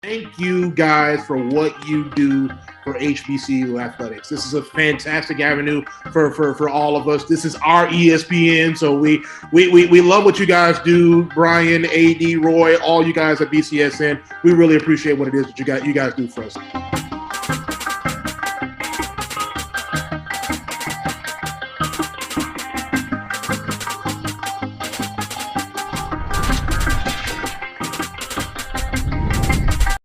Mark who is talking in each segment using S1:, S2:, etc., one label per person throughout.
S1: Thank you guys for what you do for HBCU athletics. This is a fantastic avenue for all of us. This is our ESPN, so we love what you guys do. Brian, AD, Roy, all you guys at BCSN. We really appreciate what it is that you guys do for us.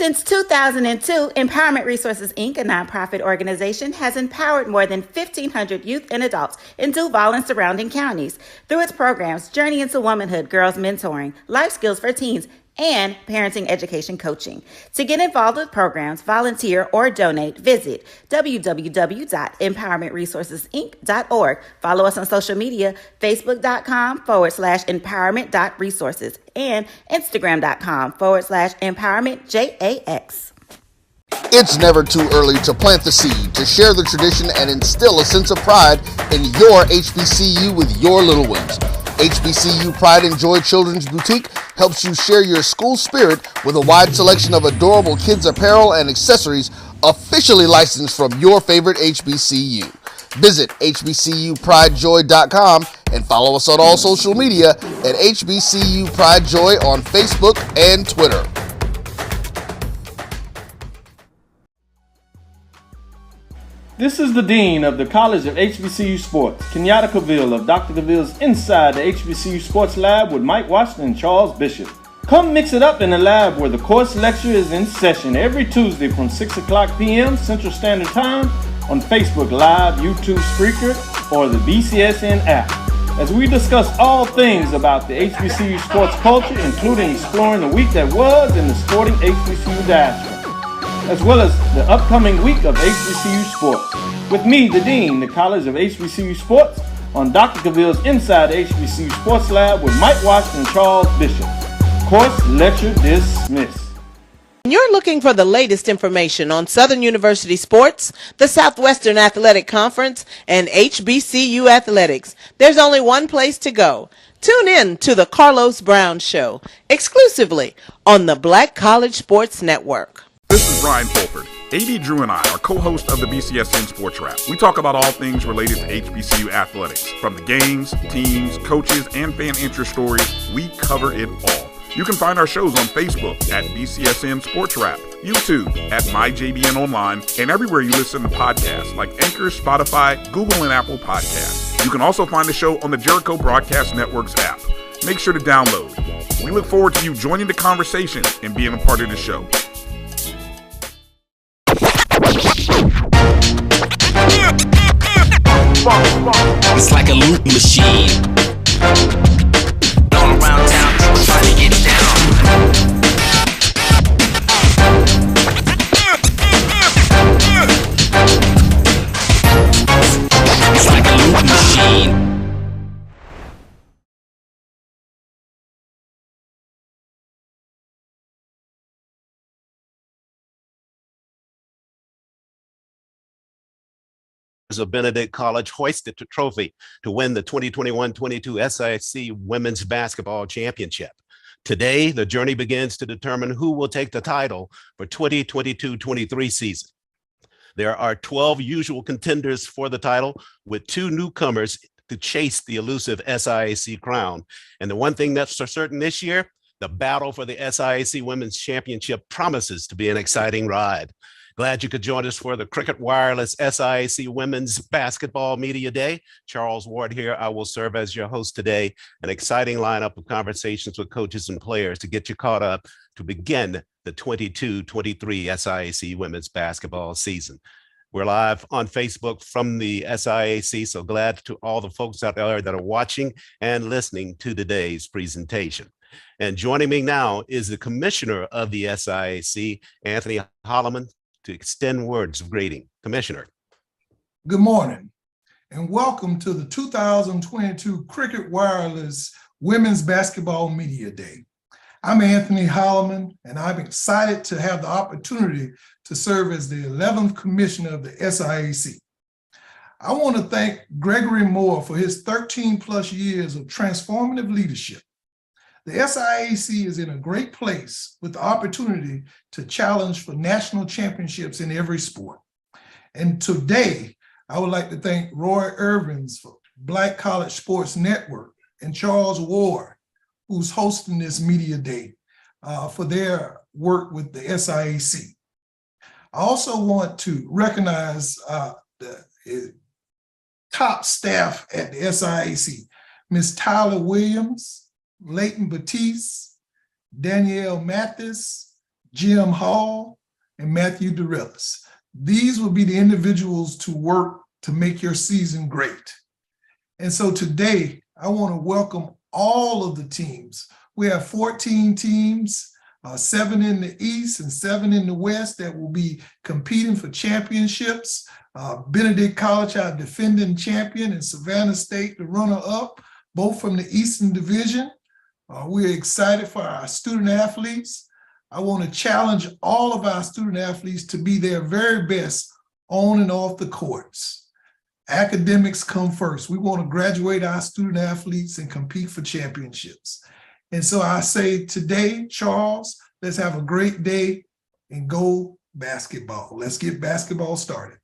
S2: Since 2002, Empowerment Resources, Inc., a nonprofit organization, has empowered more than 1,500 youth and adults in Duval and surrounding counties. Through its programs, Journey into Womanhood, Girls Mentoring, Life Skills for Teens, and Parenting Education Coaching. To get involved with programs, volunteer, or donate, visit www.empowermentresourcesinc.org. Follow us on social media, facebook.com/empowerment.resources and instagram.com/empowermentJAX.
S3: It's never too early to plant the seed, to share the tradition, and instill a sense of pride in your HBCU with your little ones. HBCU Pride and Joy Children's Boutique helps you share your school spirit with a wide selection of adorable kids' apparel and accessories officially licensed from your favorite HBCU. Visit hbcupridejoy.com and follow us on all social media at HBCU Pride Joy on Facebook and Twitter.
S4: This is the Dean of the College of HBCU Sports, Kenyatta Cavill of Dr. Cavill's Inside the HBCU Sports Lab with Mike Washington and Charles Bishop. Come mix it up in the lab where the course lecture is in session every Tuesday from 6 o'clock p.m. Central Standard Time on Facebook Live, YouTube Spreaker, or the BCSN app, as we discuss all things about the HBCU sports culture, including exploring the week that was in the sporting HBCU diaspora, as well as the upcoming week of HBCU sports. With me, the Dean, the College of HBCU Sports, on Dr. Cavill's Inside the HBCU Sports Lab with Mike Washington and Charles Bishop. Course lecture dismissed.
S5: You're looking for the latest information on Southern University sports, the Southwestern Athletic Conference, and HBCU athletics. There's only one place to go. Tune in to the Carlos Brown Show, exclusively on the Black College Sports Network.
S6: This is Brian Fulford. AD Drew and I are co-hosts of the BCSN Sports Wrap. We talk about all things related to HBCU athletics. From the games, teams, coaches, and fan interest stories, we cover it all. You can find our shows on Facebook at BCSN Sports Wrap, YouTube at MyJBN Online, and everywhere you listen to podcasts like Anchor, Spotify, Google, and Apple Podcasts. You can also find the show on the Jericho Broadcast Network's app. Make sure to download. We look forward to you joining the conversation and being a part of the show.
S7: It's like a loot machine. All around town, people trying to get down. It's like a loot machine.
S8: Of Benedict College hoisted the trophy to win the 2021-22 SIAC Women's Basketball Championship. Today, the journey begins to determine who will take the title for 2022-23 season. There are 12 usual contenders for the title, with 2 newcomers to chase the elusive SIAC crown. And the one thing that's for certain this year, the battle for the SIAC Women's Championship promises to be an exciting ride. Glad you could join us for the Cricket Wireless SIAC Women's Basketball Media Day. Charles Ward here. I will serve as your host today. An exciting lineup of conversations with coaches and players to get you caught up to begin the 22-23 SIAC Women's Basketball season. We're live on Facebook from the SIAC, so glad to all the folks out there that are watching and listening to today's presentation. And joining me now is the Commissioner of the SIAC, Anthony Holloman, to extend words of greeting. Commissioner.
S9: Good morning and welcome to the 2022 Cricket Wireless Women's Basketball Media Day. I'm Anthony Holloman and I'm excited to have the opportunity to serve as the 11th Commissioner of the SIAC. I want to thank Gregory Moore for his 13 plus years of transformative leadership. The SIAC is in a great place with the opportunity to challenge for national championships in every sport. And today, I would like to thank Roy Irvins for Black College Sports Network and Charles Ward, who's hosting this media day, for their work with the SIAC. I also want to recognize the top staff at the SIAC, Ms. Tyler Williams, Leighton Batiste, Danielle Mathis, Jim Hall, and Matthew Dorelis. These will be the individuals to work to make your season great. And so today, I want to welcome all of the teams. We have 14 teams, 7 in the East and 7 in the West that will be competing for championships. Benedict College, our defending champion, and Savannah State, the runner-up, both from the Eastern Division. We're excited for our student athletes. I want to challenge all of our student athletes to be their very best on and off the courts. Academics come first. We want to graduate our student athletes and compete for championships. And so I say today, Charles, let's have a great day and go basketball. Let's get basketball started.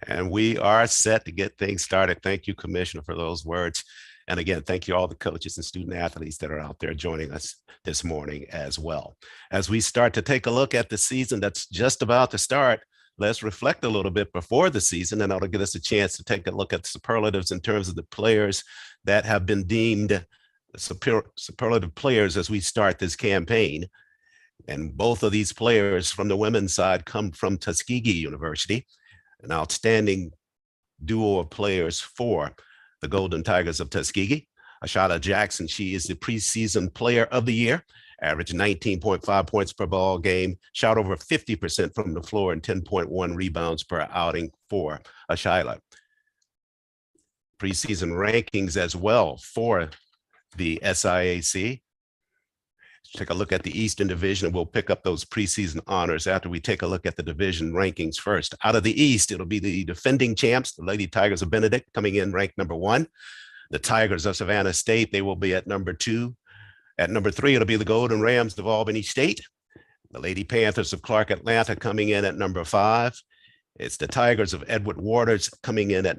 S8: And we are set to get things started. Thank you, Commissioner, for those words. And again, thank you all the coaches and student athletes that are out there joining us this morning as well. As we start to take a look at the season that's just about to start, let's reflect a little bit before the season, and that'll give us a chance to take a look at superlatives in terms of the players that have been deemed superlative players as we start this campaign. And both of these players from the women's side come from Tuskegee University, an outstanding duo of players for the Golden Tigers of Tuskegee. Ashada Jackson, she is the preseason player of the year, averaged 19.5 points per ball game, shot over 50% from the floor and 10.1 rebounds per outing for Ashila. Preseason rankings as well for the SIAC. Take a look at the Eastern Division, and we'll pick up those preseason honors after we take a look at the division rankings first. Out of the East, it'll be the defending champs, the Lady Tigers of Benedict, coming in ranked number 1. The Tigers of Savannah State, they will be at number 2. At number 3, it'll be the Golden Rams of Albany State. The Lady Panthers of Clark Atlanta coming in at number 5. It's the Tigers of Edward Waters coming in at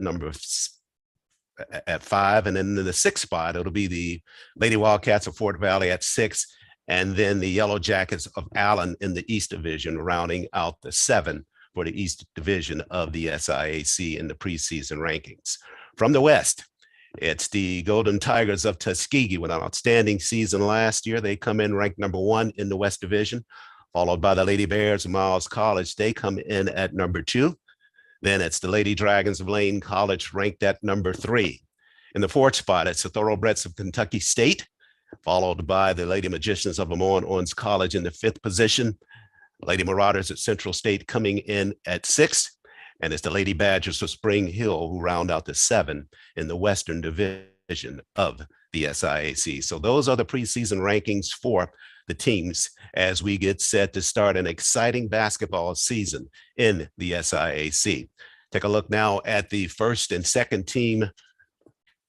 S8: at 5. And then in the 6th spot, it'll be the Lady Wildcats of Fort Valley at 6. And then the Yellow Jackets of Allen in the East Division, rounding out the 7 for the East Division of the SIAC in the preseason rankings. From the West, it's the Golden Tigers of Tuskegee with an outstanding season last year. They come in ranked number 1 in the West Division, followed by the Lady Bears of Miles College. They come in at number 2. Then it's the Lady Dragons of Lane College, ranked at number 3. In the 4th spot, it's the Thoroughbreds of Kentucky State, followed by the Lady Magicians of LeMoyne-Owen College in the 5th position. Lady Marauders at Central State coming in at 6th. And it's the Lady Badgers of Spring Hill who round out the 7 in the Western Division of the SIAC. So those are the preseason rankings for the teams as we get set to start an exciting basketball season in the SIAC. Take a look now at the 1st and 2nd team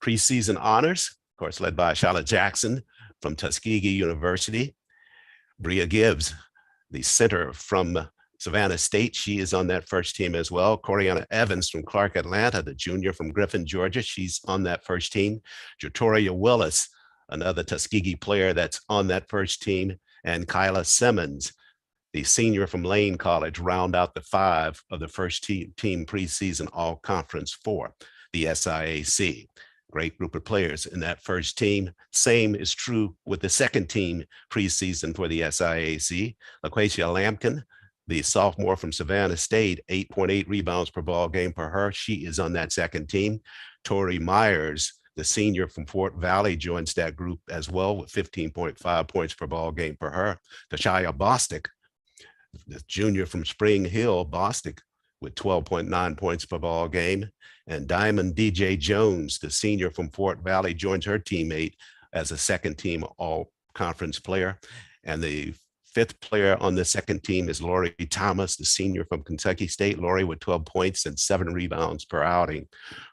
S8: preseason honors, of course, led by Charlotte Jackson from Tuskegee University. Bria Gibbs, the center from Savannah State, she is on that 1st team as well. Coriana Evans from Clark Atlanta, the junior from Griffin, Georgia, she's on that 1st team. Jatoria Willis, another Tuskegee player that's on that 1st team. And Kyla Simmons, the senior from Lane College, round out the 5 of the 1st team preseason all-conference for the SIAC. Great group of players in that 1st team. Same is true with the 2nd team preseason for the SIAC. LaQuasia Lampkin, the sophomore from Savannah State, 8.8 rebounds per ball game for her. She is on that 2nd team. Tori Myers, the senior from Fort Valley, joins that group as well with 15.5 points per ball game for her. Tashaya Bostic, the junior from Spring Hill, Bostic, with 12.9 points per ball game. And Diamond DJ Jones, the senior from Fort Valley, joins her teammate as a 2nd team all-conference player. And the 5th player on the 2nd team is Lori Thomas, the senior from Kentucky State. Lori with 12 points and 7 rebounds per outing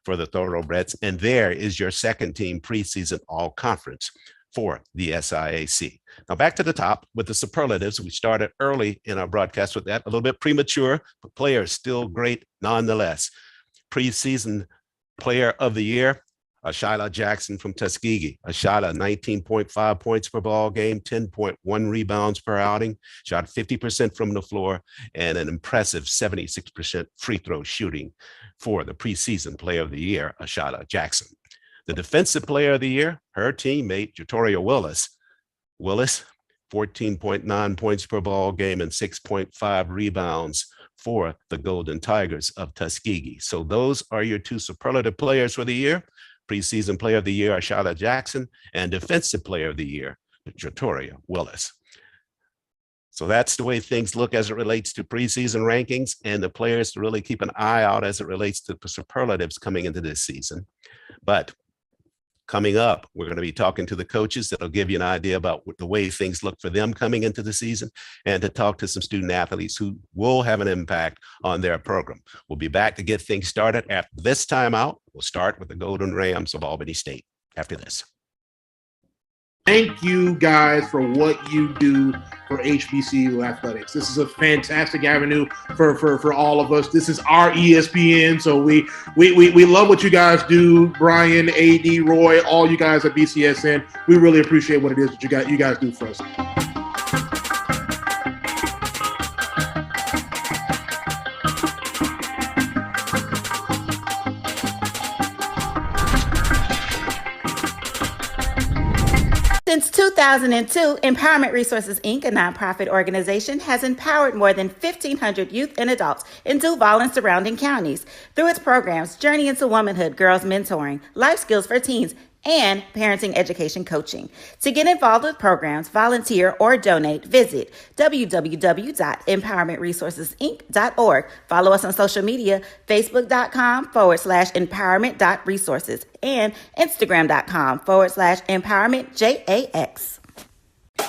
S8: for the Thoroughbreds. And there is your 2nd team preseason all-conference for the SIAC. Now back to the top with the superlatives. We started early in our broadcast with that, a little bit premature, but players still great nonetheless. Preseason player of the year, Ashyla Jackson from Tuskegee. Ashyla, 19.5 points per ball game, 10.1 rebounds per outing, shot 50% from the floor, and an impressive 76% free throw shooting for the preseason player of the year, Ashyla Jackson. The defensive player of the year, her teammate, Jatoria Willis. Willis, 14.9 points per ball game and 6.5 rebounds for the Golden Tigers of Tuskegee. So those are your two superlative players for the year. Preseason player of the year, Ashyla Jackson, and defensive player of the year, Jatoria Willis. So that's the way things look as it relates to preseason rankings, and the players to really keep an eye out as it relates to the superlatives coming into this season. But coming up, we're going to be talking to the coaches that'll give you an idea about the way things look for them coming into the season, and to talk to some student athletes who will have an impact on their program. We'll be back to get things started after this timeout. We'll start with the Golden Rams of Albany State after this.
S1: Thank you guys for what you do for HBCU athletics. This is a fantastic avenue for all of us. This is our ESPN, so we love what you guys do. Brian, AD, Roy, all you guys at BCSN. We really appreciate what it is that you guys do for us.
S2: Since 2002, Empowerment Resources, Inc., a nonprofit organization, has empowered more than 1,500 youth and adults in Duval and surrounding counties through its programs Journey into Womanhood, Girls Mentoring, Life Skills for Teens, and Parenting Education Coaching. To get involved with programs, volunteer, or donate, visit www.empowermentresourcesinc.org. Follow us on social media, facebook.com/empowerment.resources and instagram.com/empowermentJAX.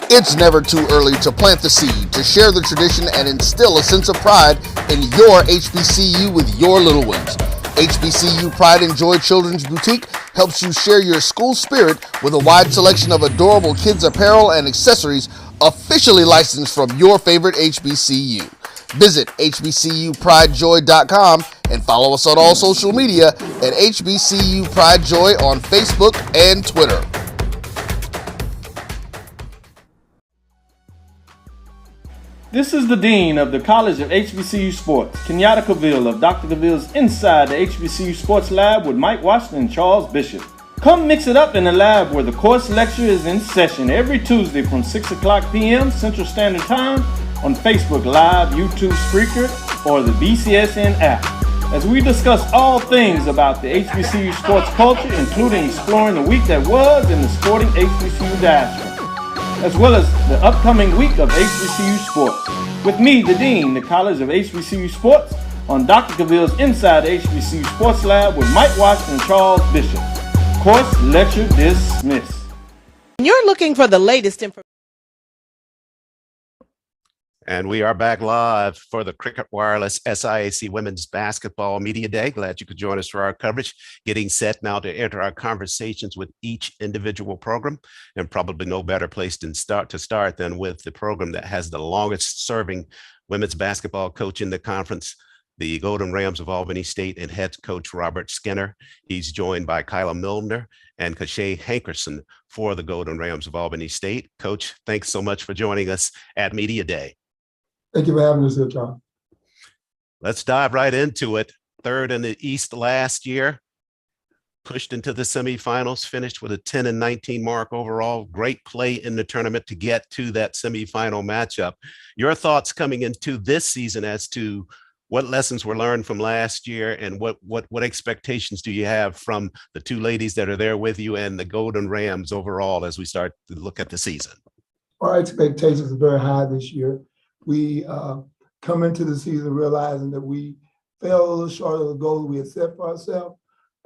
S3: It's never too early to plant the seed, to share the tradition, and instill a sense of pride in your HBCU with your little ones. HBCU Pride and Joy Children's Boutique helps you share your school spirit with a wide selection of adorable kids apparel and accessories officially licensed from your favorite HBCU. Visit hbcupridejoy.com and follow us on all social media at HBCU Pride Joy on Facebook and Twitter.
S4: This is the Dean of the College of HBCU Sports, Kenyatta Cavill of Dr. Cavill's Inside the HBCU Sports Lab with Mike Washington and Charles Bishop. Come mix it up in the lab where the course lecture is in session every Tuesday from 6 o'clock p.m. Central Standard Time on Facebook Live, YouTube, Spreaker, or the BCSN app, as we discuss all things about the HBCU sports culture, including exploring the week that was in the sporting HBCU diaspora, as well as the upcoming week of HBCU sports. With me, the Dean, the College of HBCU Sports, on Dr. Cavill's Inside the HBCU Sports Lab with Mike Washington and Charles Bishop. Course lecture dismissed.
S5: You're looking for the latest information.
S8: And we are back live for the Cricket Wireless SIAC Women's Basketball Media Day. Glad you could join us for our coverage. Getting set now to enter our conversations with each individual program, and probably no better place to start than with the program that has the longest serving women's basketball coach in the conference, the Golden Rams of Albany State, and head coach Robert Skinner. He's joined by Kyla Milner and Kashay Hankerson for the Golden Rams of Albany State. Coach, thanks so much for joining us at Media Day.
S9: Thank you for having us here, John.
S8: Let's dive right into it. Third in the East last year, pushed into the semifinals, finished with a 10-19 mark overall. Great play in the tournament to get to that semifinal matchup. Your thoughts coming into this season as to what lessons were learned from last year, and what expectations do you have from the two ladies that are there with you and the Golden Rams overall as we start to look at the season?
S9: Our expectations are very high this year. We come into the season realizing that we fell a little short of the goal we had set for ourselves,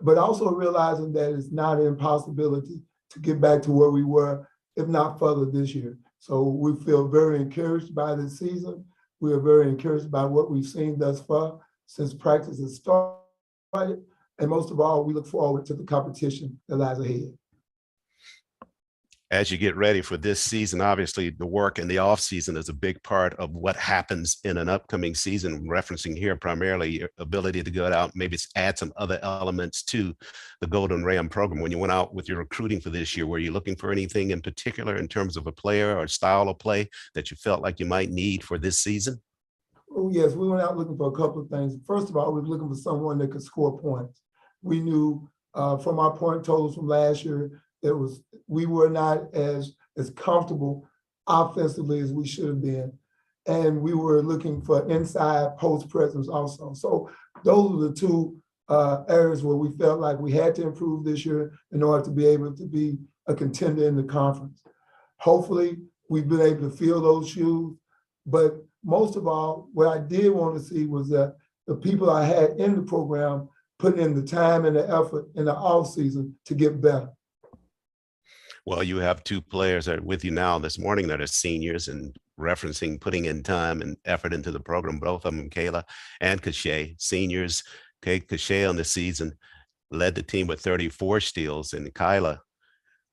S9: but also realizing that it's not an impossibility to get back to where we were, if not further this year. So we feel very encouraged by this season. We are very encouraged by what we've seen thus far since practice has started. And most of all, we look forward to the competition that lies ahead.
S8: As you get ready for this season, obviously the work in the off season is a big part of what happens in an upcoming season. Referencing here primarily your ability to go out, maybe add some other elements to the Golden Ram program. When you went out with your recruiting for this year, were you looking for anything in particular in terms of a player or style of play that you felt like you might need for this season?
S9: Oh, yes, we went out looking for a couple of things. First of all, we were looking for someone that could score points. We knew from our point totals from last year, we were not as comfortable offensively as we should have been. And we were looking for inside post presence also. So those were the two areas where we felt like we had to improve this year in order to be able to be a contender in the conference. Hopefully, we've been able to fill those shoes. But most of all, what I did want to see was that the people I had in the program putting in the time and the effort in the off season to get better.
S8: Well, you have two players that are with you now this morning that are seniors and referencing putting in time and effort into the program, both of them, Kayla and Cachet, seniors. Okay, Cachet on the season led the team with 34 steals, and Kyla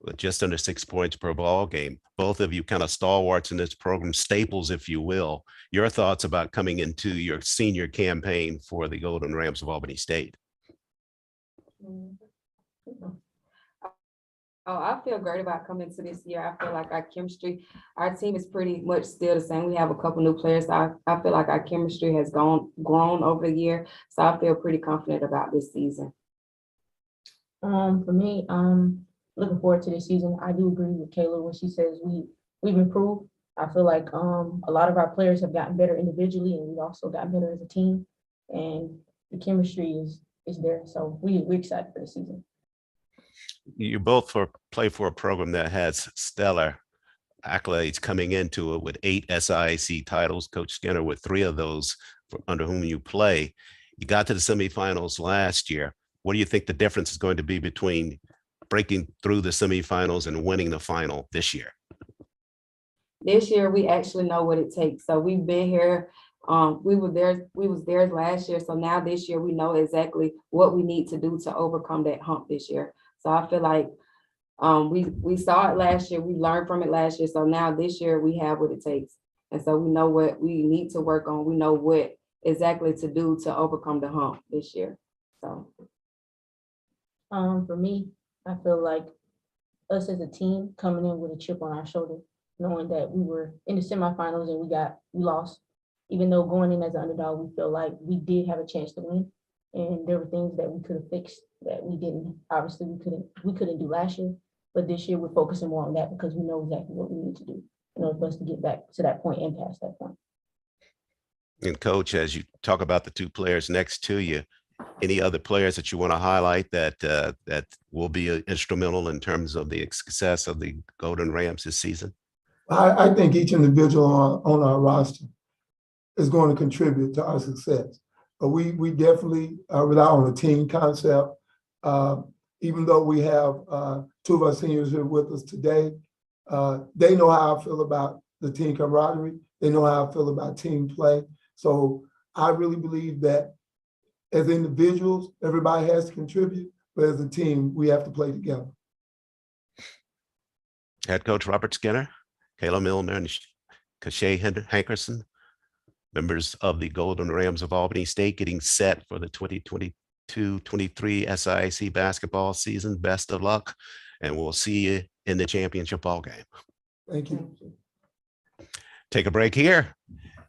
S8: with just under 6 points per ball game. Both of you kind of stalwarts in this program, staples, if you will. Your thoughts about coming into your senior campaign for the Golden Rams of Albany State?
S10: Oh, I feel great about coming to this year. I feel like our chemistry, our team is pretty much still the same. We have a couple new players. So I feel like our chemistry has grown over the year. So I feel pretty confident about this season.
S11: For me, looking forward to this season. I do agree with Kayla when she says we've improved. I feel like a lot of our players have gotten better individually, and we've also gotten better as a team. And the chemistry is there. So we're excited for the season.
S8: You both play for a program that has stellar accolades coming into it with 8 SIAC titles. Coach Skinner with 3 of those under whom you play. You got to the semifinals last year. What do you think the difference is going to be between breaking through the semifinals and winning the final this year?
S10: This year, we actually know what it takes. So we've been here. We was there last year. So now this year, we know exactly what we need to do to overcome that hump this year. So I feel like we saw it last year. We learned from it last year. So now this year we have what it takes. And so we know what we need to work on. We know what exactly to do to overcome the hump this year. So
S11: for me, I feel like us as a team coming in with a chip on our shoulder, knowing that we were in the semifinals and we lost. Even though going in as an underdog, we feel like we did have a chance to win. And there were things that we could have fixed that we didn't. Obviously, we couldn't do last year, but this year we're focusing more on that because we know exactly what we need to do in order for us to get back to that point and past that point.
S8: And Coach, as you talk about the 2 players next to you, any other players that you want to highlight that will be instrumental in terms of the success of the Golden Rams this season?
S9: I think each individual on our roster is going to contribute to our success. But we definitely rely on a team concept. Even though we have 2 of our seniors here with us today, they know how I feel about the team camaraderie. They know how I feel about team play. So I really believe that as individuals, everybody has to contribute, but as a team, we have to play together.
S8: Head coach Robert Skinner, Kayla Milner, and Cachet Hankerson, members of the Golden Rams of Albany State, getting set for the 2022-23 SIAC basketball season. Best of luck, and we'll see you in the championship ball game.
S9: Thank you.
S8: Take a break here.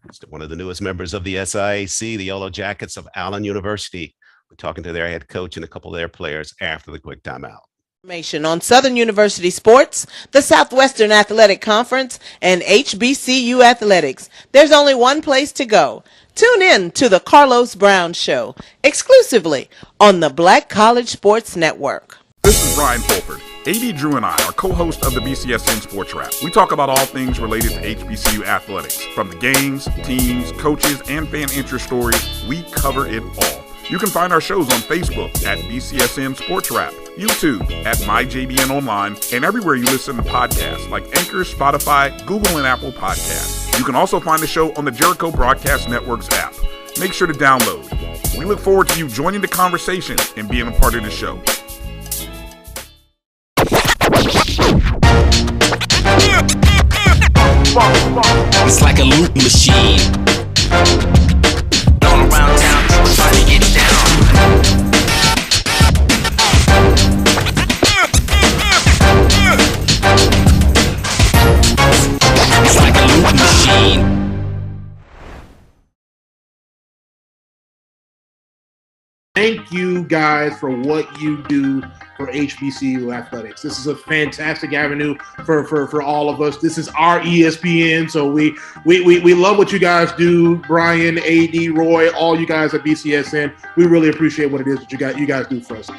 S8: It's one of the newest members of the SIAC, the Yellow Jackets of Allen University. We're talking to their head coach and a couple of their players after the quick timeout.
S5: Information on Southern University sports, the Southwestern Athletic Conference, and HBCU athletics. There's only one place to go. Tune in to the Carlos Brown Show, exclusively on the Black College Sports Network.
S6: This is Brian Fulford. AD Drew and I are co-hosts of the BCSN Sports Wrap. We talk about all things related to HBCU athletics. From the games, teams, coaches, and fan interest stories, we cover it all. You can find our shows on Facebook at BCSN Sports Wrap, YouTube at MyJBN Online, and everywhere you listen to podcasts like Anchor, Spotify, Google, and Apple Podcasts. You can also find the show on the Jericho Broadcast Network's app. Make sure to download. We look forward to you joining the conversation and being a part of the show.
S7: like a loot machine. All around town, people trying to get down. It's like a loot machine.
S1: Thank you guys for what you do for HBCU athletics. This is a fantastic avenue for all of us. This is our ESPN, so we love what you guys do. Brian, AD, Roy, all you guys at BCSN. We really appreciate what it is that you guys do for us.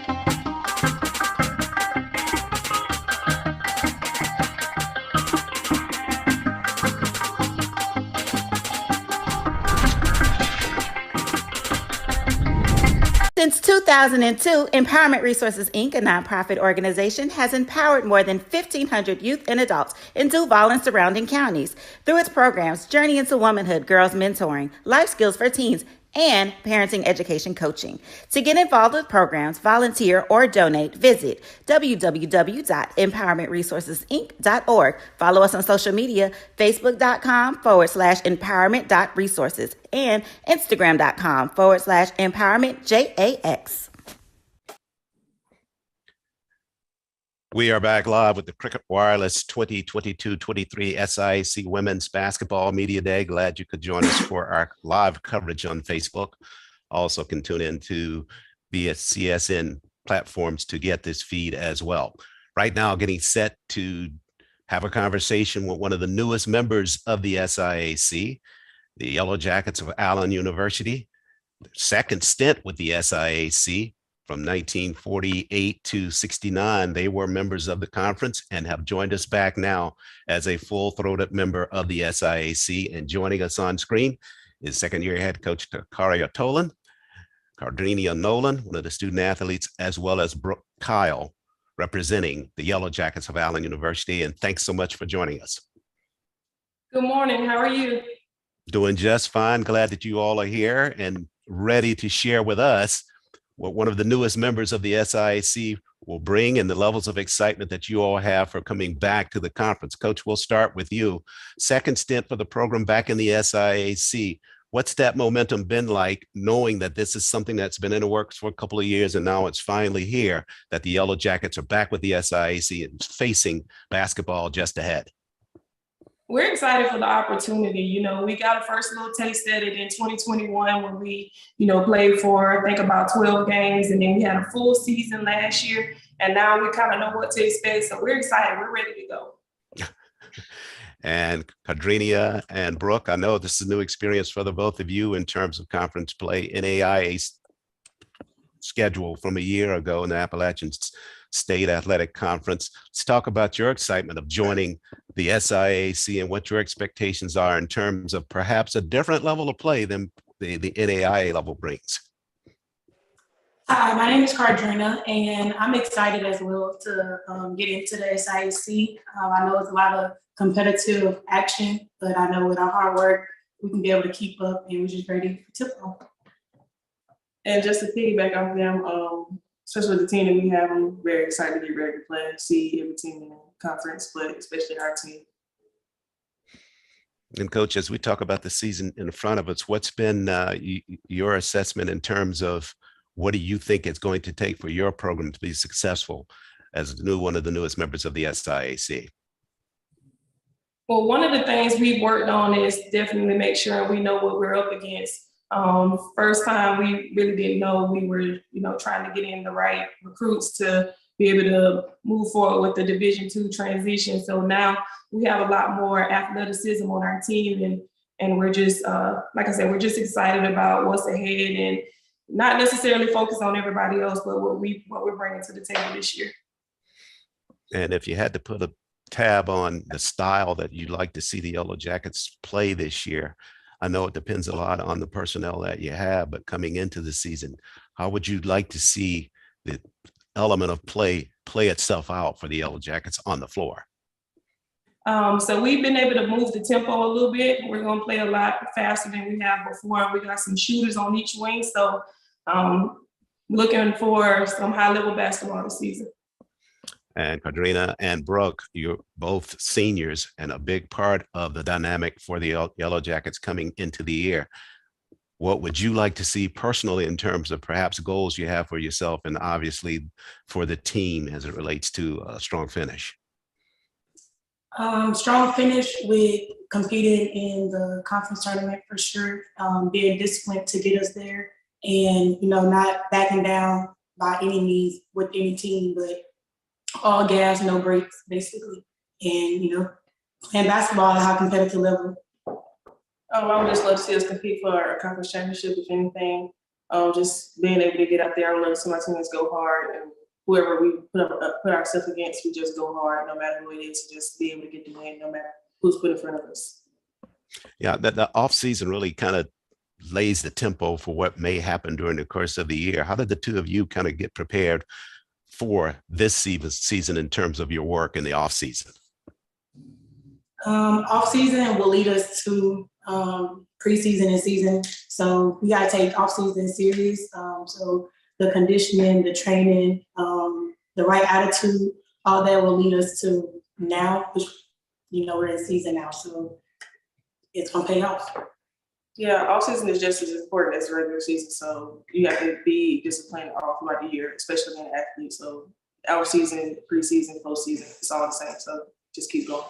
S2: Since 2002, Empowerment Resources, Inc., a nonprofit organization, has empowered more than 1,500 youth and adults in Duval and surrounding counties through its programs Journey into Womanhood, Girls Mentoring, Life Skills for Teens, and Parenting Education Coaching. To get involved with programs, volunteer, or donate, visit www.empowermentresourcesinc.org. Follow us on social media, facebook.com/empowerment.resources and instagram.com/empowermentJAX.
S8: We are back live with the Cricket Wireless 2022-23 SIAC Women's Basketball Media Day. Glad you could join us for our live coverage on Facebook. Also can tune in to BSCSN platforms to get this feed as well. Right now, getting set to have a conversation with one of the newest members of the SIAC, the Yellow Jackets of Allen University. Their second stint with the SIAC. From 1948 to 69, they were members of the conference and have joined us back now as a full-throated member of the SIAC. And joining us on screen is second-year head coach Cardrenia Nolan, one of the student athletes, as well as Brooke Kyle, representing the Yellow Jackets of Allen University. And thanks so much for joining us.
S12: Good morning. How are you?
S8: Doing just fine. Glad that you all are here and ready to share with us what one of the newest members of the SIAC will bring and the levels of excitement that you all have for coming back to the conference. Coach, we'll start with you. Second stint for the program back in the SIAC. What's that momentum been like, knowing that this is something that's been in the works for a couple of years and now it's finally here, that the Yellow Jackets are back with the SIAC and facing basketball just ahead?
S12: We're excited for the opportunity. You know, we got a first little taste at it in 2021 when we, played for, I think, about 12 games. And then we had a full season last year. And now we kind of know what to expect. So we're excited. We're ready to go.
S8: And Cardrenia and Brooke, I know this is a new experience for the both of you in terms of conference play. NAIA schedule from a year ago in the Appalachian State Athletic Conference. Let's talk about your excitement of joining the SIAC and what your expectations are in terms of perhaps a different level of play than the NAIA level brings.
S13: Hi, my name is Cardrenia, and I'm excited as well to get into the SIAC. I know it's a lot of competitive action, but I know with our hard work, we can be able to keep up, and we're just ready for tip-off.
S12: And just to piggyback off them, especially the team that we have, I'm very excited to get ready to play and see every team in the conference, but especially our team.
S8: And Coach, as we talk about the season in front of us, what's been your assessment in terms of what do you think it's going to take for your program to be successful as one of the newest members of the SIAC?
S12: Well, one of the things we've worked on is definitely make sure we know what we're up against. First time we really didn't know we were, trying to get in the right recruits to be able to move forward with the Division II transition. So now we have a lot more athleticism on our team, and we're just, like I said, we're just excited about what's ahead and not necessarily focus on everybody else, but what we're bringing to the table this year.
S8: And if you had to put a tab on the style that you'd like to see the Yellow Jackets play this year, I know it depends a lot on the personnel that you have, but coming into the season, how would you like to see the element of play itself out for the Yellow Jackets on the floor?
S12: So we've been able to move the tempo a little bit. We're going to play a lot faster than we have before. We got some shooters on each wing, so looking for some high-level basketball this season.
S8: And Kadrina and Brooke, you're both seniors and a big part of the dynamic for the Yellow Jackets coming into the year. What would you like to see personally in terms of perhaps goals you have for yourself and obviously for the team as it relates to a strong finish?
S13: Strong finish with competing in the conference tournament for sure, being disciplined to get us there, and not backing down by any means with any team, but all gas, no breaks, basically, and playing basketball at a high competitive level.
S12: I would just love to see us compete for a conference championship, if anything. Just being able to get out there, I would love to see my teammates go hard, and whoever we put ourselves against, we just go hard, no matter who it is, to just be able to get the win, no matter who's put in front of us.
S8: Yeah, the off season really kind of lays the tempo for what may happen during the course of the year. How did the two of you kind of get prepared for this season in terms of your work in the off season?
S13: Off season will lead us to preseason and season. So we got to take off season serious. So the conditioning, the training, the right attitude, all that will lead us to now, which, we're in season now. So it's going to pay off.
S12: Yeah, off season is just as important as the regular season. So you have to be disciplined all throughout the year, especially being an athlete. So our season, preseason, postseason, it's all the same. So just keep going.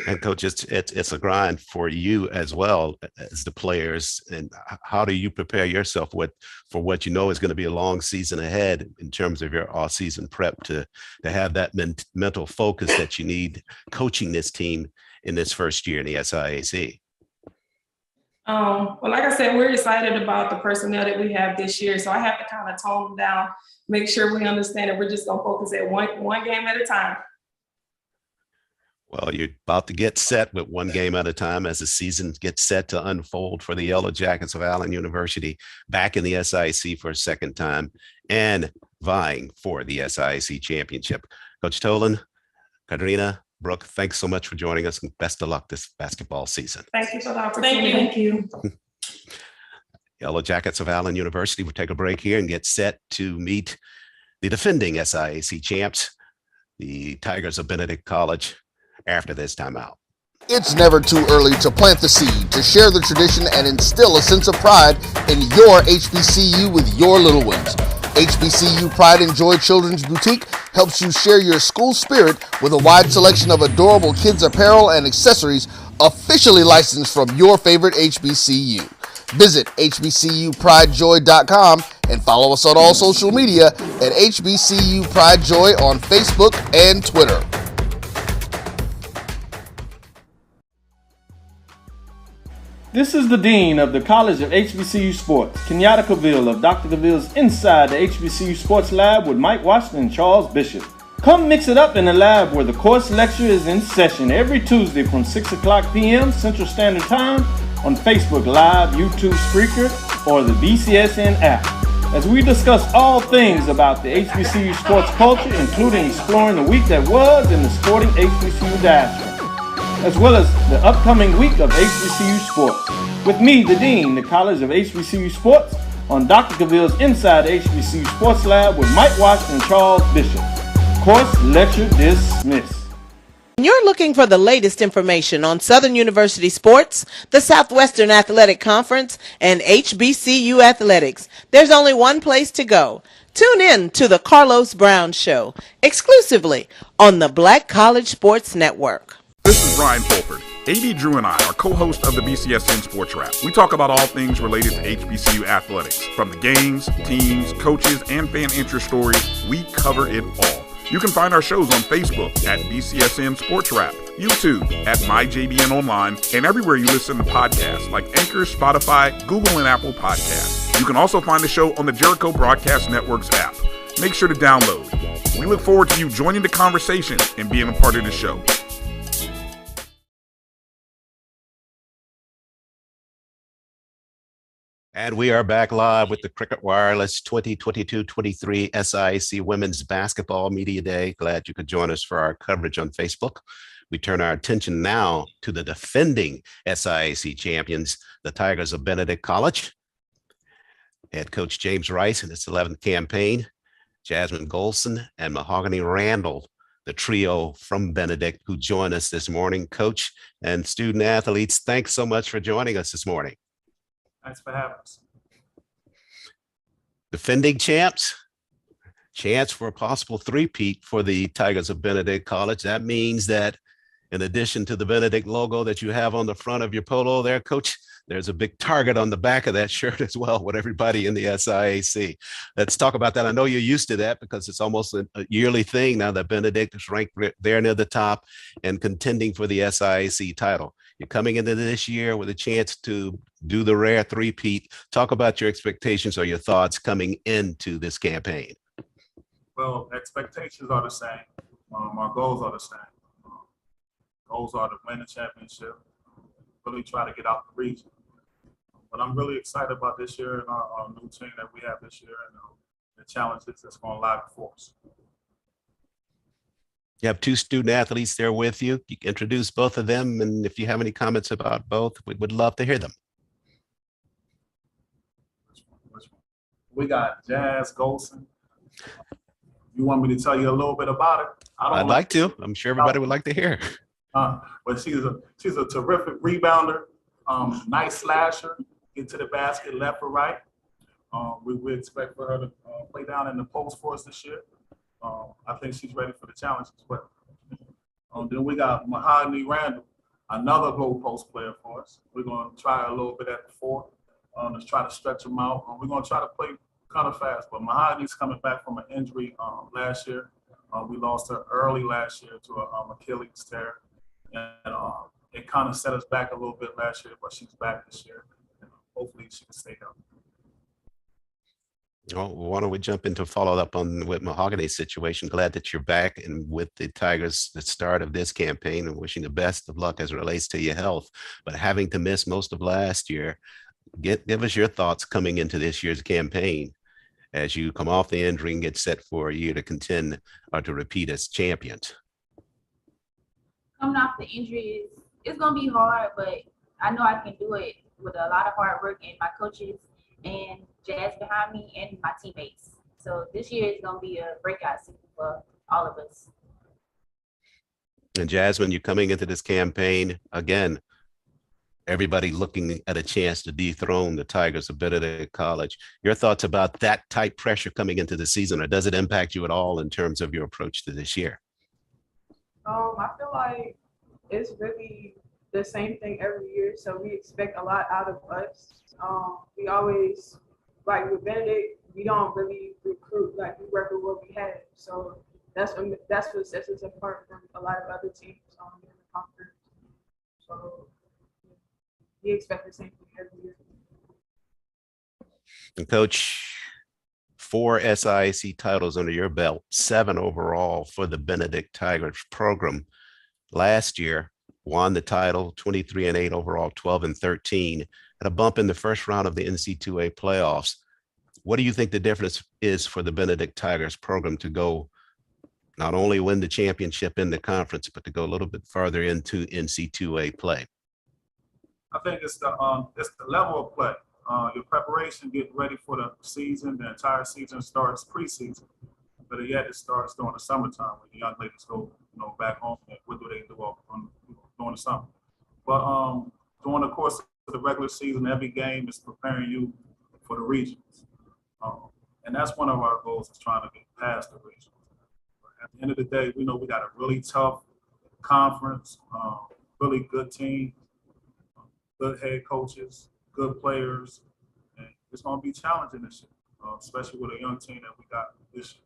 S8: And Coach, it's a grind for you as well as the players. And how do you prepare yourself for what is going to be a long season ahead in terms of your off-season prep to have that mental focus that you need coaching this team in this first year in the SIAC?
S12: Well, like I said, we're excited about the personnel that we have this year. So I have to kind of tone them down, make sure we understand that we're just going to focus at one game at a time.
S8: Well, you're about to get set with one game at a time as the season gets set to unfold for the Yellow Jackets of Allen University, back in the SIAC for a second time and vying for the SIAC championship. Coach Tolan, Kadrina, Brooke, thanks so much for joining us and best of luck this basketball season.
S12: Thank you for the opportunity. Thank you.
S8: Yellow Jackets of Allen University will take a break here and get set to meet the defending SIAC champs, the Tigers of Benedict College, after this timeout.
S3: It's never too early to plant the seed, to share the tradition and instill a sense of pride in your HBCU with your little ones. HBCU Pride and Joy Children's Boutique helps you share your school spirit with a wide selection of adorable kids apparel and accessories officially licensed from your favorite HBCU. Visit hbcupridejoy.com and follow us on all social media at HBCU Pride Joy on Facebook and Twitter.
S4: This is the Dean of the College of HBCU Sports, Kenyatta Cavill of Dr. Cavill's Inside the HBCU Sports Lab with Mike Washington and Charles Bishop. Come mix it up in the lab where the course lecture is in session every Tuesday from 6 o'clock p.m. Central Standard Time on Facebook Live, YouTube Spreaker, or the BCSN app, as we discuss all things about the HBCU sports culture, including exploring the week that was in the sporting HBCU diaspora, as well as the upcoming week of HBCU sports. With me, the Dean, the College of HBCU Sports, on Dr. Cavill's Inside the HBCU Sports Lab with Mike Washington and Charles Bishop. Course lecture dismissed.
S5: When you're looking for the latest information on Southern University sports, the Southwestern Athletic Conference, and HBCU athletics, there's only one place to go. Tune in to the Carlos Brown Show, exclusively on the Black College Sports Network.
S6: This is Brian Fulford. AD Drew and I are co-hosts of the BCSN Sports Wrap. We talk about all things related to HBCU athletics. From the games, teams, coaches, and fan interest stories, we cover it all. You can find our shows on Facebook at BCSN Sports Wrap, YouTube at MyJBN Online, and everywhere you listen to podcasts like Anchor, Spotify, Google, and Apple Podcasts. You can also find the show on the Jericho Broadcast Network's app. Make sure to download. We look forward to you joining the conversation and being a part of the show.
S8: And we are back live with the Cricket Wireless 2022-23 SIAC Women's Basketball Media Day. Glad you could join us for our coverage on Facebook. We turn our attention now to the defending SIAC champions, the Tigers of Benedict College. Head coach James Rice in his 11th campaign Jasmine Golson, and Mahogany Randall, the trio from Benedict who join us this morning. Coach and student athletes, thanks so much for joining us this morning.
S14: Thanks for having us.
S8: Defending champs, chance for a possible three-peat for the Tigers of Benedict College. That means that in addition to the Benedict logo that you have on the front of your polo there, Coach, there's a big target on the back of that shirt as well with everybody in the SIAC. Let's talk about that. I know you're used to that because it's almost a yearly thing now that Benedict is ranked there near the top and contending for the SIAC title. You're coming into this year with a chance to do the rare three-peat. Talk about your expectations or your thoughts coming into this campaign.
S14: Well, expectations are the same. Our goals are the same. Goals are to win the championship, really try to get out the region. But I'm really excited about this year and our new team that we have this year and the challenges that's going to lie before us.
S8: You have two student athletes there with you. You can introduce both of them, and if you have any comments about both, we would love to hear them.
S14: We got Jazz Golson. You want me to tell you a little bit about it?
S8: I'd like to. I'm sure everybody would like to hear.
S14: But she's a terrific rebounder, nice slasher, get to the basket left or right. We expect for her to play down in the post for us this year. I think she's ready for the challenges. But then we got Mahogany Randall, another low post player for us. We're going to try a little bit at the 4. Let's try to stretch them out. We're going to try to play kind of fast. But Mahogany's coming back from an injury last year. We lost her early last year to an Achilles tear. And it kind of set us back a little bit last year, but she's back this year. And hopefully she can stay healthy.
S8: Well, why don't we jump into follow up on with Mahogany's situation? Glad that you're back and with the Tigers, the start of this campaign, and wishing the best of luck as it relates to your health. But having to miss most of last year, give us your thoughts coming into this year's campaign as you come off the injury and get set for a year to contend or to repeat as champions.
S11: Coming off the injury it's gonna be hard, but I know I can do it with a lot of hard work and my coaches and Jazz behind me and my teammates. So this year is gonna be a breakout season for all of us.
S8: And Jasmine, you're coming into this campaign again. Everybody looking at a chance to dethrone the Tigers of Benedict College. Your thoughts about that type pressure coming into the season, or does it impact you at all in terms of your approach to this year?
S15: I feel like it's really the same thing every year, so we expect a lot out of us. We always, like with Benedict, we don't really recruit, like we work with what we have. So that's what sets us apart from a lot of other teams in the conference. So we expect the same thing every year.
S8: And Coach, 4 SIAC titles under your belt, 7 overall for the Benedict Tigers program. Last year, won the title, 23-8 overall, 12-13, and a bump in the first round of the NC2A playoffs. What do you think the difference is for the Benedict Tigers program to go not only win the championship in the conference, but to go a little bit farther into NC2A play?
S14: I think it's the level of play. Your preparation, get ready for the season. The entire season starts preseason, but yet it starts during the summertime when the young ladies go, back home. And what do they do during the summer? But during the course of the regular season, every game is preparing you for the regions, and that's one of our goals, is trying to get past the regions. At the end of the day, we know we got a really tough conference, really good team, good head coaches, good players, and it's going to be challenging this year, especially with a young team that we got this year.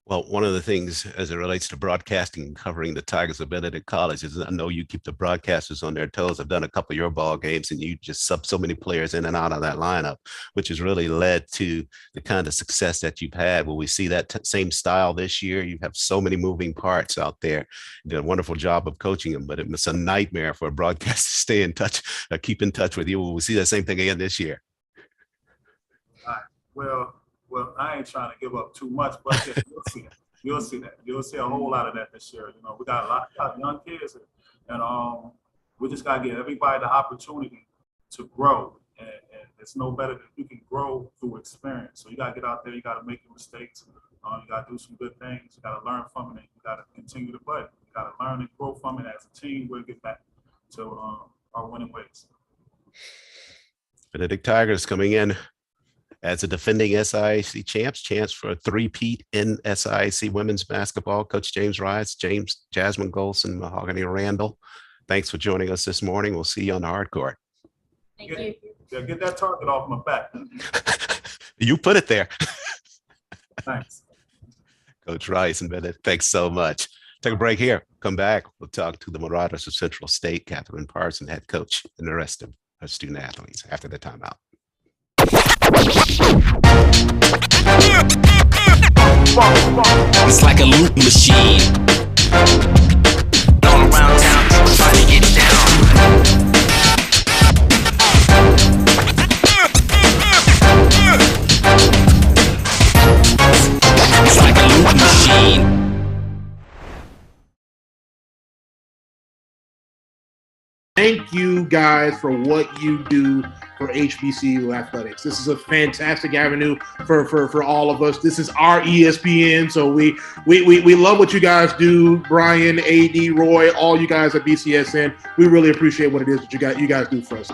S8: Well, one of the things as it relates to broadcasting and covering the Tigers of Benedict College is I know you keep the broadcasters on their toes. I've done a couple of your ball games, and you just sub so many players in and out of that lineup, which has really led to the kind of success that you've had. Will we see that same style this year? You have so many moving parts out there. You did a wonderful job of coaching them, but it's a nightmare for a broadcaster to stay in touch, keep in touch with you. Will we see that same thing again this year?
S14: Well, I ain't trying to give up too much, but yeah, you'll see it. You'll see that. You'll see a whole lot of that this year. We got a lot of young kids, and we just got to give everybody the opportunity to grow and it's no better that you can grow through experience. So you got to get out there. You got to make your mistakes. You got to do some good things. You got to learn from it. You got to continue to play. You got to learn and grow from it as a team. We'll get back to our winning ways.
S8: Benedict Tigers coming in as a defending SIAC champs, chance for a three-peat in SIAC women's basketball. Coach James Rice, Jasmine Golson, Mahogany Randall. Thanks for joining us this morning. We'll see you on the hard court.
S15: Thank you.
S14: Yeah, get that target off my back.
S8: You put it there.
S14: Thanks.
S8: Coach Rice and Benedict, thanks so much. Take a break here. Come back. We'll talk to the Marauders of Central State, Catherine Parson, head coach, and the rest of our student athletes after the timeout.
S7: It's like a loot machine. All around town, trying to get down. It's like a loot machine.
S1: Thank you guys for what you do for HBCU athletics. This is a fantastic avenue for all of us. This is our ESPN, so we love what you guys do. Brian, AD, Roy, all you guys at BCSN. We really appreciate what it is that you guys do for us.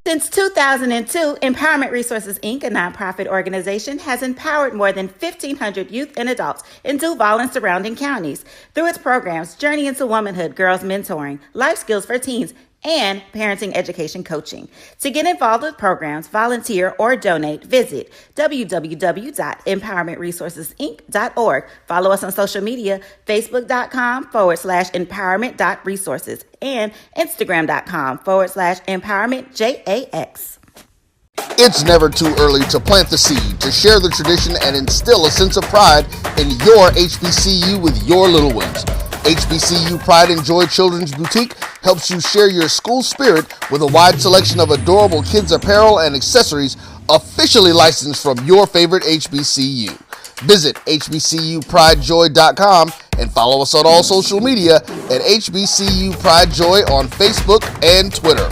S2: Since 2002, Empowerment Resources, Inc., a nonprofit organization, has empowered more than 1,500 youth and adults in Duval and surrounding counties through its programs Journey into Womanhood, Girls Mentoring, Life Skills for Teens, and Parenting Education Coaching. To get involved with programs, volunteer, or donate, visit www.empowermentresourcesinc.org. Follow us on social media, facebook.com/empowerment.resources and instagram.com/empowermentJAX.
S3: It's never too early to plant the seed, to share the tradition, and instill a sense of pride in your HBCU with your little ones. HBCU Pride and Joy Children's Boutique helps you share your school spirit with a wide selection of adorable kids apparel and accessories officially licensed from your favorite HBCU. Visit hbcupridejoy.com and follow us on all social media at HBCU Pride Joy on Facebook and Twitter.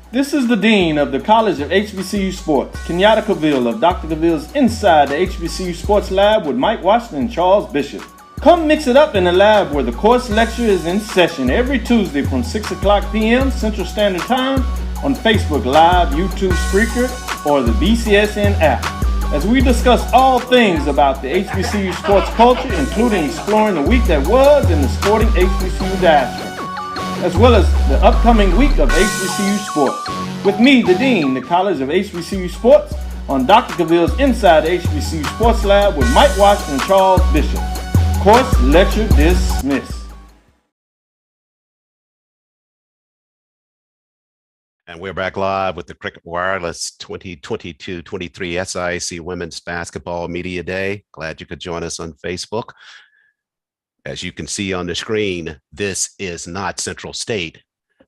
S4: This is the Dean of the College of HBCU Sports, Kenyatta Cavill of Dr. Cavill's Inside the HBCU Sports Lab with Mike Washington and Charles Bishop. Come mix it up in the lab where the course lecture is in session every Tuesday from 6 o'clock p.m. Central Standard Time on Facebook Live, YouTube Spreaker, or the BCSN app, as we discuss all things about the HBCU sports culture, including exploring the week that was in the sporting HBCU diaspora, as well as the upcoming week of HBCU sports. With me, the Dean, the College of HBCU Sports, on Dr. Cavill's Inside the HBCU Sports Lab with Mike Washington and Charles Bishop. Course lecture dismissed.
S8: And we're back live with the Cricket Wireless 2022-23 SIAC Women's Basketball Media Day. Glad you could join us on Facebook. As you can see on the screen, this is not Central State.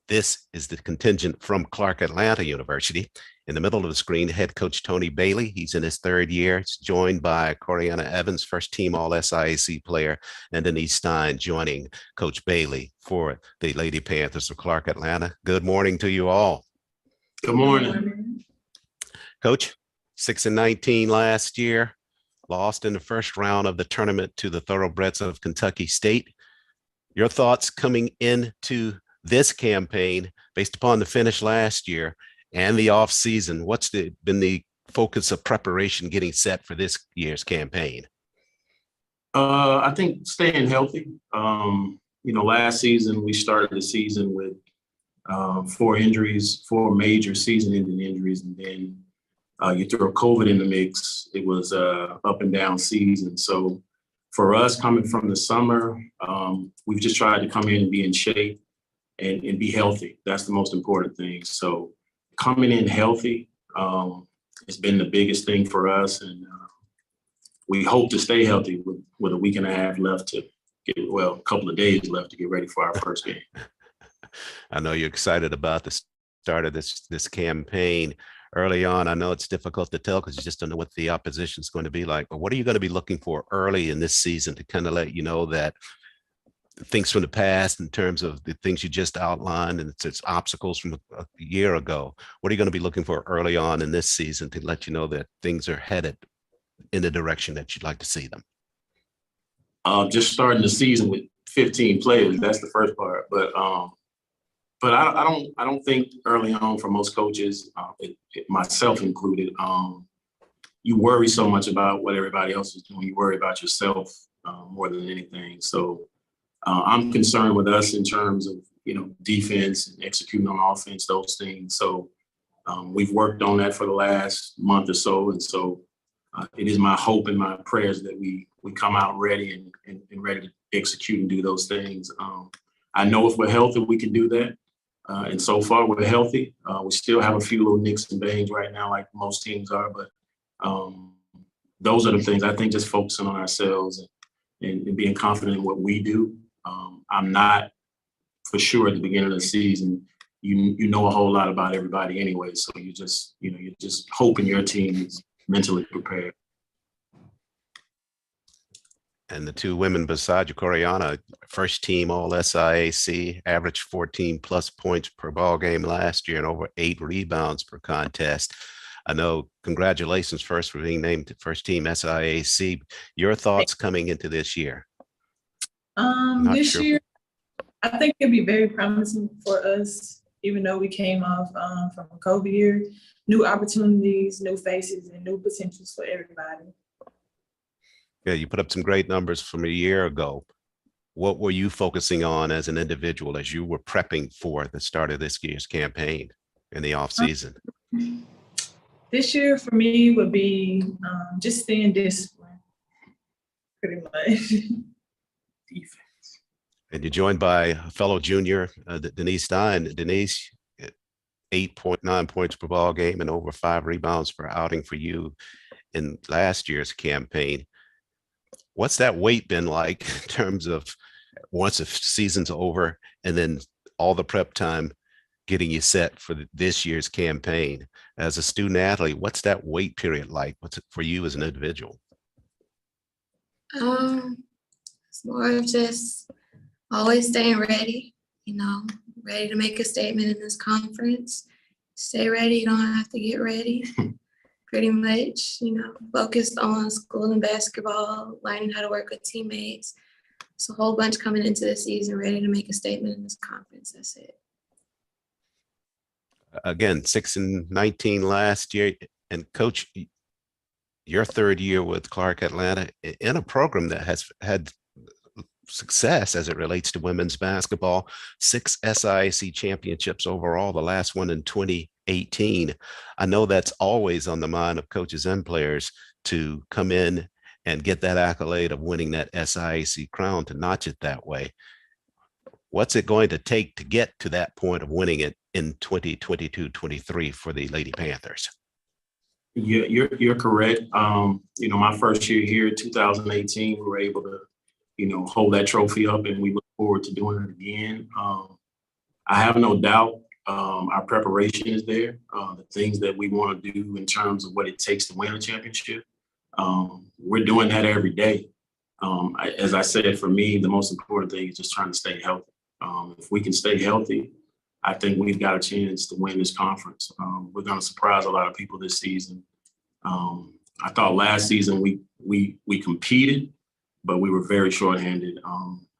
S8: This is the contingent from Clark Atlanta University. In the middle of the screen, head coach Tony Bailey. He's in his third year. He's joined by Coriana Evans, first team All-SIAC player, and Denise Stein joining Coach Bailey for the Lady Panthers of Clark Atlanta. Good morning to you all.
S16: Good morning.
S8: Coach, 6-19 last year. Lost in the first round of the tournament to the Thoroughbreds of Kentucky State. Your thoughts coming into this campaign based upon the finish last year and the off season? What's been the focus of preparation getting set for this year's campaign?
S16: I think staying healthy. Last season we started the season with 4 injuries, 4 major season-ending injuries, and then you throw COVID in the mix. It was a up and down season. So for us coming from the summer, we've just tried to come in and be in shape and be healthy. That's the most important thing. So coming in healthy has been the biggest thing for us. And we hope to stay healthy with a week and a half left to a couple of days left to get ready for our first game.
S8: I know you're excited about this started this campaign early on. I know it's difficult to tell because you just don't know what the opposition is going to be like, but what are you going to be looking for early in this season to kind of let you know that things from the past in terms of the things you just outlined and it's obstacles from a year ago? What are you going to be looking for early on in this season to let you know that things are headed in the direction that you'd like to see them?
S16: Just starting the season with 15 players, that's the first part. But I don't think early on for most coaches, myself included, you worry so much about what everybody else is doing. You worry about yourself more than anything. So I'm concerned with us in terms of, defense and executing on offense, those things. So we've worked on that for the last month or so. And so it is my hope and my prayers that we come out ready and ready to execute and do those things. I know if we're healthy, we can do that. And so far we're healthy. We still have a few little nicks and bangs right now, like most teams are, but those are the things. I think just focusing on ourselves and being confident in what we do. I'm not for sure at the beginning of the season, you know a whole lot about everybody anyway. So you're just hoping your team is mentally prepared.
S8: And the two women beside you, Coriana, first team all SIAC, averaged 14 plus points per ball game last year and over 8 rebounds per contest. I know, congratulations first for being named first team SIAC. Your thoughts coming into this year?
S17: This year, I think it'd be very promising for us, even though we came off from a COVID year. New opportunities, new faces, and new potentials for everybody.
S8: Yeah, you put up some great numbers from a year ago. What were you focusing on as an individual as you were prepping for the start of this year's campaign in the off season?
S17: This year for me would be just staying disciplined, pretty much. Defense.
S8: And you're joined by a fellow junior, Denise Stein. Denise, 8.9 points per ball game and over 5 rebounds per outing for you in last year's campaign. What's that weight been like in terms of once the season's over and then all the prep time getting you set for this year's campaign? As a student athlete, what's that wait period like? What's it for you as an individual?
S18: It's more of just always staying ready, ready to make a statement in this conference. Stay ready, you don't have to get ready. Pretty much, focused on school and basketball, learning how to work with teammates. It's a whole bunch coming into the season, ready to make a statement in this conference. That's it.
S8: Again, 6-19 last year. And Coach, your third year with Clark Atlanta in a program that has had success as it relates to women's basketball, 6 SIAC championships overall, the last one in 2018. I know that's always on the mind of coaches and players to come in and get that accolade of winning that SIAC crown, to notch it that way. What's it going to take to get to that point of winning it in 2022-23 for the Lady Panthers?
S16: You're correct. My first year here, 2018, we were able to, hold that trophy up, and we look forward to doing it again. I have no doubt our preparation is there. The things that we want to do in terms of what it takes to win a championship, we're doing that every day. As I said, for me, the most important thing is just trying to stay healthy. If we can stay healthy, I think we've got a chance to win this conference. We're going to surprise a lot of people this season. I thought last season we competed, but we were very shorthanded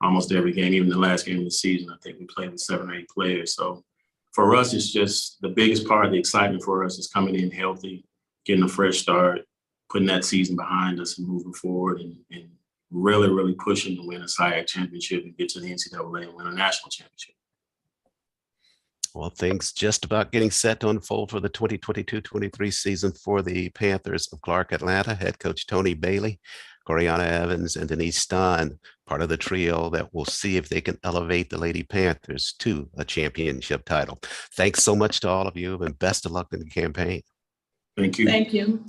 S16: almost every game. Even the last game of the season, I think we played with 7 or 8 players. So for us, it's just the biggest part of the excitement for us is coming in healthy, getting a fresh start, putting that season behind us and moving forward and really, really pushing to win a SIAC championship and get to the NCAA and win a national championship.
S8: Well, things just about getting set to unfold for the 2022-23 season for the Panthers of Clark Atlanta. Head coach Tony Bailey, Coriana Evans, and Denise Stein, part of the trio that will see if they can elevate the Lady Panthers to a championship title. Thanks so much to all of you, and best of luck in the campaign.
S16: Thank you.
S17: Thank you.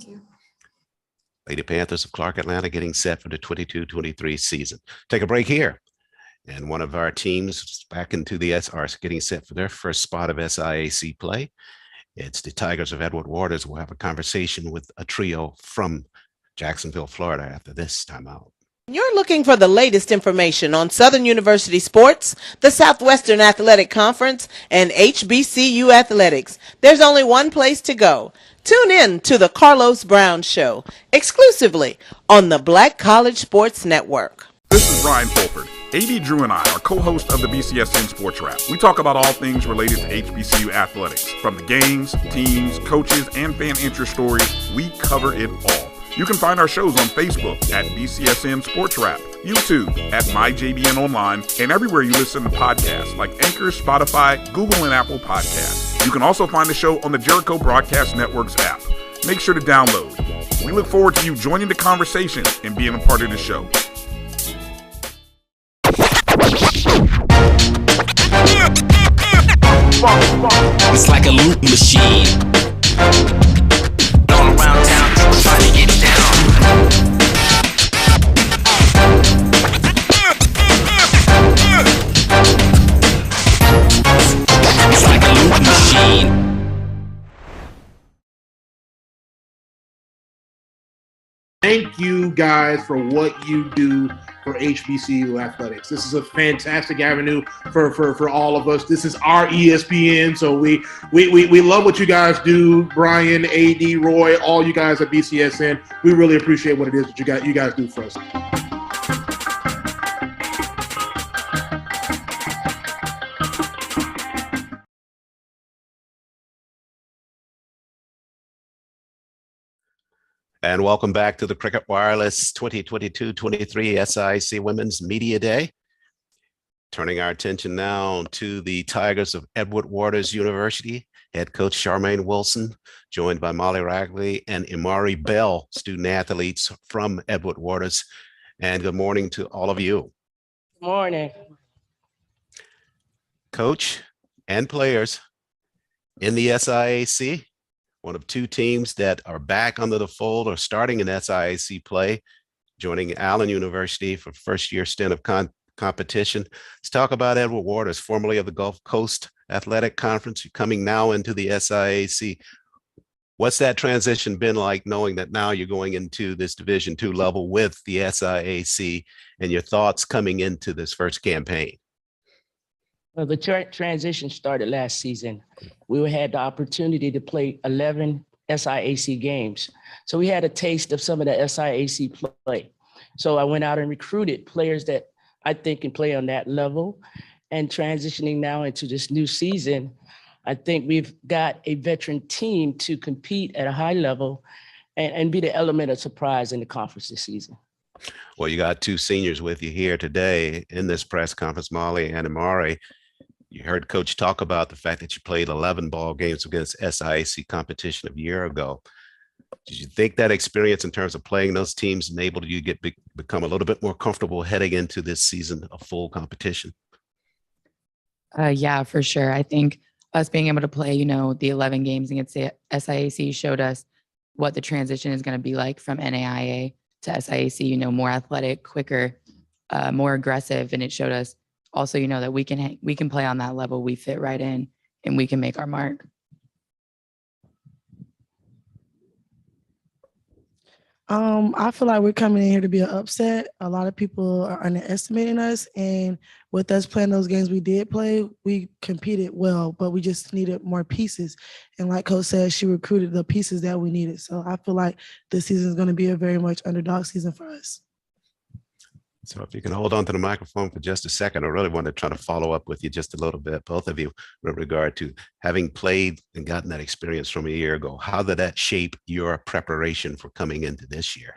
S8: Lady Panthers of Clark Atlanta getting set for the 22-23 season. Take a break here. And one of our teams is back into the SR getting set for their first spot of SIAC play. It's the Tigers of Edward Waters. We'll have a conversation with a trio from Jacksonville, Florida after this timeout.
S5: You're looking for the latest information on Southern University sports, the Southwestern Athletic Conference, and HBCU athletics. There's only one place to go. Tune in to the Carlos Brown Show, exclusively on the Black College Sports Network.
S6: This is Brian Fulford. AD Drew and I are co-hosts of the BCSN Sports Wrap. We talk about all things related to HBCU athletics. From the games, teams, coaches, and fan interest stories, we cover it all. You can find our shows on Facebook at BCSN Sports Wrap, YouTube at MyJBN Online, and everywhere you listen to podcasts like Anchor, Spotify, Google, and Apple Podcasts. You can also find the show on the Jericho Broadcast Network's app. Make sure to download. We look forward to you joining the conversation and being a part of the show.
S7: It's like a loop machine. All around town, trying to get down. It's like a loop machine.
S1: Thank you guys for what you do for HBCU athletics. This is a fantastic avenue for all of us. This is our ESPN, so we love what you guys do. Brian, AD, Roy, all you guys at BCSN. We really appreciate what it is that you guys do for us.
S8: And welcome back to the Cricket Wireless 2022-23 SIAC Women's Media Day. Turning our attention now to the Tigers of Edward Waters University, head coach Charmaine Wilson, joined by Molly Ragley and Imari Bell, student athletes from Edward Waters. And good morning to all of you.
S19: Good morning.
S8: Coach and players in the SIAC, one of two teams that are back under the fold or starting in SIAC play, joining Allen University for first-year stint of competition. Let's talk about Edward Waters, formerly of the Gulf Coast Athletic Conference, coming now into the SIAC. What's that transition been like, knowing that now you're going into this Division II level with the SIAC, and your thoughts coming into this first campaign?
S19: Well, the transition started last season. We had the opportunity to play 11 SIAC games. So we had a taste of some of the SIAC play. So I went out and recruited players that I think can play on that level. And transitioning now into this new season, I think we've got a veteran team to compete at a high level and be the element of surprise in the conference this season.
S8: Well, you got two seniors with you here today in this press conference, Molly and Imari. You heard Coach talk about the fact that you played 11 ball games against SIAC competition a year ago. Did you think that experience in terms of playing those teams enabled you to become a little bit more comfortable heading into this season of full competition?
S20: Yeah, for sure. I think us being able to play, the 11 games against the SIAC showed us what the transition is going to be like from NAIA to SIAC, more athletic, quicker, more aggressive. And it showed us also, that we can play on that level. We fit right in and we can make our mark.
S21: I feel like we're coming in here to be an upset. A lot of people are underestimating us, and with us playing those games we did play, we competed well, but we just needed more pieces. And like Coach said, she recruited the pieces that we needed. So I feel like this season is going to be a very much underdog season for us.
S8: So if you can hold on to the microphone for just a second, I really want to try to follow up with you just a little bit, both of you, with regard to having played and gotten that experience from a year ago. How did that shape your preparation for coming into this year?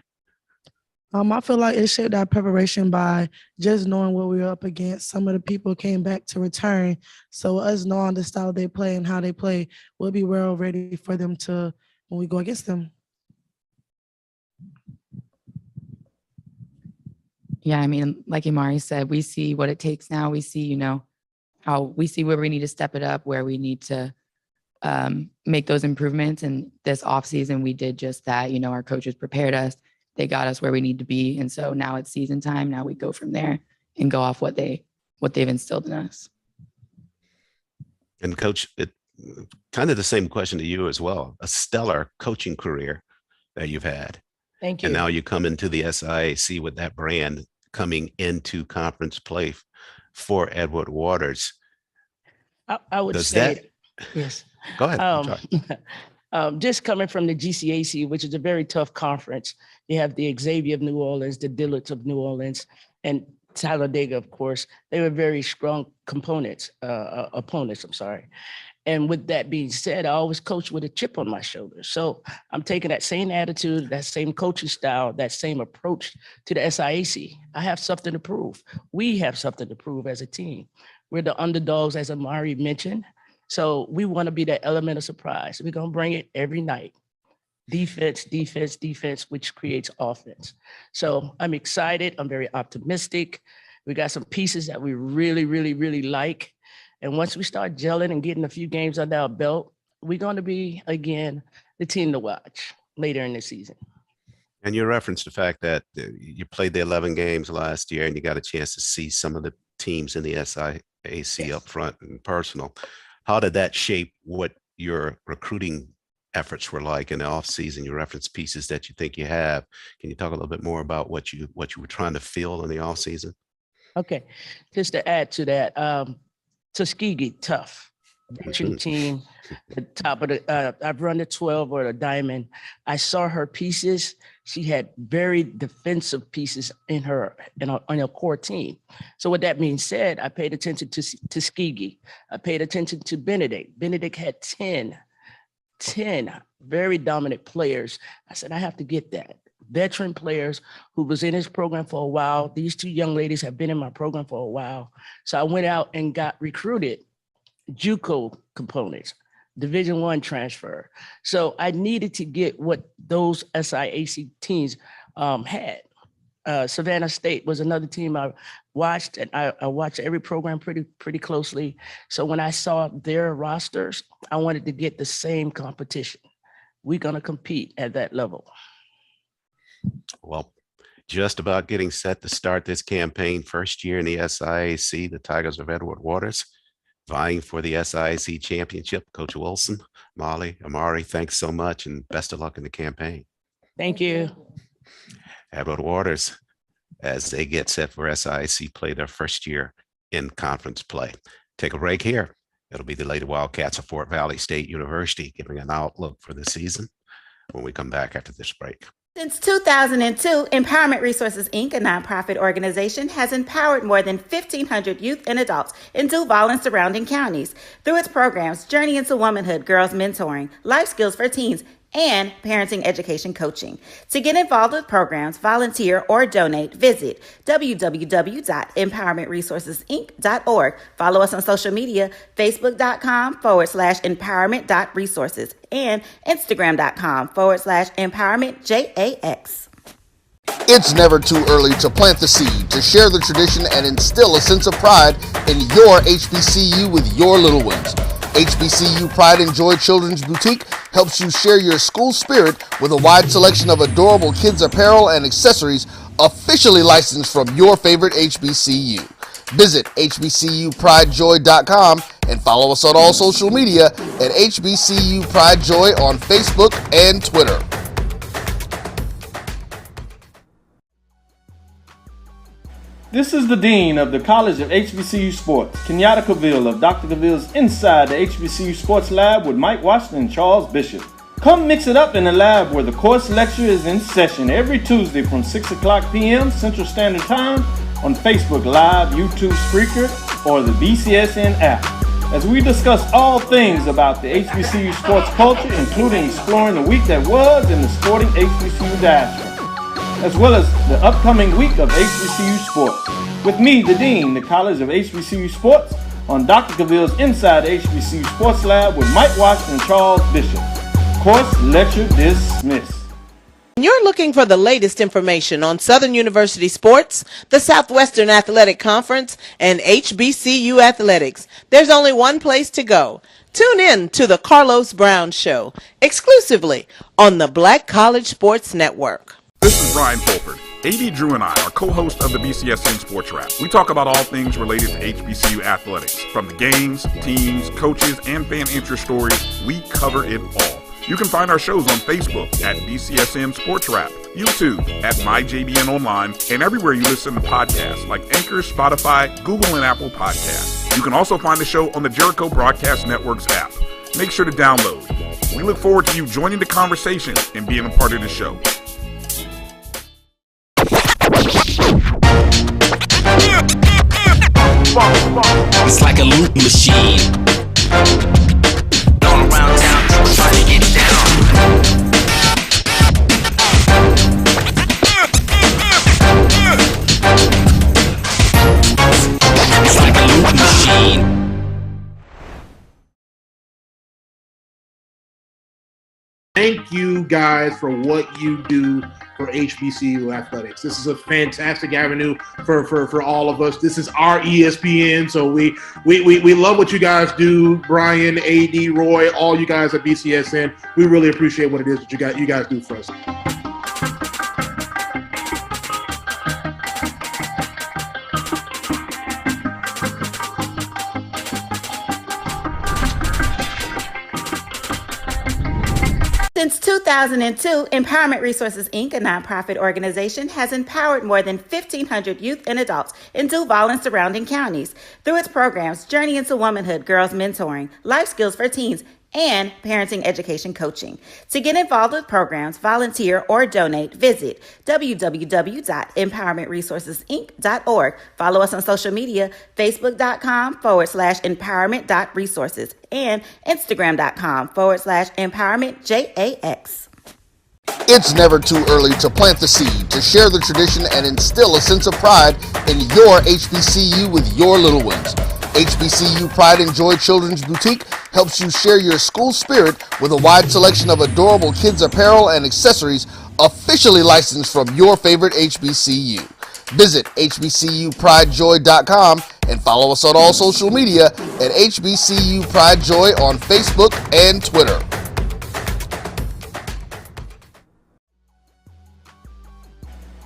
S21: I feel like it shaped our preparation by just knowing what we were up against. Some of the people came back to return. So us knowing the style they play and how they play, we'll be well ready for them when we go against them.
S20: Yeah, I mean, like Imari said, we see what it takes now. We see, we see where we need to step it up, where we need to make those improvements. And this offseason, we did just that. Our coaches prepared us. They got us where we need to be. And so now it's season time. Now we go from there and go off what they what they've instilled in us.
S8: And Coach, it kind of the same question to you as well. A stellar coaching career that you've had.
S19: Thank you.
S8: And now you come into the SIAC with that brand coming into conference play for Edward Waters.
S19: I would
S8: Does
S19: say, yes.
S8: Go ahead. I'm sorry.
S19: Just coming from the GCAC, which is a very tough conference, you have the Xavier of New Orleans, the Dillards of New Orleans, and Talladega, of course. They were very strong opponents. I'm sorry. And with that being said, I always coach with a chip on my shoulder. So I'm taking that same attitude, that same coaching style, that same approach to the SIAC. I have something to prove. We have something to prove as a team. We're the underdogs, as Amari mentioned. So we want to be that element of surprise. We're going to bring it every night. Defense, defense, defense, which creates offense. So I'm excited. I'm very optimistic. We got some pieces that we really, really, really like. And once we start gelling and getting a few games under our belt, we're going to be, again, the team to watch later in the season.
S8: And you referenced the fact that you played the 11 games last year and you got a chance to see some of the teams in the SIAC up front and personal. How did that shape what your recruiting efforts were like in the offseason? You referenced pieces that you think you have. Can you talk a little bit more about what you were trying to fill in the offseason?
S19: Okay. Just to add to that, Tuskegee, tough. Veteran team, the top of the, I've run the 12 or the diamond. I saw her pieces. She had very defensive pieces in her, on her core team. So with that being said, I paid attention to Tuskegee. I paid attention to Benedict. Benedict had 10 very dominant players. I said, I have to get that. Veteran players who was in his program for a while. These two young ladies have been in my program for a while. So I went out and got recruited JUCO components, Division I transfer. So I needed to get what those SIAC teams had. Savannah State was another team I watched, and I watched every program pretty closely. So when I saw their rosters, I wanted to get the same competition. We're going to compete at that level.
S8: Well, just about getting set to start this campaign. First year in the SIAC, the Tigers of Edward Waters, vying for the SIAC championship. Coach Wilson, Molly, Amari, thanks so much and best of luck in the campaign.
S19: Thank you.
S8: Edward Waters, as they get set for SIAC play, their first year in conference play. Take a break here. It'll be the Lady Wildcats of Fort Valley State University giving an outlook for the season when we come back after this break.
S2: Since 2002, Empowerment Resources, Inc., a nonprofit organization, has empowered more than 1,500 youth and adults in Duval and surrounding counties. Through its programs, Journey into Womanhood, Girls Mentoring, Life Skills for Teens, and Parenting Education Coaching. To get involved with programs, volunteer, or donate, visit www.empowermentresourcesinc.org. Follow us on social media, facebook.com/empowerment.resources and Instagram.com/empowermentJAX.
S3: It's never too early to plant the seed, to share the tradition, and instill a sense of pride in your HBCU with your little ones. HBCU Pride and Joy Children's Boutique helps you share your school spirit with a wide selection of adorable kids apparel and accessories officially licensed from your favorite HBCU. Visit hbcupridejoy.com and follow us on all social media at HBCU Pride Joy on Facebook and Twitter.
S4: This is the Dean of the College of HBCU Sports, Kenyatta Cavill of Dr. Cavill's Inside the HBCU Sports Lab with Mike Washington and Charles Bishop. Come mix it up in the lab where the course lecture is in session every Tuesday from 6 o'clock p.m. Central Standard Time on Facebook Live, YouTube Spreaker, or the BCSN app, as we discuss all things about the HBCU sports culture, including exploring the week that was in the sporting HBCU diaspora, as well as the upcoming week of HBCU sports. With me, the Dean, the College of HBCU Sports, on Dr. Cavill's Inside the HBCU Sports Lab with Mike Washington and Charles Bishop. Course lecture dismissed.
S5: When you're looking for the latest information on Southern University sports, the Southwestern Athletic Conference, and HBCU athletics, there's only one place to go. Tune in to the Carlos Brown Show, exclusively on the Black College Sports Network.
S6: This is Brian Fulford. AD Drew and I are co-hosts of the BCSN Sports Wrap. We talk about all things related to HBCU athletics. From the games, teams, coaches, and fan interest stories, we cover it all. You can find our shows on Facebook at BCSN Sports Wrap, YouTube at MyJBN Online, and everywhere you listen to podcasts like Anchor, Spotify, Google, and Apple Podcasts. You can also find the show on the Jericho Broadcast Network's app. Make sure to download. We look forward to you joining the conversation and being a part of the show.
S7: It's like a loop machine. All around town, trying to get down. It's like a loop machine.
S1: Thank you guys for what you do for HBCU athletics. This is a fantastic avenue for all of us. This is our ESPN, so we love what you guys do. Brian, AD, Roy, all you guys at BCSN. We really appreciate what it is that you guys do for us.
S2: Since 2002, Empowerment Resources, Inc., a nonprofit organization, has empowered more than 1,500 youth and adults in Duval and surrounding counties. Through its programs, Journey into Womanhood, Girls Mentoring, Life Skills for Teens, and Parenting Education Coaching. To get involved with programs, volunteer, or donate, visit www.empowermentresourcesinc.org. Follow us on social media, facebook.com/empowerment.resources and instagram.com/empowermentjax.
S3: It's never too early to plant the seed, to share the tradition, and instill a sense of pride in your HBCU with your little ones. HBCU Pride and Joy Children's Boutique helps you share your school spirit with a wide selection of adorable kids apparel and accessories officially licensed from your favorite HBCU. Visit hbcupridejoy.com and follow us on all social media at HBCU Pride Joy on Facebook and Twitter.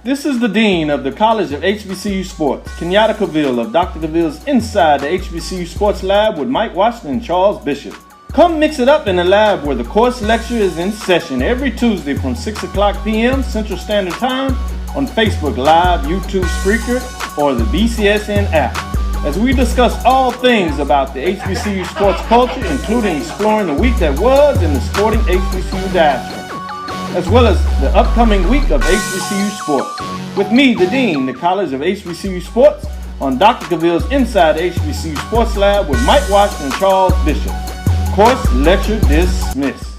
S4: This is the Dean of the College of HBCU Sports, Kenyatta Cavill of Dr. Cavill's Inside the HBCU Sports Lab with Mike Washington and Charles Bishop. Come mix it up in the lab where the course lecture is in session every Tuesday from 6 o'clock p.m. Central Standard Time on Facebook Live, YouTube Spreaker, or the BCSN app, as we discuss all things about the HBCU sports culture, including exploring the week that was in the sporting HBCU diaspora, as well as the upcoming week of HBCU sports. With me, the Dean, the College of HBCU Sports, on Dr. Cavill's Inside the HBCU Sports Lab with Mike Washington and Charles Bishop. Course lecture dismissed.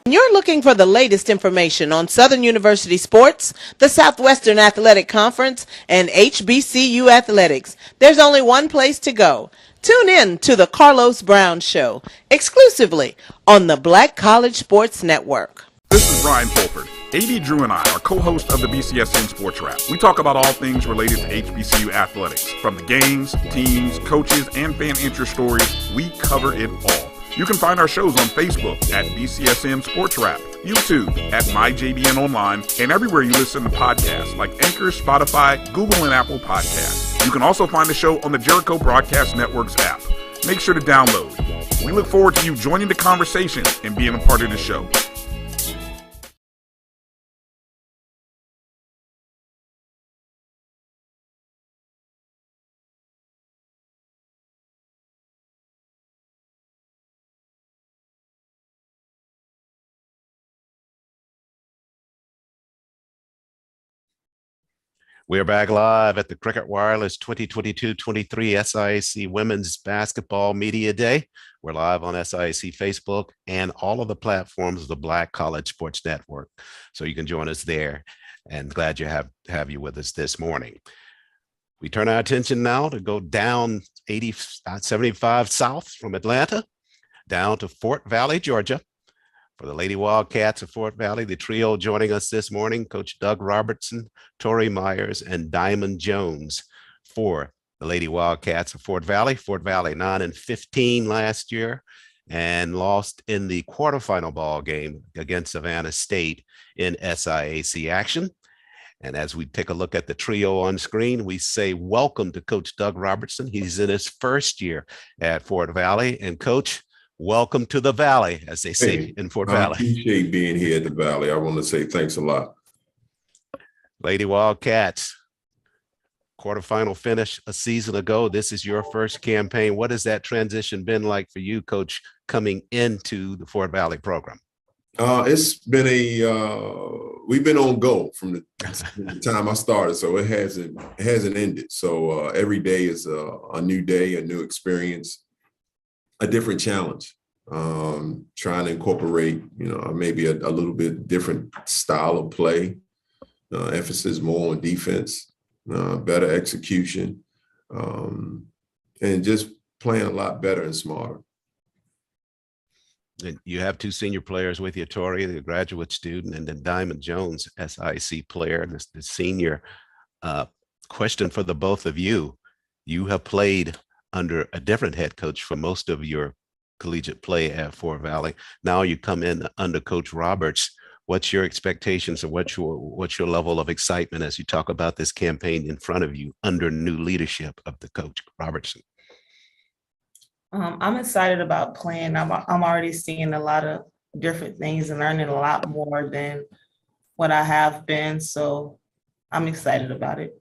S5: When you're looking for the latest information on Southern University sports, the Southwestern Athletic Conference, and HBCU athletics, there's only one place to go. Tune in to the Carlos Brown Show, exclusively on the Black College Sports Network.
S6: This is Brian Fulford. AD Drew and I are co-hosts of the BCSN Sports Wrap. We talk about all things related to HBCU athletics. From the games, teams, coaches, and fan interest stories, we cover it all. You can find our shows on Facebook at BCSN Sports Wrap, YouTube at MyJBN Online, and everywhere you listen to podcasts like Anchor, Spotify, Google, and Apple Podcasts. You can also find the show on the Jericho Broadcast Network's app. Make sure to download. We look forward to you joining the conversation and being a part of the show.
S8: We're back live at the Cricket Wireless 2022-23 SIAC Women's Basketball Media Day. We're live on SIAC Facebook and all of the platforms of the Black College Sports Network. So you can join us there, and glad to have you with us this morning. We turn our attention now to go down 75 south from Atlanta, down to Fort Valley, Georgia. For the Lady Wildcats of Fort Valley, the trio joining us this morning, Coach Doug Robertson, Tori Myers, and Diamond Jones for the Lady Wildcats of Fort Valley. Fort Valley 9-15 last year and lost in the quarterfinal ball game against Savannah State in SIAC action. And as we take a look at the trio on screen, we say welcome to Coach Doug Robertson. He's in his first year at Fort Valley. And Coach, welcome to the Valley, as they say in Fort Valley.
S10: I appreciate being here at the Valley. I want to say thanks a lot.
S8: Lady Wildcats, quarterfinal finish a season ago. This is your first campaign. What has that transition been like for you, Coach, coming into the Fort Valley program?
S10: It's been we've been on go from the time I started, so it hasn't ended. So every day is a new day, a new experience, a different challenge. Trying to incorporate, maybe a little bit different style of play, emphasis more on defense, better execution, and just playing a lot better and smarter.
S8: And you have two senior players with you, Tori, the graduate student, and then Diamond Jones, SIAC player, the senior. Question for the both of you. You have played under a different head coach for most of your collegiate play at Fort Valley. Now you come in under Coach Roberts. What's your expectations and what's your level of excitement as you talk about this campaign in front of you under new leadership of the Coach Robertson?
S22: I'm excited about playing. I'm already seeing a lot of different things and learning a lot more than what I have been. So I'm excited about it.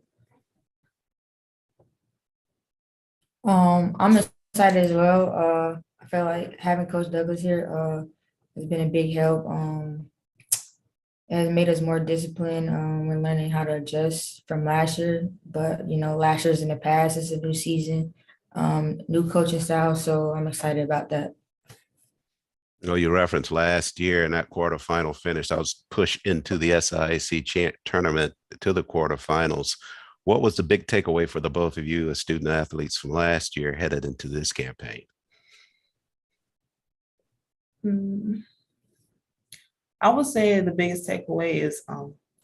S23: I'm excited as well. I feel like having Coach Douglas here has been a big help. It has made us more disciplined. We're learning how to adjust from last year, but last year's in the past. It's a new season. New coaching style, so I'm excited about that.
S8: You referenced last year in that quarterfinal finish. I was pushed into the SIAC tournament to the quarterfinals. What was the big takeaway for the both of you as student athletes from last year headed into this campaign?
S22: I would say the biggest takeaway is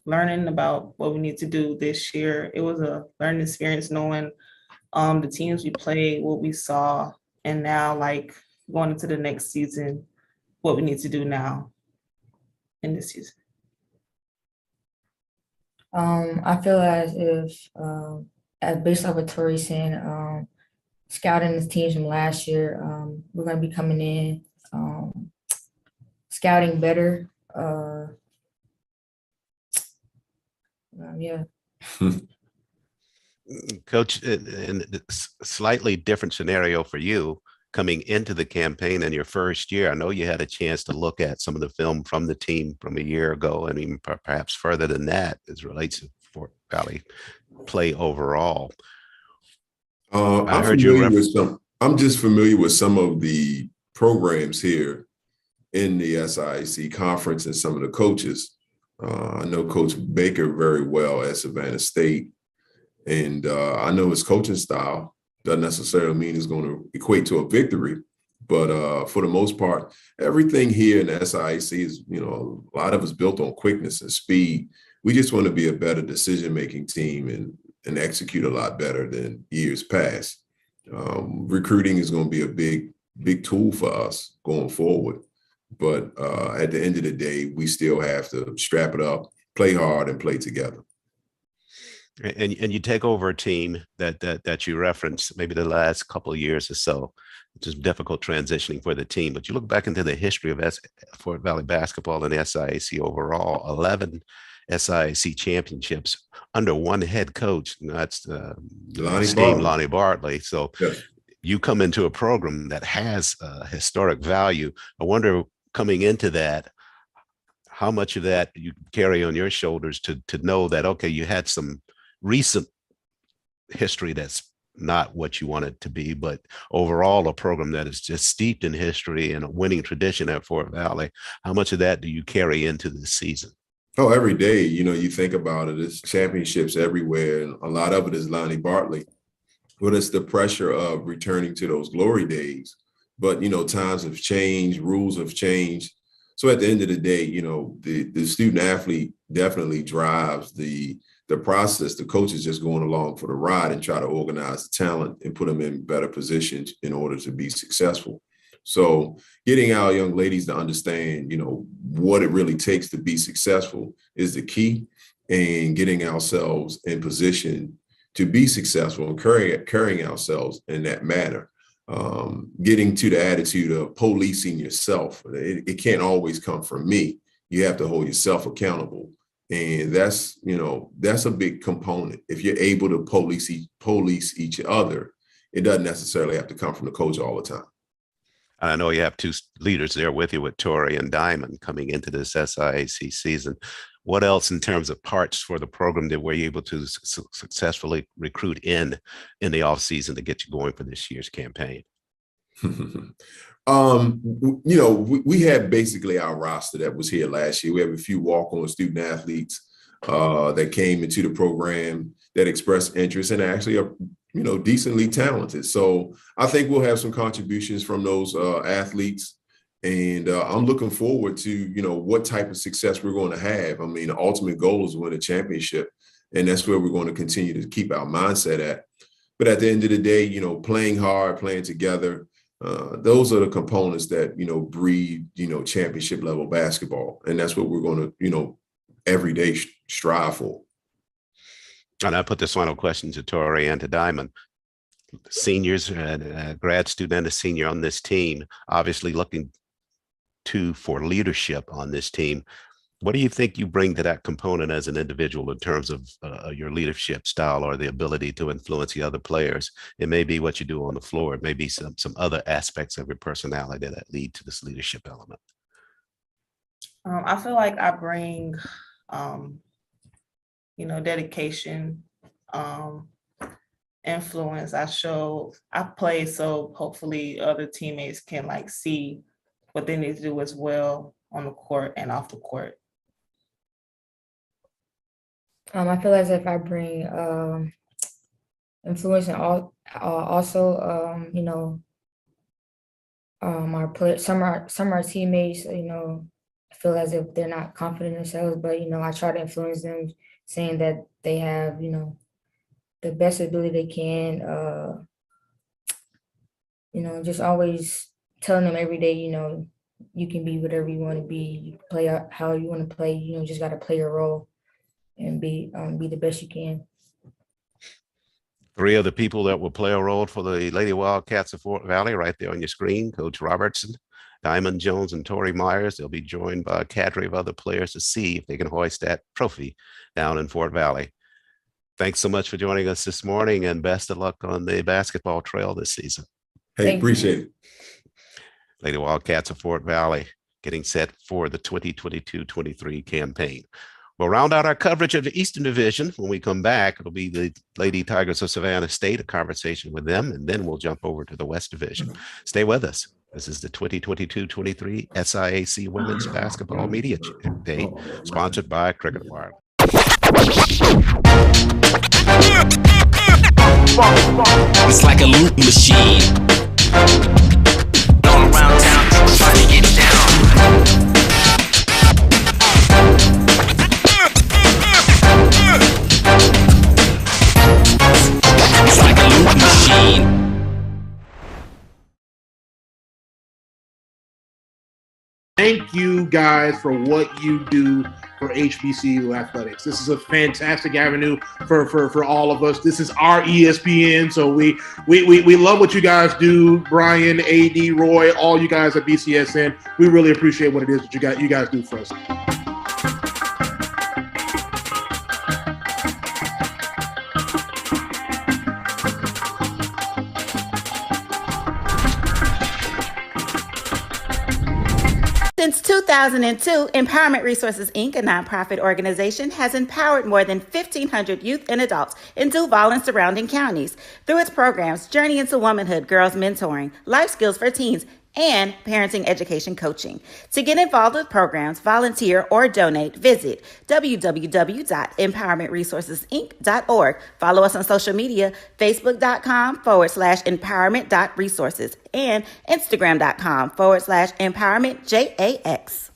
S22: learning about what we need to do this year. It was a learning experience knowing the teams we played, what we saw, and now like going into the next season, what we need to do now in this season.
S23: I feel as if, based off what Tori's saying, scouting the teams from last year, we're going to be coming in, scouting better. Yeah.
S8: Coach, in a slightly different scenario for you coming into the campaign in your first year. I know you had a chance to look at some of the film from the team from a year ago, and even perhaps further than that as it relates to Fort Valley play overall.
S10: I'm just familiar with some of the programs here in the SIAC conference and some of the coaches. I know Coach Baker very well at Savannah State. And I know his coaching style doesn't necessarily mean it's going to equate to a victory, but for the most part, everything here in the SIAC is, a lot of it's built on quickness and speed. We just want to be a better decision-making team and execute a lot better than years past. Recruiting is going to be a big tool for us going forward. But at the end of the day, we still have to strap it up, play hard, and play together.
S8: And you take over a team that you referenced maybe the last couple of years or so. It's just difficult transitioning for the team. But you look back into the history of Fort Valley basketball and SIAC overall, 11 SIAC championships under one head coach. That's Lonnie Bartley. So yes. You come into a program that has historic value. I wonder, coming into that, how much of that you carry on your shoulders to know that, okay, you had some recent history that's not what you want it to be, but overall a program that is just steeped in history and a winning tradition at Fort Valley. How much of that do you carry into this season?
S10: Oh, every day, you think about it, it's championships everywhere. And a lot of it is Lonnie Bartley. But it's the pressure of returning to those glory days. But, times have changed, rules have changed. So at the end of the day, the student athlete definitely drives the process. The coach is just going along for the ride and try to organize the talent and put them in better positions in order to be successful. So getting our young ladies to understand, what it really takes to be successful is the key. and getting ourselves in position to be successful and carrying ourselves in that manner. Getting to the attitude of policing yourself. It can't always come from me. You have to hold yourself accountable. And that's a big component. If you're able to police each other, it doesn't necessarily have to come from the coach all the time.
S8: I know you have two leaders there with you, with Tori and Diamond, coming into this SIAC season. What else in terms of parts for the program that we're able to successfully recruit in the offseason to get you going for this year's campaign?
S10: We had basically our roster that was here last year. We have a few walk-on student athletes that came into the program that expressed interest and actually are, decently talented. So I think we'll have some contributions from those athletes. And I'm looking forward to, what type of success we're going to have. I mean, the ultimate goal is to win a championship. And that's where we're going to continue to keep our mindset at. But at the end of the day, playing hard, playing together, those are the components that, breed, championship level basketball. And that's what we're going to, every day strive for.
S8: And I put this final question to Tori and to Diamond. Seniors, a grad student and a senior on this team, obviously looking for leadership on this team. What do you think you bring to that component as an individual in terms of your leadership style or the ability to influence the other players? It may be what you do on the floor. It may be some other aspects of your personality that lead to this leadership element.
S22: I feel like I bring, dedication, influence. I play so hopefully other teammates can see what they need to do as well on the court and off the court.
S23: I feel as if I bring influence and also, our players, some of our teammates, feel as if they're not confident in themselves, but, I try to influence them, saying that they have, the best ability they can, just always telling them every day, you can be whatever you want to be, you can play how you want to play, just got to play your role and be the best you can.
S8: Three of the people that will play a role for the Lady Wildcats of Fort Valley right there on your screen: Coach Robertson, Diamond Jones, and Tori Myers. They'll be joined by a cadre of other players to see if they can hoist that trophy down in Fort Valley. Thanks so much for joining us this morning, and best of luck on the basketball trail this season.
S10: Hey, appreciate it.
S8: Lady Wildcats of Fort Valley getting set for the 2022-23 campaign. We'll round out our coverage of the Eastern Division. When we come back, it'll be the Lady Tigers of Savannah State, a conversation with them, and then we'll jump over to the West Division. Stay with us. This is the 2022-23 SIAC Women's Basketball Media Day, sponsored by Cricket Wire.
S7: It's like a loot machine. All around town, trying to get down. It's like a loot machine.
S1: Thank you guys for what you do for HBCU athletics. This is a fantastic avenue for all of us. This is our ESPN, so we love what you guys do. Brian, AD, Roy, all you guys at BCSN. We really appreciate what it is that you guys do for us.
S2: Since 2002, Empowerment Resources, Inc., a nonprofit organization, has empowered more than 1,500 youth and adults in Duval and surrounding counties through its programs Journey into Womanhood, Girls Mentoring, Life Skills for Teens, and Parenting Education Coaching. To get involved with programs, volunteer, or donate, visit www.empowermentresourcesinc.org. Follow us on social media, facebook.com/empowerment.resources and Instagram.com/empowermentJAX.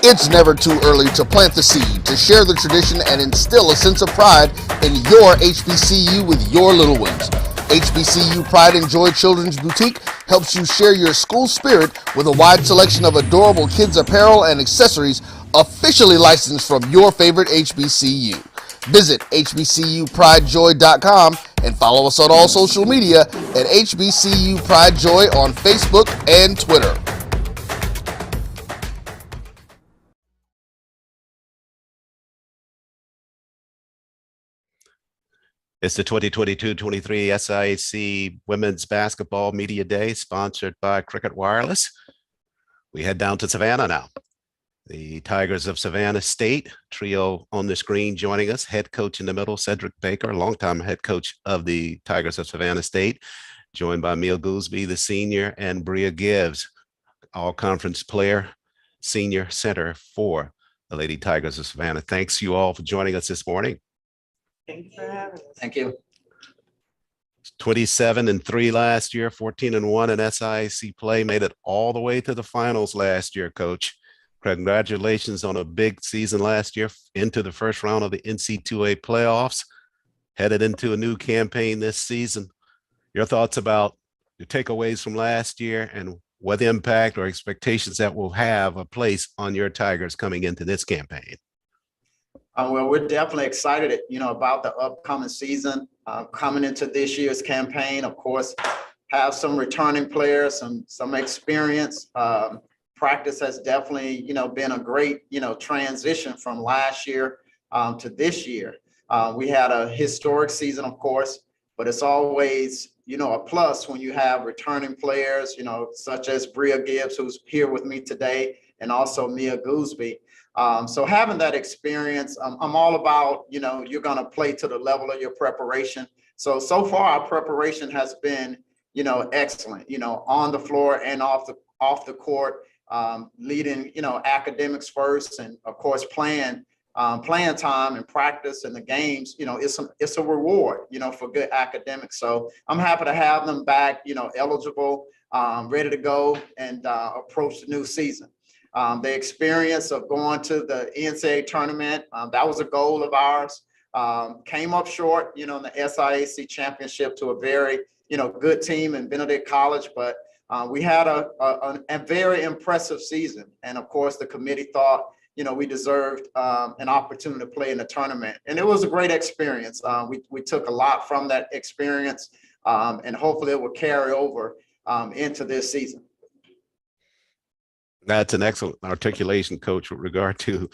S3: It's never too early to plant the seed, to share the tradition, and instill a sense of pride in your HBCU with your little ones. HBCU Pride and Joy Children's Boutique helps you share your school spirit with a wide selection of adorable kids apparel and accessories officially licensed from your favorite HBCU. Visit hbcupridejoy.com and follow us on all social media at HBCU Pride Joy on Facebook and Twitter.
S8: It's the 2022-23 SIAC Women's Basketball Media Day, sponsored by Cricket Wireless. We head down to Savannah now. The Tigers of Savannah State trio on the screen joining us. Head coach in the middle, Cedric Baker, longtime head coach of the Tigers of Savannah State, joined by Mia Goolsby, the senior, and Bria Gibbs, all-conference player, senior center for the Lady Tigers of Savannah. Thanks you all for joining us this morning.
S22: Thank you for having us.
S9: Thank you.
S8: 27-3 last year, 14-1 in SIAC play, made it all the way to the finals last year, Coach. Congratulations on a big season last year, into the first round of the NC2A playoffs, headed into a new campaign this season. Your thoughts about your takeaways from last year and what impact or expectations that will have a place on your Tigers coming into this campaign?
S9: Well, we're definitely excited, about the upcoming season, coming into this year's campaign. Of course, have some returning players, some experience. Practice has definitely, been a great, transition from last year to this year. We had a historic season, of course, but it's always, a plus when you have returning players, such as Bria Gibbs, who's here with me today, and also Mia Goolsby. So having that experience, I'm all about, you're going to play to the level of your preparation. So far our preparation has been, excellent, on the floor and off the court, leading, academics first, and of course playing time and practice in the games, it's a reward, for good academics. So I'm happy to have them back, eligible, ready to go and approach the new season. The experience of going to the NCAA tournament, that was a goal of ours. Came up short, in the SIAC championship to a very, good team in Benedict College, but we had a very impressive season. And of course, the committee thought, we deserved an opportunity to play in the tournament. And it was a great experience. We took a lot from that experience, and hopefully it will carry over into this season.
S8: That's an excellent articulation, Coach, with regard to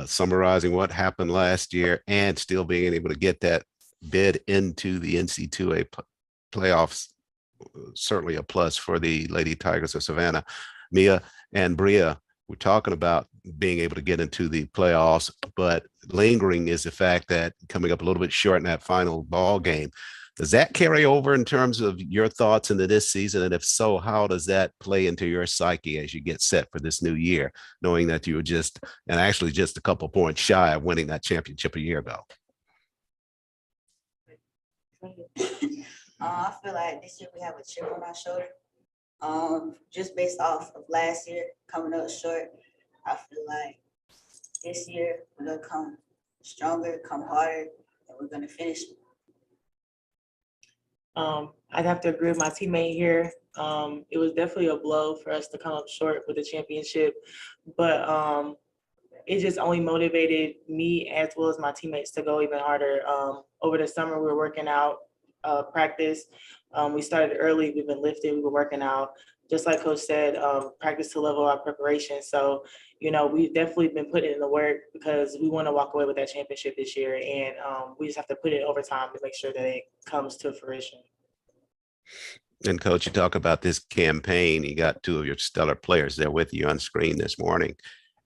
S8: summarizing what happened last year and still being able to get that bid into the NC2A playoffs. Certainly a plus for the Lady Tigers of Savannah. Mia and Bria, we're talking about being able to get into the playoffs, but lingering is the fact that coming up a little bit short in that final ball game. Does that carry over in terms of your thoughts into this season? And if so, how does that play into your psyche as you get set for this new year, knowing that you were just a couple points shy of winning that championship a year ago?
S12: I feel like this year we have a chip on our shoulder. Just based off of last year coming up short, I feel like this year we're going to come stronger, come harder, and we're going to finish.
S22: I'd have to agree with my teammate here. It was definitely a blow for us to come up short with the championship, but it just only motivated me as well as my teammates to go even harder. Over the summer, we were working out, practice. We started early, we've been lifting, we were working out. Just like Coach said, practice to level our preparation. So, we've definitely been putting in the work because we want to walk away with that championship this year. And we just have to put in overtime to make sure that it comes to fruition.
S8: And Coach, you talk about this campaign. You got two of your stellar players there with you on screen this morning.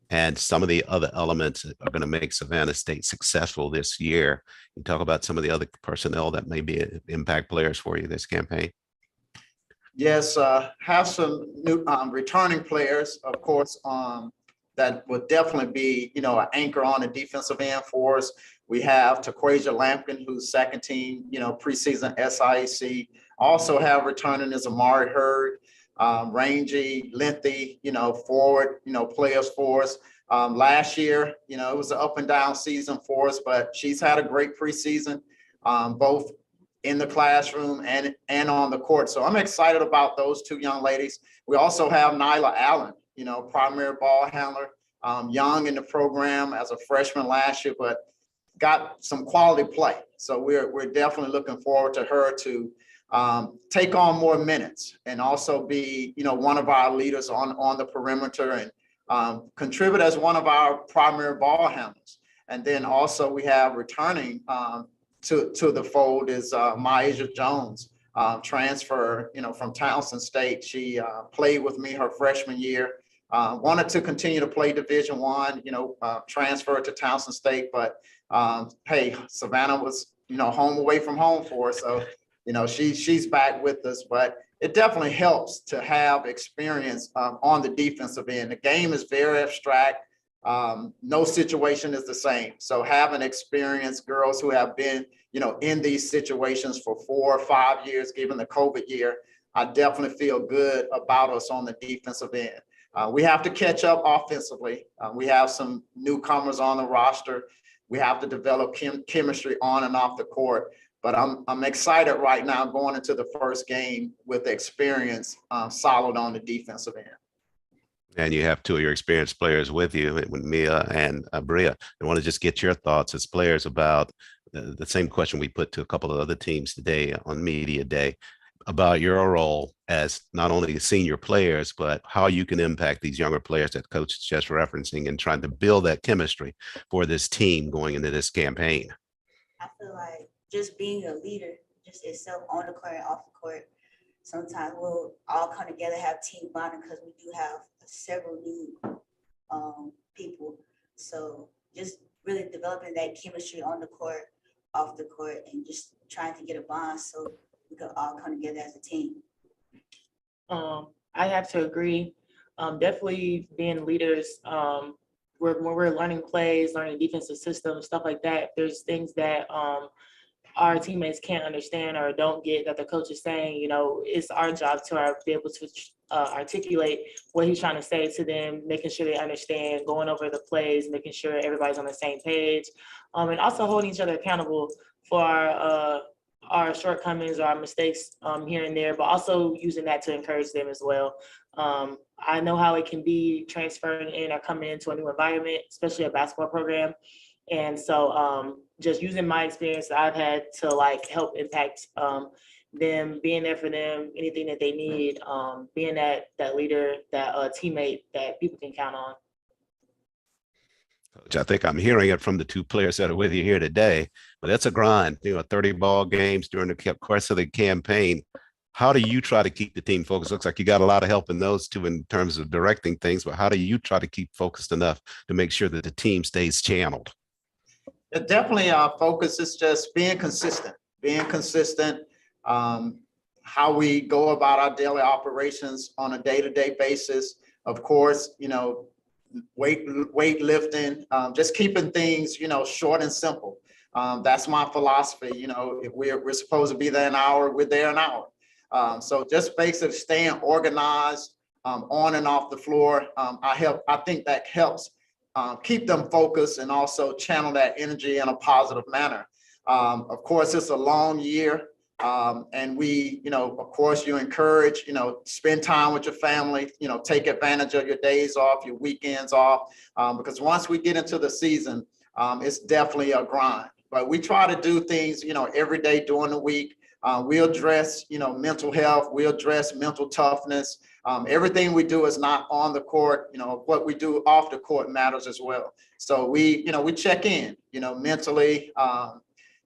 S8: And some of the other elements that are going to make Savannah State successful this year. You talk about some of the other personnel that may be impact players for you this campaign.
S9: Yes, have some new returning players, of course, that would definitely be, an anchor on the defensive end for us. We have Taquasia Lampkin, who's second team, preseason SIAC. Also have returning is Amari Hurd, rangy, lengthy, forward, players for us. Last year, it was an up and down season for us, but she's had a great preseason. Both in the classroom and on the court. So I'm excited about those two young ladies. We also have Nyla Allen, primary ball handler, young in the program as a freshman last year, but got some quality play. So we're definitely looking forward to her to take on more minutes and also be, one of our leaders on the perimeter and contribute as one of our primary ball handlers. And then also we have returning to the fold is Myasia Jones, transfer, from Townsend State. She played with me her freshman year. Wanted to continue to play Division I, transfer to Townsend State, but hey, Savannah was, home away from home for her. So, she's back with us, but it definitely helps to have experience on the defensive end. The game is very abstract. No situation is the same. So having experienced girls who have been, in these situations for 4 or 5 years, given the COVID year, I definitely feel good about us on the defensive end. We have to catch up offensively. We have some newcomers on the roster. We have to develop chemistry on and off the court. But I'm excited right now going into the first game with experience solid on the defensive end.
S8: And you have two of your experienced players with you, with Mia and Bria. I want to just get your thoughts as players about the same question we put to a couple of other teams today on Media Day about your role as not only senior players, but how you can impact these younger players that Coach is just referencing and trying to build that chemistry for this team going into this campaign.
S12: I feel like just being a leader, just itself on the court and off the court, sometimes we'll all come together, have team bonding because we do have several new people. So just really developing that chemistry on the court, off the court, and just trying to get a bond so we can all come together as a team.
S22: I have to agree. Definitely being leaders, when we're learning plays, learning defensive systems, stuff like that, there's things that our teammates can't understand or don't get that the coach is saying. It's our job to be able to articulate what he's trying to say to them, making sure they understand, going over the plays, making sure everybody's on the same page, and also holding each other accountable for our shortcomings or our mistakes here and there, but also using that to encourage them as well. I know how it can be transferring in or coming into a new environment, especially a basketball program. And so just using my experience that I've had to help impact them, being there for them, anything that they need, being that leader, that teammate that people can count on.
S8: Coach, I think I'm hearing it from the two players that are with you here today, but that's a grind, 30 ball games during the course of the campaign. How do you try to keep the team focused? Looks like you got a lot of help in those two in terms of directing things, but how do you try to keep focused enough to make sure that the team stays channeled?
S9: Definitely our focus is just being consistent, how we go about our daily operations on a day-to-day basis. Of course, weightlifting, just keeping things, short and simple. That's my philosophy. If we're supposed to be there an hour, we're there an hour. So just basically staying organized on and off the floor. I think that helps keep them focused and also channel that energy in a positive manner. Of course, it's a long year. And we, of course, you encourage, spend time with your family, take advantage of your days off, your weekends off, because once we get into the season, it's definitely a grind. But we try to do things, every day during the week. We'll address, mental health. We'll address mental toughness. Everything we do is not on the court. What we do off the court matters as well. So we check in, mentally,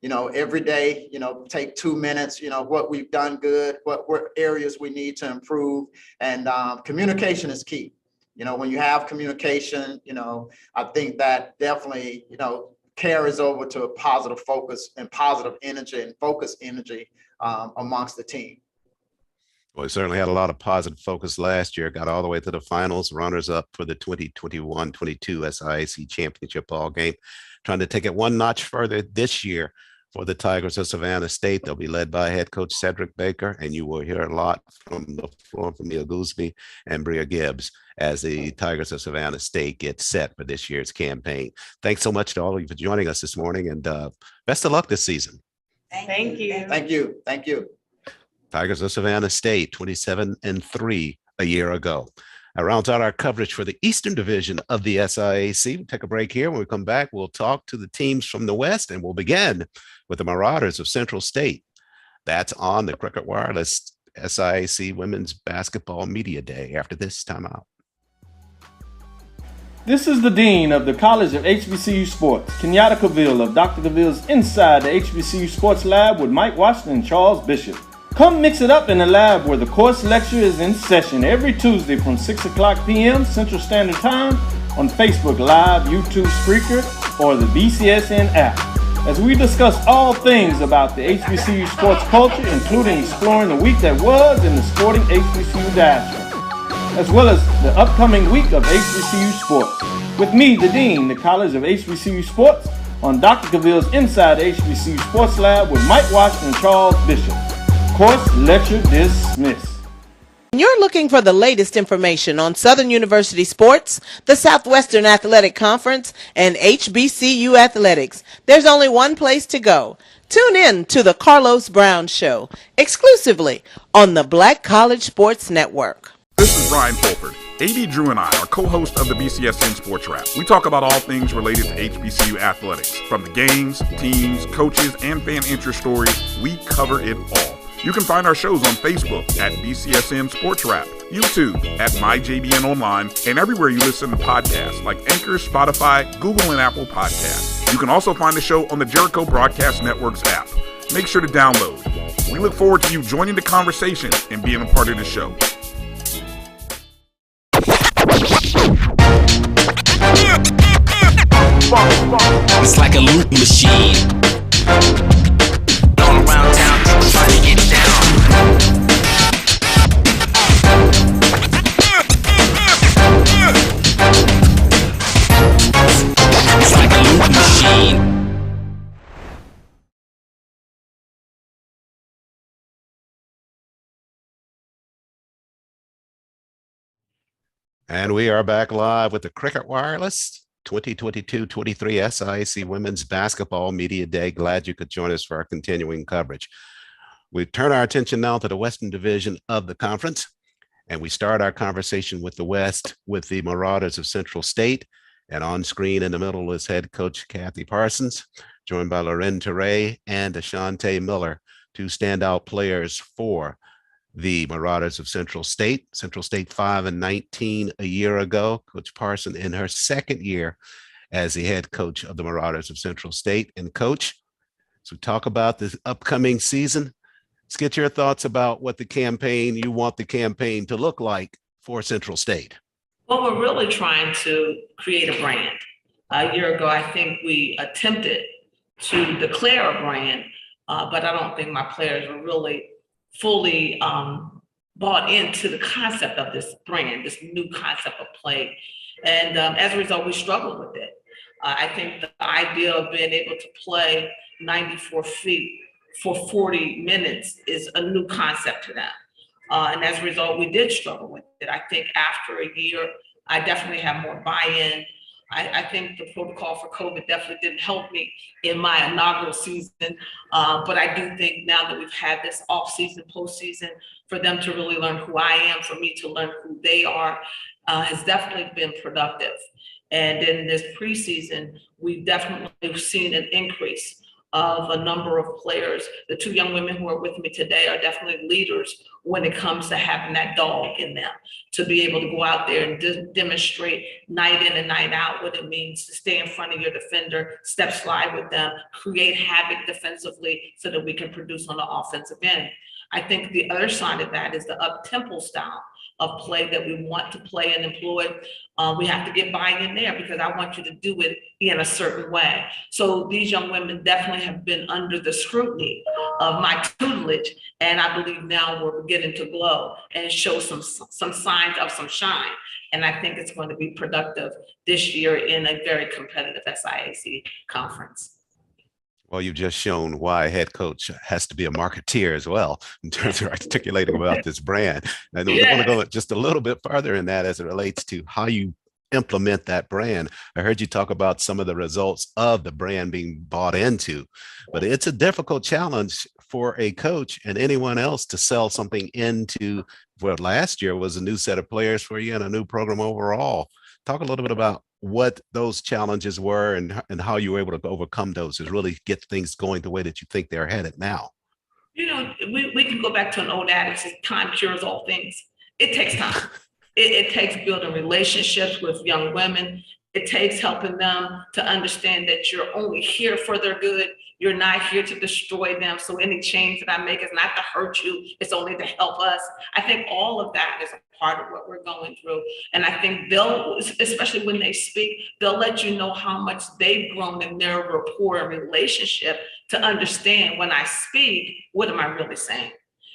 S9: every day, take 2 minutes, what we've done good, what areas we need to improve. And communication is key. When you have communication, I think that definitely, carries over to a positive focus and positive energy and focus energy amongst the team.
S8: Well, we certainly had a lot of positive focus last year, got all the way to the finals, runners up for the 2021-22 SIAC Championship ball game, trying to take it one notch further this year for the Tigers of Savannah State. They'll be led by head coach Cedric Baker, and you will hear a lot from the floor from Mia Gooseby and Bria Gibbs as the Tigers of Savannah State get set for this year's campaign. Thanks so much to all of you for joining us this morning, and best of luck this season.
S22: Thank you.
S9: Thank you. Thank you.
S8: Tigers of Savannah State, 27-3 a year ago. That rounds out our coverage for the Eastern Division of the SIAC. We'll take a break here. When we come back, we'll talk to the teams from the West, and we'll begin with the Marauders of Central State. That's on the Cricket Wireless SIAC Women's Basketball Media Day after this timeout.
S4: This is the Dean of the College of HBCU Sports, Kenyatta Cavill of Dr. Cavill's Inside the HBCU Sports Lab with Mike Washington and Charles Bishop. Come mix it up in the lab where the course lecture is in session every Tuesday from 6 o'clock p.m. Central Standard Time on Facebook Live, YouTube Spreaker, or the BCSN app, as we discuss all things about the HBCU sports culture, including exploring the week that was in the sporting HBCU diaspora, as well as the upcoming week of HBCU sports. With me, the Dean, the College of HBCU Sports, on Dr. Cavill's Inside the HBCU Sports Lab with Mike Washington and Charles Bishop. Course lecture dismissed.
S5: You're looking for the latest information on Southern University sports, the Southwestern Athletic Conference, and HBCU athletics. There's only one place to go. Tune in to the Carlos Brown Show, exclusively on the Black College Sports Network.
S6: This is Brian Fulford. AD Drew and I are co-hosts of the BCSN Sports Wrap. We talk about all things related to HBCU athletics. From the games, teams, coaches, and fan interest stories, we cover it all. You can find our shows on Facebook at BCSN Sports Wrap, YouTube at MyJBN Online, and everywhere you listen to podcasts like Anchor, Spotify, Google, and Apple Podcasts. You can also find the show on the Jericho Broadcast Network's app. Make sure to download. We look forward to you joining the conversation and being a part of the show.
S7: It's like a loop machine. All around town, trying to get down. It's like a loop machine.
S8: And we are back live with the Cricket Wireless 2022-23 SIAC Women's Basketball Media Day. Glad you could join us for our continuing coverage. We turn our attention now to the Western Division of the conference, and we start our conversation with the West with the Marauders of Central State. And on screen in the middle is head coach Kathy Parsons, joined by Loren Teray and Ashante Miller, two standout players for the Marauders of Central State. Central State 5-19 a year ago. Coach Parson in her second year as the head coach of the Marauders of Central State. And Coach, so talk about this upcoming season. Let's get your thoughts about what you want the campaign to look like for Central State.
S11: Well, we're really trying to create a brand. A year ago, I think we attempted to declare a brand, but I don't think my players were really fully bought into the concept of this brand, this new concept of play. And as a result, we struggled with it. I think the idea of being able to play 94 feet for 40 minutes is a new concept to them. And as a result, we did struggle with it. I think after a year, I definitely have more buy-in. I think the protocol for COVID definitely didn't help me in my inaugural season. But I do think now that we've had this off-season, postseason, for them to really learn who I am, for me to learn who they are, has definitely been productive. And in this preseason, we've definitely seen an increase of a number of players. The two young women who are with me today are definitely leaders when it comes to having that dog in them, to be able to go out there and demonstrate night in and night out what it means to stay in front of your defender, step slide with them, create havoc defensively so that we can produce on the offensive end. I think the other side of that is the up-tempo style of play that we want to play and employ. We have to get buy-in there because I want you to do it in a certain way. So these young women definitely have been under the scrutiny of my tutelage, and I believe now we're beginning to glow and show some signs of some shine. And I think it's going to be productive this year in a very competitive SIAC conference.
S8: Well, you've just shown why a head coach has to be a marketeer as well in terms of articulating about this brand. And I want to go just a little bit farther in that as it relates to how you implement that brand. I heard you talk about some of the results of the brand being bought into, but it's a difficult challenge for a coach and anyone else to sell something into what last year was a new set of players for you and a new program overall. Talk a little bit about what those challenges were and how you were able to overcome those to really get things going the way that you think they're headed now.
S11: You know, we can go back to an old adage, time cures all things. It takes time. It takes building relationships with young women. It takes helping them to understand that you're only here for their good. You're not here to destroy them. So any change that I make is not to hurt you. It's only to help us. I think all of that is a part of what we're going through. And I think they'll, especially when they speak, they'll let you know how much they've grown in their rapport and relationship to understand when I speak, what am I really saying?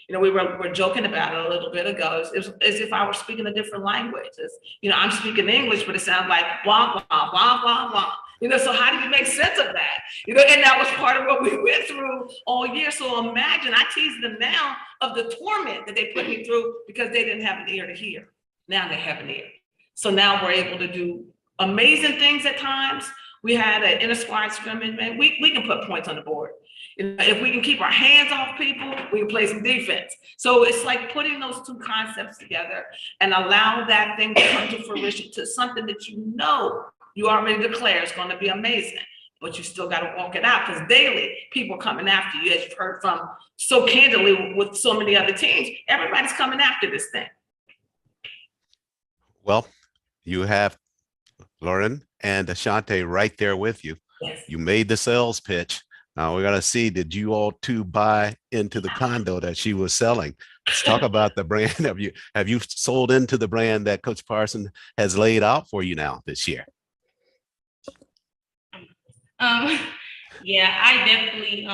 S11: You know, we were joking about it a little bit ago. It's as if I were speaking a different language. You know, I'm speaking English, but it sounds like blah, blah, blah, blah, blah. You know, so how do you make sense of that? You know, and that was part of what we went through all year. So imagine, I tease them now of the torment that they put me through because they didn't have an ear to hear. Now they have an ear. So now we're able to do amazing things at times. We had an inter-squad scrimmage, man. We can put points on the board. If we can keep our hands off people, we can play some defense. So it's like putting those two concepts together and allow that thing to come to fruition to something that you already declare is going to be amazing, but you still got to walk it out because daily people are coming after you, as you've heard from so candidly with so many other teams. Everybody's coming after this thing.
S8: Well, you have Lauren and Ashante right there with you.
S11: Yes.
S8: You made the sales pitch. Now we're going to see, did you all two buy into the condo that she was selling? Let's talk about the brand. Have you sold into the brand that Coach Parson has laid out for you now this year?
S13: Yeah, I definitely,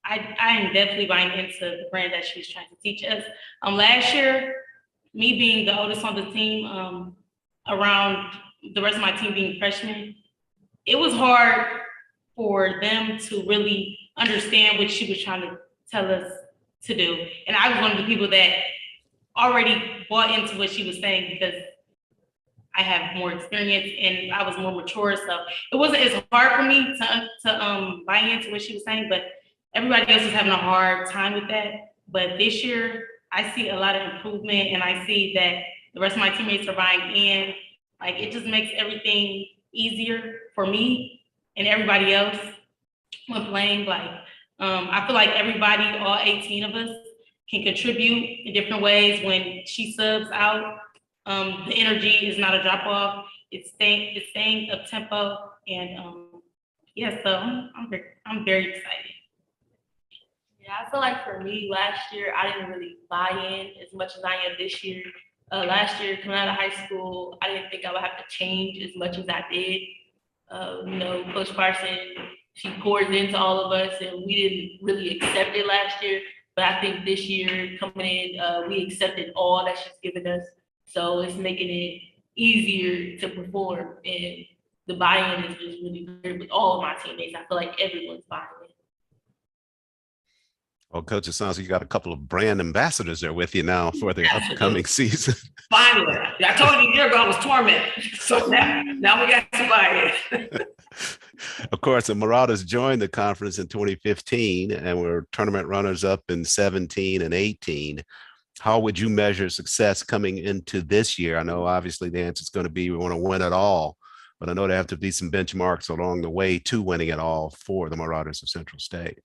S13: I am definitely buying into the brand that she was trying to teach us. Last year, me being the oldest on the team, around the rest of my team being freshmen, it was hard for them to really understand what she was trying to tell us to do. And I was one of the people that already bought into what she was saying because I have more experience and I was more mature. So it wasn't as hard for me to buy into what she was saying, but everybody else was having a hard time with that. But this year, I see a lot of improvement and I see that the rest of my teammates are buying in. Like, it just makes everything easier for me and everybody else when playing. Like, I feel like everybody, all 18 of us, can contribute in different ways. When she subs out, the energy is not a drop off. It's staying up tempo, and yeah. So I'm very excited.
S14: Yeah, I feel like for me last year, I didn't really buy in as much as I am this year. Last year, coming out of high school, I didn't think I would have to change as much as I did. You know, Coach Parson, she pours into all of us, and we didn't really accept it last year. But I think this year coming in, we accepted all that she's given us. So it's making it easier to perform, and the buy-in is just really good with all of my teammates. I feel like everyone's buying in.
S8: Well, Coach, it sounds like you got a couple of brand ambassadors there with you now for the upcoming season.
S11: Finally, I told you a year ago I was tormented. So now we got some buy-in.
S8: Of course, the Marauders joined the conference in 2015 and were tournament runners up in 17 and 18. How would you measure success coming into this year? I know obviously the answer is going to be we want to win it all, but I know there have to be some benchmarks along the way to winning it all for the Marauders of Central State.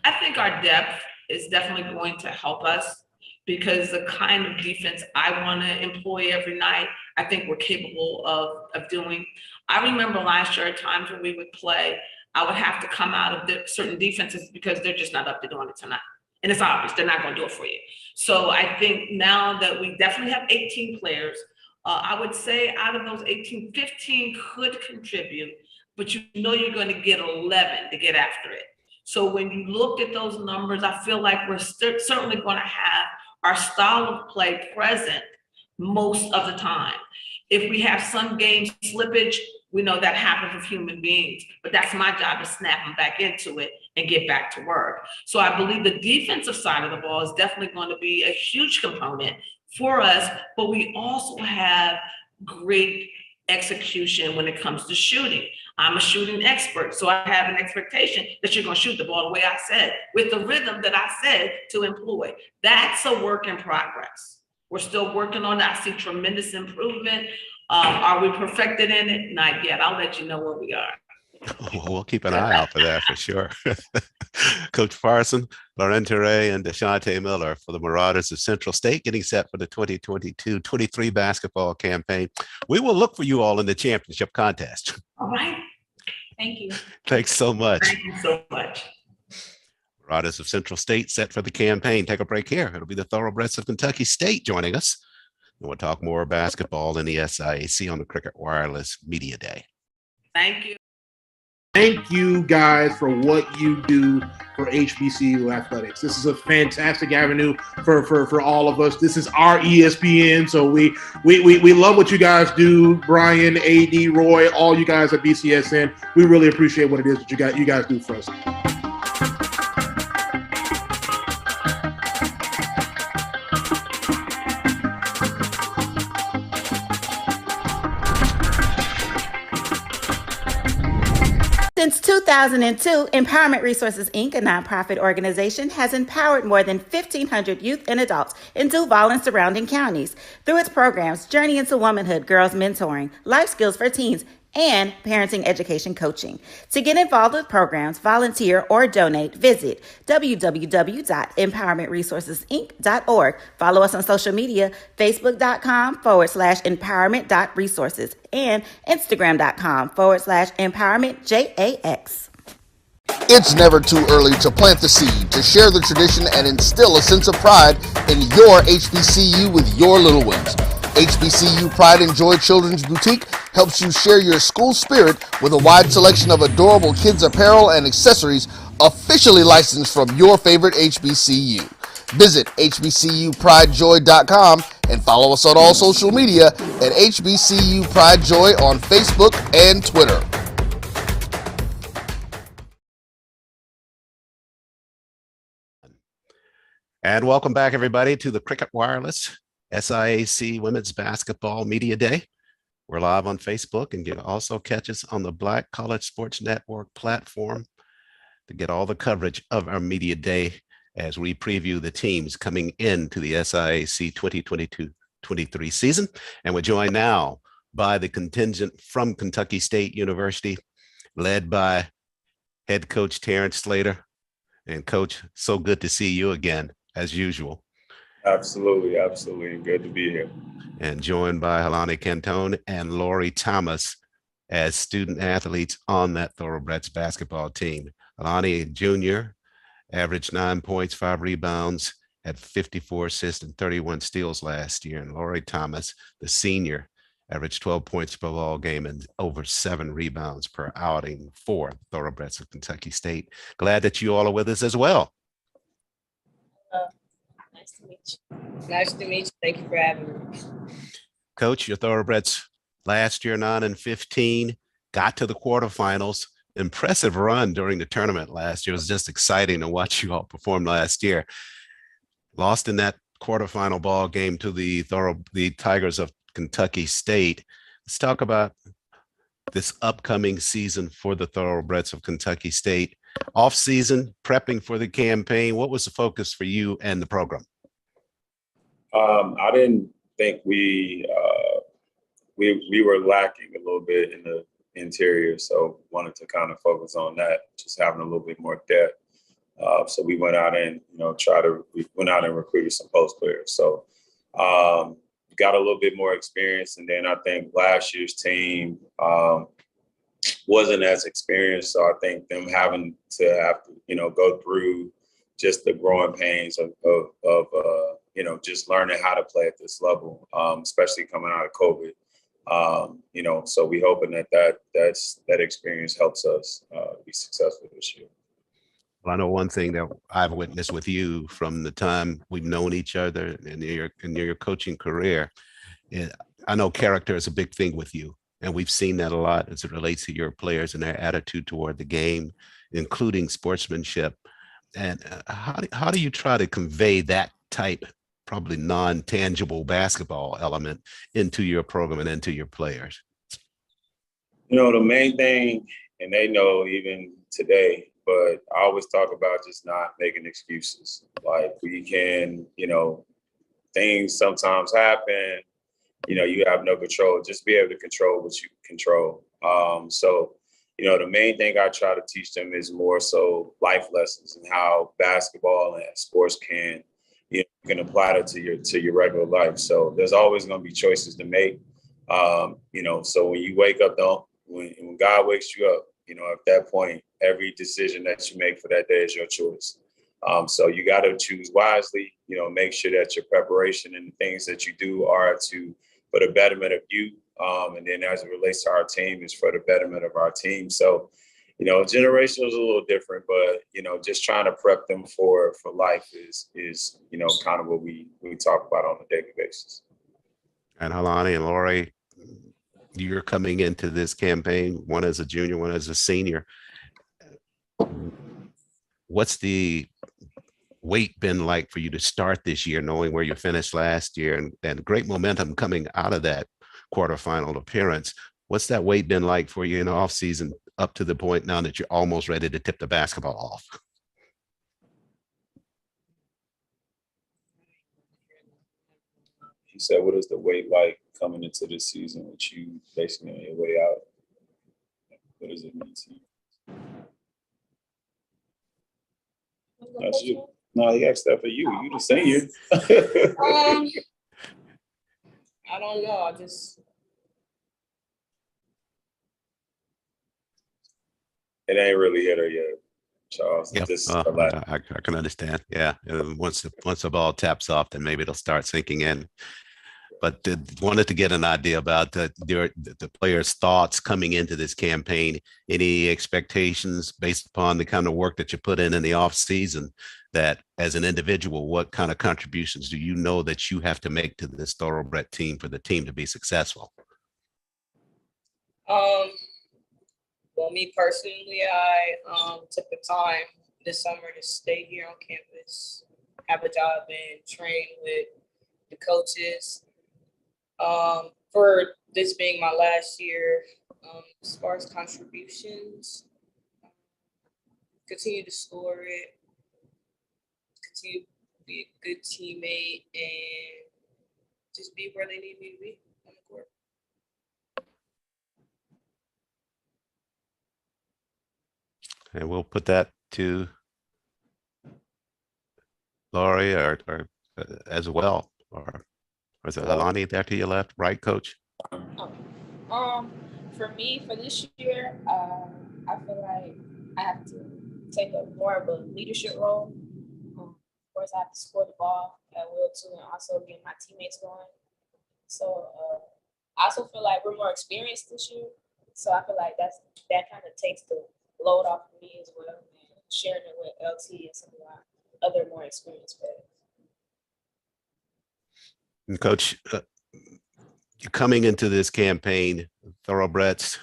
S11: I think our depth is definitely going to help us because the kind of defense I want to employ every night, I think we're capable of doing. I remember last year at times when we would play, I would have to come out of certain defenses because they're just not up to doing it tonight. And it's obvious, they're not going to do it for you. So I think now that we definitely have 18 players, I would say out of those 18, 15 could contribute, but you know you're going to get 11 to get after it. So when you looked at those numbers, I feel like we're certainly going to have our style of play present most of the time. If we have some game slippage, we know that happens with human beings, but that's my job to snap them back into it and get back to work. So I believe the defensive side of the ball is definitely going to be a huge component for us, but we also have great execution when it comes to shooting. I'm a shooting expert, so I have an expectation that you're going to shoot the ball the way I said, with the rhythm that I said to employ. That's a work in progress. We're still working on that. I see tremendous improvement. Are we perfected in it? Not yet. I'll let you know where we are.
S8: Well, we'll keep an eye out for that for sure. Coach Parson, Lauren Ture, and Deshante Miller for the Marauders of Central State getting set for the 2022-23 basketball campaign. We will look for you all in the championship contest.
S11: All right. Thank you.
S8: Thanks so much.
S11: Thank you so much.
S8: Marauders of Central State set for the campaign. Take a break here. It'll be the Thoroughbreds of Kentucky State joining us. And we'll talk more basketball in the SIAC on the Cricket Wireless Media Day.
S11: Thank you.
S1: Thank you guys for what you do for HBCU athletics. This is a fantastic avenue for all of us. This is our ESPN, so we love what you guys do. Brian, AD, Roy, all you guys at BCSN. We really appreciate what it is that you guys do for us.
S2: Since 2002, Empowerment Resources, Inc., a nonprofit organization, has empowered more than 1,500 youth and adults in Duval and surrounding counties. Through its programs, Journey into Womanhood, Girls Mentoring, Life Skills for Teens, and Parenting Education Coaching. To get involved with programs, volunteer, or donate, visit www.empowermentresourcesinc.org. Follow us on social media, facebook.com/empowerment.resources and instagram.com/empowermentjax.
S3: It's never too early to plant the seed, to share the tradition, and instill a sense of pride in your HBCU with your little ones. HBCU Pride and Joy Children's Boutique helps you share your school spirit with a wide selection of adorable kids apparel and accessories officially licensed from your favorite HBCU. Visit hbcupridejoy.com and follow us on all social media at HBCU Pride Joy on Facebook and Twitter.
S8: And welcome back, everybody, to the Cricket Wireless SIAC Women's Basketball Media Day. We're live on Facebook, and you can also catch us on the Black College Sports Network platform to get all the coverage of our Media Day as we preview the teams coming into the SIAC 2022-23 season. And we're joined now by the contingent from Kentucky State University, led by head coach Terrence Slater. And Coach, so good to see you again, as usual.
S15: Absolutely, absolutely. Good to be here.
S8: And joined by Helani Cantone and Lori Thomas as student athletes on that Thoroughbreds basketball team. Helani Jr. averaged 9 points, 5 rebounds, had 54 assists and 31 steals last year. And Lori Thomas, the senior, averaged 12 points per ball game and over 7 rebounds per outing for Thoroughbreds of Kentucky State. Glad that you all are with us as well.
S16: Nice to meet you. Nice to meet you. Thank you for having me.
S8: Coach, your Thoroughbreds last year, 9-15, got to the quarterfinals. Impressive run during the tournament last year. It was just exciting to watch you all perform last year. Lost in that quarterfinal ball game to the Tigers of Kentucky State. Let's talk about this upcoming season for the Thoroughbreds of Kentucky State. Off season, prepping for the campaign. What was the focus for you and the program?
S15: I didn't think we were lacking a little bit in the interior, so wanted to kind of focus on that, just having a little bit more depth. So we went out and recruited some post players. So got a little bit more experience, and then I think last year's team wasn't as experienced. So I think them having to go through just the growing pains of just learning how to play at this level, especially coming out of COVID. So we hoping that experience helps us be successful this year.
S8: Well, I know one thing that I've witnessed with you from the time we've known each other in your coaching career. I know character is a big thing with you, and we've seen that a lot as it relates to your players and their attitude toward the game, including sportsmanship. And how do you try to convey that type probably non-tangible basketball element into your program and into your players?
S15: You know, the main thing, and they know even today, but I always talk about just not making excuses. Like we can, you know, things sometimes happen, you know, you have no control. Just be able to control what you control. So, you know, the main thing I try to teach them is more so life lessons and how basketball and sports can, you can apply that to your regular life. So there's always going to be choices to make. You know, so when you wake up, when God wakes you up, you know, at that point, every decision that you make for that day is your choice. So you got to choose wisely, you know, make sure that your preparation and the things that you do are for the betterment of you. And then as it relates to our team, is for the betterment of our team. So, you know, generational is a little different, but, you know, just trying to prep them for life is, you know, kind of what we talk about on a daily basis.
S8: And Holani and Lori, you're coming into this campaign, one as a junior, one as a senior. What's the weight been like for you to start this year, knowing where you finished last year and great momentum coming out of that quarterfinal appearance? What's that weight been like for you in the off season up to the point now that you're almost ready to tip the basketball off?
S15: He said, what is the weight like coming into this season with you basically on your way out? What does it mean to you? That's you. No, he asked that for you. You the senior.
S16: I don't know.
S15: It ain't really hit her yet, Charles.
S8: Yep. I can understand. Yeah. Once the ball taps off, then maybe it'll start sinking in. But wanted to get an idea about the players' thoughts coming into this campaign. Any expectations based upon the kind of work that you put in the off season, that as an individual, what kind of contributions do you know that you have to make to this Thoroughbred team for the team to be successful?
S16: Well, me personally, I took the time this summer to stay here on campus, have a job, and train with the coaches. For this being my last year, as far as contributions, continue to score it, continue to be a good teammate, and just be where they need me to be on the court.
S8: And we'll put that to Laurie or as well, or is it Alani there to your left, right, Coach?
S14: For me, for this year, I feel like I have to take more of a leadership role. Of course, I have to score the ball at will too, and also get my teammates going. So I also feel like we're more experienced this year, so I feel like that kind of takes the load off of me as well, and sharing it with LT and some of my other more experienced players.
S8: And Coach, you're coming into this campaign, Thoroughbreds,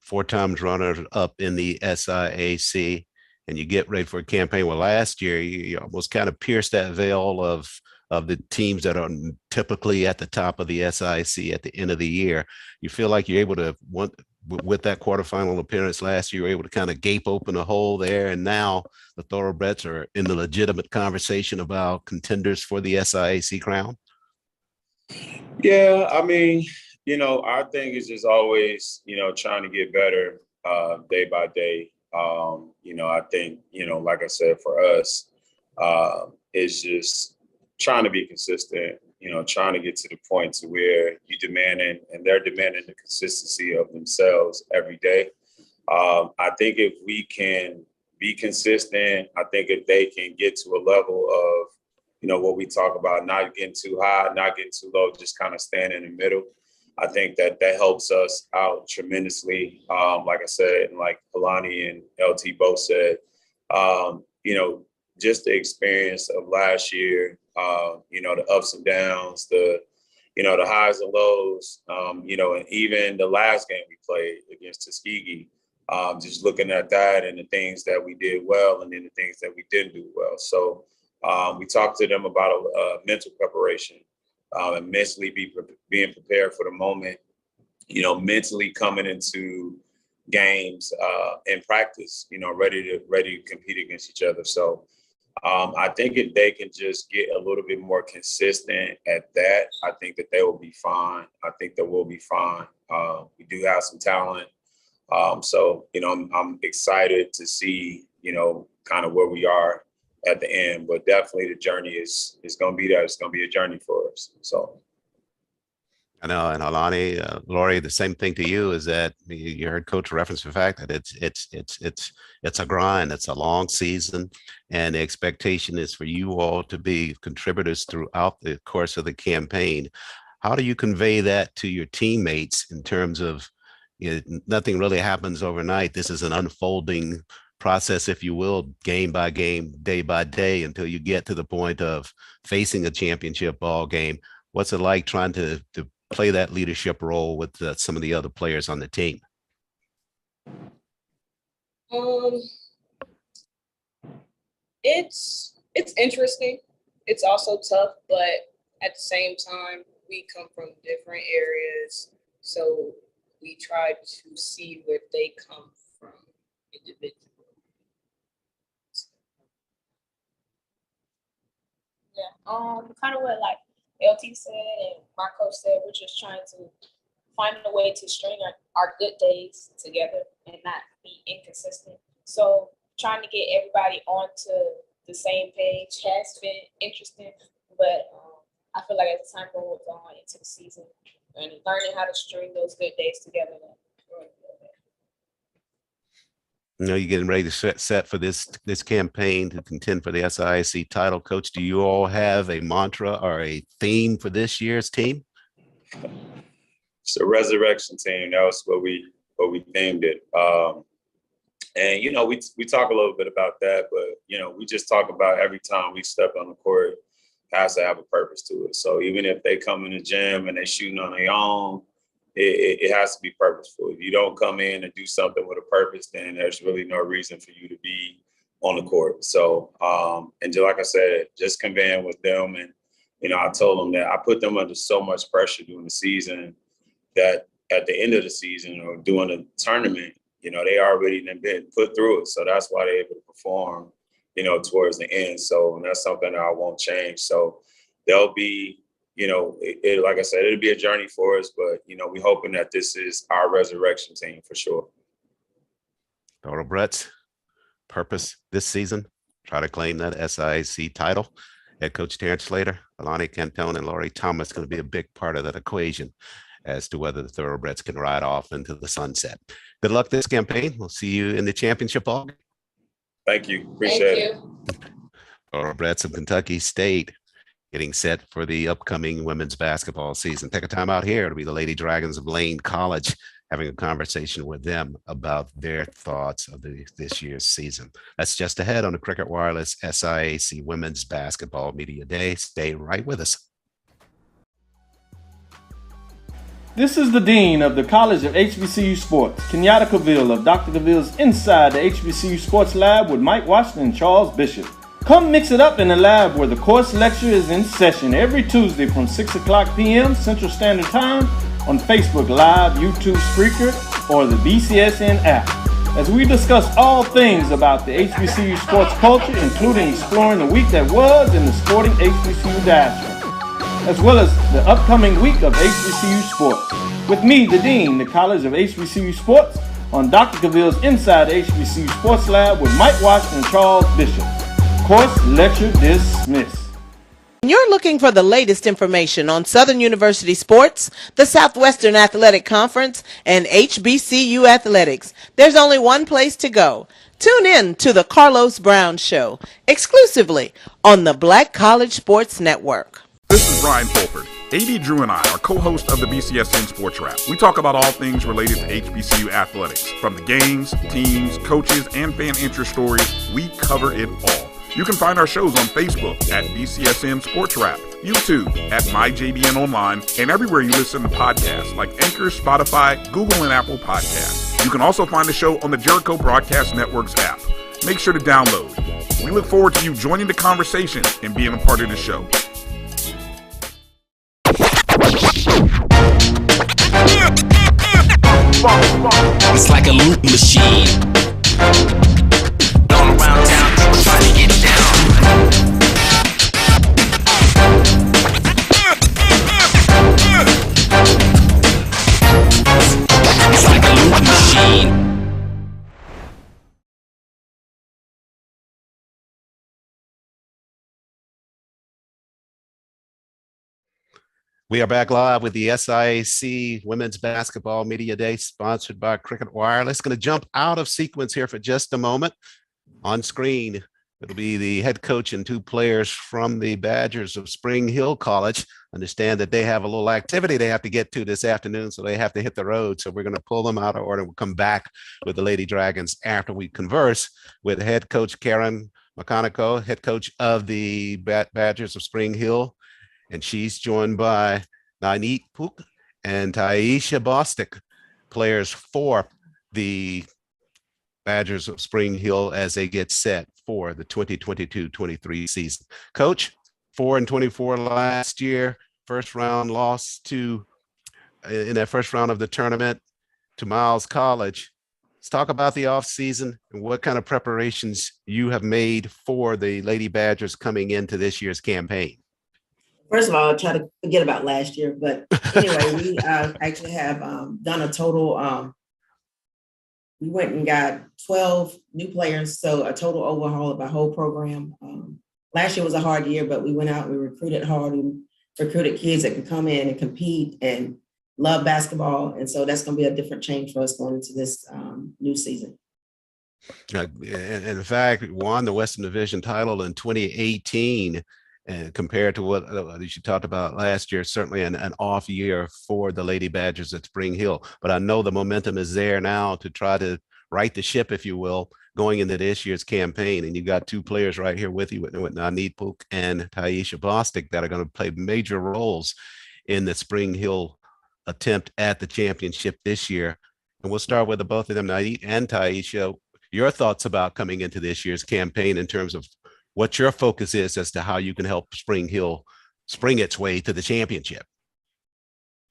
S8: 4 times runner-up in the SIAC, and you get ready for a campaign. Well, last year, you almost kind of pierced that veil of the teams that are typically at the top of the SIAC at the end of the year. You feel like you're able to, with that quarterfinal appearance last year, you were able to kind of gape open a hole there, and now the Thoroughbreds are in the legitimate conversation about contenders for the SIAC crown?
S15: Yeah, I mean, you know, our thing is just always, you know, trying to get better day by day. You know, I think, you know, like I said, for us, it's just trying to be consistent, you know, trying to get to the point to where you demanding and they're demanding the consistency of themselves every day. I think if we can be consistent, I think if they can get to a level of, you know, what we talk about, not getting too high, not getting too low, just kind of staying in the middle. I think that helps us out tremendously. Like I said, and like Alani and LT both said, you know, just the experience of last year, you know, the ups and downs, the highs and lows, you know, and even the last game we played against Tuskegee, just looking at that and the things that we did well and then the things that we didn't do well. So We talked to them about mental preparation and mentally being prepared for the moment, mentally coming into games in practice, ready to compete against each other. So I think if they can just get a little bit more consistent at that, I think that they will be fine. I think that we'll be fine. We do have some talent. So, I'm excited to see, kind of where we are at the end, but definitely the journey is going to be there. It's going to be a journey for us. So.
S8: I know, and Alani, Lori, the same thing to you is that you heard Coach reference the fact that it's a grind, it's a long season, and the expectation is for you all to be contributors throughout the course of the campaign. How do you convey that to your teammates in terms of nothing really happens overnight? This is an unfolding process, if you will, game by game, day by day, until you get to the point of facing a championship ball game. What's it like trying to play that leadership role with some of the other players on the team?
S16: It's interesting. It's also tough, but at the same time, we come from different areas, so we try to see where they come from individually.
S14: Yeah, kind of what like LT said and my coach said, we're just trying to find a way to string our good days together and not be inconsistent. So trying to get everybody onto the same page has been interesting, but I feel like as time goes on into the season and learning how to string those good days together.
S8: You're getting ready to set for this campaign to contend for the SIAC title. Coach, do you all have a mantra or a theme for this year's team?
S15: It's a resurrection team. That was what we themed it. And we talk a little bit about that, but we just talk about every time we step on the court, it has to have a purpose to it. So even if they come in the gym and they're shooting on their own, it has to be purposeful. If you don't come in and do something with a purpose, then there's really no reason for you to be on the court. So, and just like I said, just conveying with them. And, I told them that I put them under so much pressure during the season that at the end of the season or during the tournament, they already been put through it. So that's why they're able to perform, towards the end. So that's something that I won't change. So they'll be, like I said, it'll be a journey for us, but, we're hoping that this is our resurrection team for sure.
S8: Thoroughbreds, purpose this season, try to claim that SIAC title. Head coach Terrence Slater, Alani Cantone, and Laurie Thomas going to be a big part of that equation as to whether the Thoroughbreds can ride off into the sunset. Good luck this campaign. We'll see you in the championship ball.
S15: Thank you. Appreciate it.
S8: Thoroughbreds of Kentucky State getting set for the upcoming women's basketball season. Take a time out here. It'll be the Lady Dragons of LeMoyne College, having a conversation with them about their thoughts of this year's season. That's just ahead on the Cricket Wireless SIAC Women's Basketball Media Day. Stay right with us.
S4: This is the Dean of the College of HBCU Sports, Kenyatta Cavill of Dr. Cavill's Inside the HBCU Sports Lab with Mike Washington and Charles Bishop. Come mix it up in the lab where the course lecture is in session every Tuesday from 6 o'clock p.m. Central Standard Time on Facebook Live, YouTube Spreaker, or the BCSN app, as we discuss all things about the HBCU sports culture, including exploring the week that was in the sporting HBCU diaspora, as well as the upcoming week of HBCU sports. With me, the Dean, the College of HBCU Sports, on Dr. Cavill's Inside the HBCU Sports Lab with Mike Washington and Charles Bishop. Course lecture dismissed.
S5: You're looking for the latest information on Southern University sports, the Southwestern Athletic Conference, and HBCU athletics. There's only one place to go. Tune in to the Carlos Brown Show, exclusively on the Black College Sports Network.
S6: This is Brian Fulford. AD Drew and I are co-hosts of the BCSN Sports Wrap. We talk about all things related to HBCU athletics. From the games, teams, coaches, and fan interest stories, we cover it all. You can find our shows on Facebook at BCSN Sports Wrap, YouTube at MyJBN Online, and everywhere you listen to podcasts like Anchor, Spotify, Google, and Apple Podcasts. You can also find the show on the Jericho Broadcast Network's app. Make sure to download, We look forward to you joining the conversation and being a part of the show.
S7: It's like a loop machine. All around town, people trying to get down. It's like a loop machine.
S8: We are back live with the SIAC Women's Basketball Media Day, sponsored by Cricket Wireless. Going to jump out of sequence here for just a moment. On screen, it'll be the head coach and two players from the Badgers of Spring Hill College. Understand that they have a little activity they have to get to this afternoon, so they have to hit the road. So we're going to pull them out of order. We'll come back with the Lady Dragons after we converse with head coach Karen McConaughey, head coach of the Badgers of Spring Hill. And she's joined by Nainit Pook and Taisha Bostic, players for the Badgers of Spring Hill as they get set for the 2022-23 season. Coach, 4-24 last year, first round loss in that first round of the tournament to Miles College. Let's talk about the offseason and what kind of preparations you have made for the Lady Badgers coming into this year's campaign.
S17: First of all, I'll try to forget about last year. But anyway, we actually have done a total, we went and got 12 new players. So a total overhaul of our whole program. Last year was a hard year, but we went out, we recruited hard, and recruited kids that can come in and compete and love basketball. And so that's going to be a different change for us going into this new season.
S8: In fact, won the Western Division title in 2018. And compared to what you talked about last year, certainly an off year for the Lady Badgers at Spring Hill. But I know the momentum is there now to try to right the ship, if you will, going into this year's campaign. And you got two players right here with you, with Nainit Pook and Taisha Bostic, that are going to play major roles in the Spring Hill attempt at the championship this year. And we'll start with the both of them, Nainit and Taisha. Your thoughts about coming into this year's campaign in terms of what your focus is as to how you can help Spring Hill spring its way to the championship.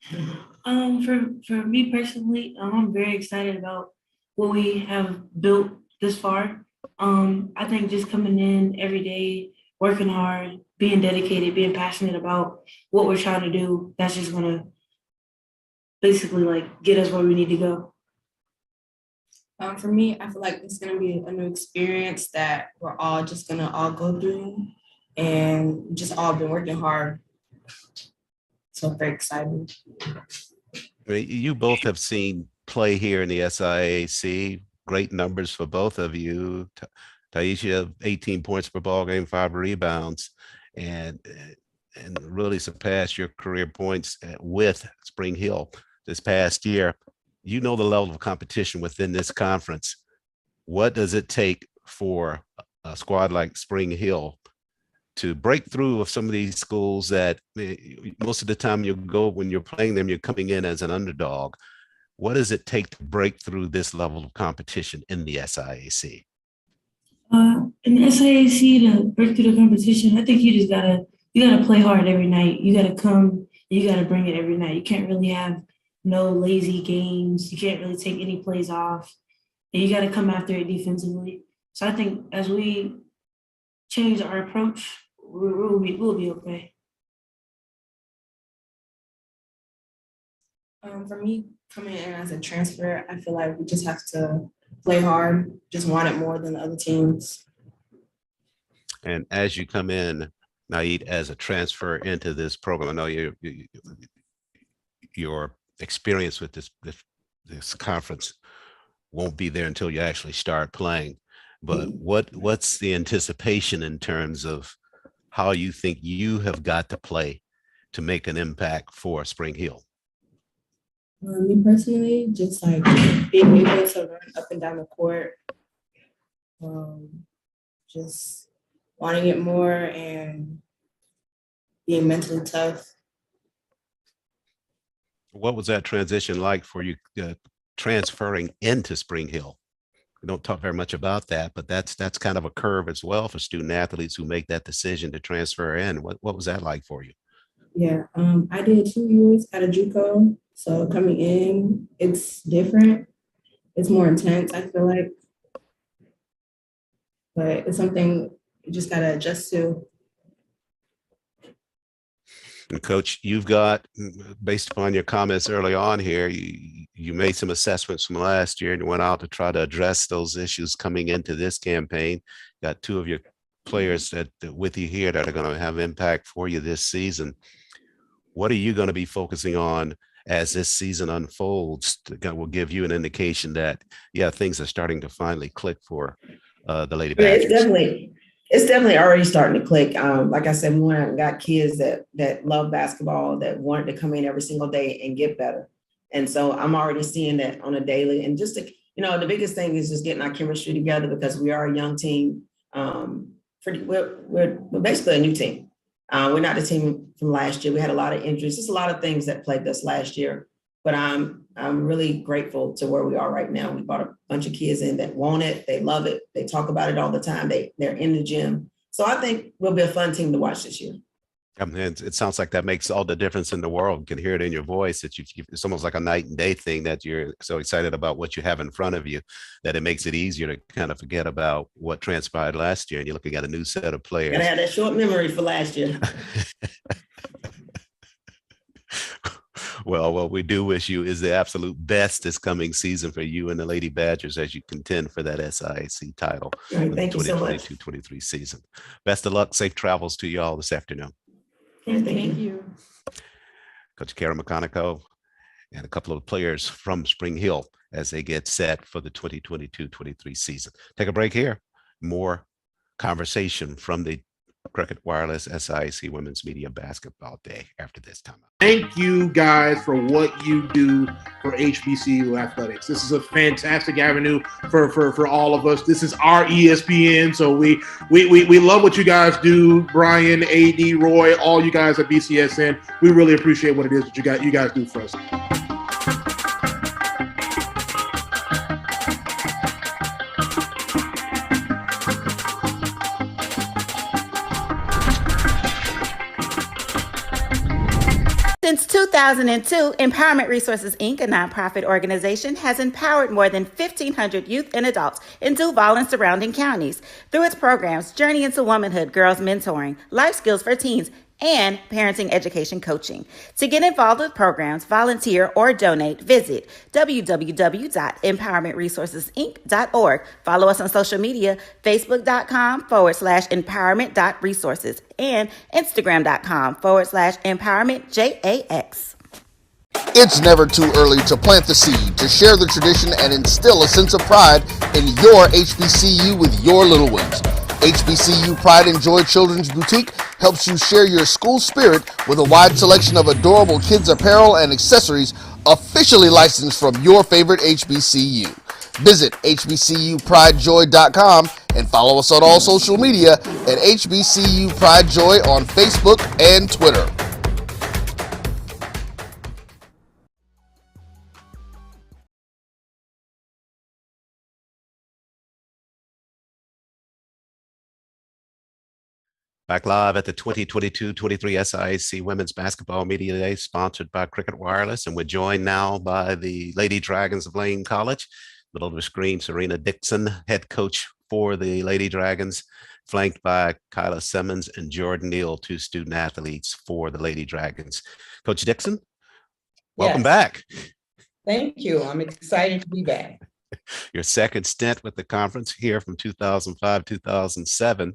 S13: For me personally, I'm very excited about what we have built this far. I think just coming in every day, working hard, being dedicated, being passionate about what we're trying to do, that's just gonna basically get us where we need to go.
S18: For me, I feel like it's going to be a new experience that we're all just going to all go through, and just all been working hard. So very excited.
S8: You both have seen play here in the SIAC, great numbers for both of you. Taisha, 18 points per ball game, 5 rebounds, and really surpassed your career points with Spring Hill this past year. You know the level of competition within this conference. What does it take for a squad like Spring Hill to break through of some of these schools that most of the time you go when you're playing them, you're coming in as an underdog? What does it take to break through this level of competition in the SIAC?
S13: In the SIAC, to break through the competition, I think you gotta play hard every night. You gotta come, you gotta bring it every night. You can't really have no lazy games. You can't really take any plays off. And you got to come after it defensively. So I think as we change our approach, we'll be okay.
S18: For me, coming in as a transfer, I feel like we just have to play hard, just want it more than the other teams.
S8: And as you come in, Naid, as a transfer into this program, I know your experience with this conference won't be there until you actually start playing. But what's the anticipation in terms of how you think you have got to play to make an impact for Spring Hill?
S18: Me personally, just being able to run up and down the court, just wanting it more and being mentally tough. What
S8: was that transition like for you transferring into Spring Hill? We don't talk very much about that, but that's kind of a curve as well for student athletes who make that decision to transfer in. What was that like for you?
S18: Yeah, I did 2 years at a JUCO, so coming in, it's different. It's more intense, I feel like, but it's something you just gotta adjust to.
S8: And Coach, you've got, based upon your comments early on here, you made some assessments from last year and you went out to try to address those issues coming into this campaign. Got 2 of your players that with you here that are going to have impact for you this season. What are you going to be focusing on as this season unfolds that will give you an indication that, yeah, things are starting to finally click for the Lady Badgers?
S17: It's definitely already starting to click. Like I said, we went out and got kids that love basketball, that wanted to come in every single day and get better. And so I'm already seeing that on a daily. And just to, the biggest thing is just getting our chemistry together because we are a young team. We're basically a new team. We're not the team from last year. We had a lot of injuries. There's a lot of things that plagued us last year. But I'm really grateful to where we are right now. We brought a bunch of kids in that want it. They love it. They talk about it all the time. They're in the gym. So I think we'll be a fun team to watch this year.
S8: It sounds like that makes all the difference in the world. You can hear it in your voice that it's almost like a night and day thing, that you're so excited about what you have in front of you that it makes it easier to kind of forget about what transpired last year and you're looking at a new set of players.
S17: And I had that short memory for last year.
S8: Well, what we do wish you is the absolute best this coming season for you and the Lady Badgers as you contend for that SIAC title for the 2022-23 season. Best of luck. Safe travels to you all this afternoon.
S18: Thank you.
S8: Coach Kara McConico and a couple of players from Spring Hill as they get set for the 2022-23 season. Take a break here. More conversation from the Cricket Wireless SIAC Women's Media Basketball Day after this time.
S1: Thank you guys for what you do for HBCU athletics. This is a fantastic avenue for all of us. This is our ESPN, so we love what you guys do. Brian, AD, Roy, all you guys at BCSN. We really appreciate what it is that you guys do for us.
S2: Since 2002, Empowerment Resources, Inc., a nonprofit organization, has empowered more than 1,500 youth and adults in Duval and surrounding counties. Through its programs, Journey into Womanhood, Girls Mentoring, Life Skills for Teens, and Parenting Education Coaching. To get involved with programs, volunteer, or donate, visit www.empowermentresourcesinc.org. Follow us on social media, facebook.com/empowerment.resources and Instagram.com/empowermentJAX.
S3: It's never too early to plant the seed, to share the tradition, and instill a sense of pride in your HBCU with your little ones. HBCU Pride and Joy Children's Boutique helps you share your school spirit with a wide selection of adorable kids apparel and accessories officially licensed from your favorite HBCU. Visit hbcupridejoy.com and follow us on all social media at HBCU Pride Joy on Facebook and Twitter.
S8: Back live at the 2022-23 SIAC Women's Basketball Media Day, sponsored by Cricket Wireless. And we're joined now by the Lady Dragons of Lane College. Middle of the screen, Serena Dixon, head coach for the Lady Dragons, flanked by Kyla Simmons and Jordan Neal, 2 student athletes for the Lady Dragons. Coach Dixon, welcome back.
S19: Thank you. I'm excited to be back.
S8: Your second stint with the conference here from 2005-2007.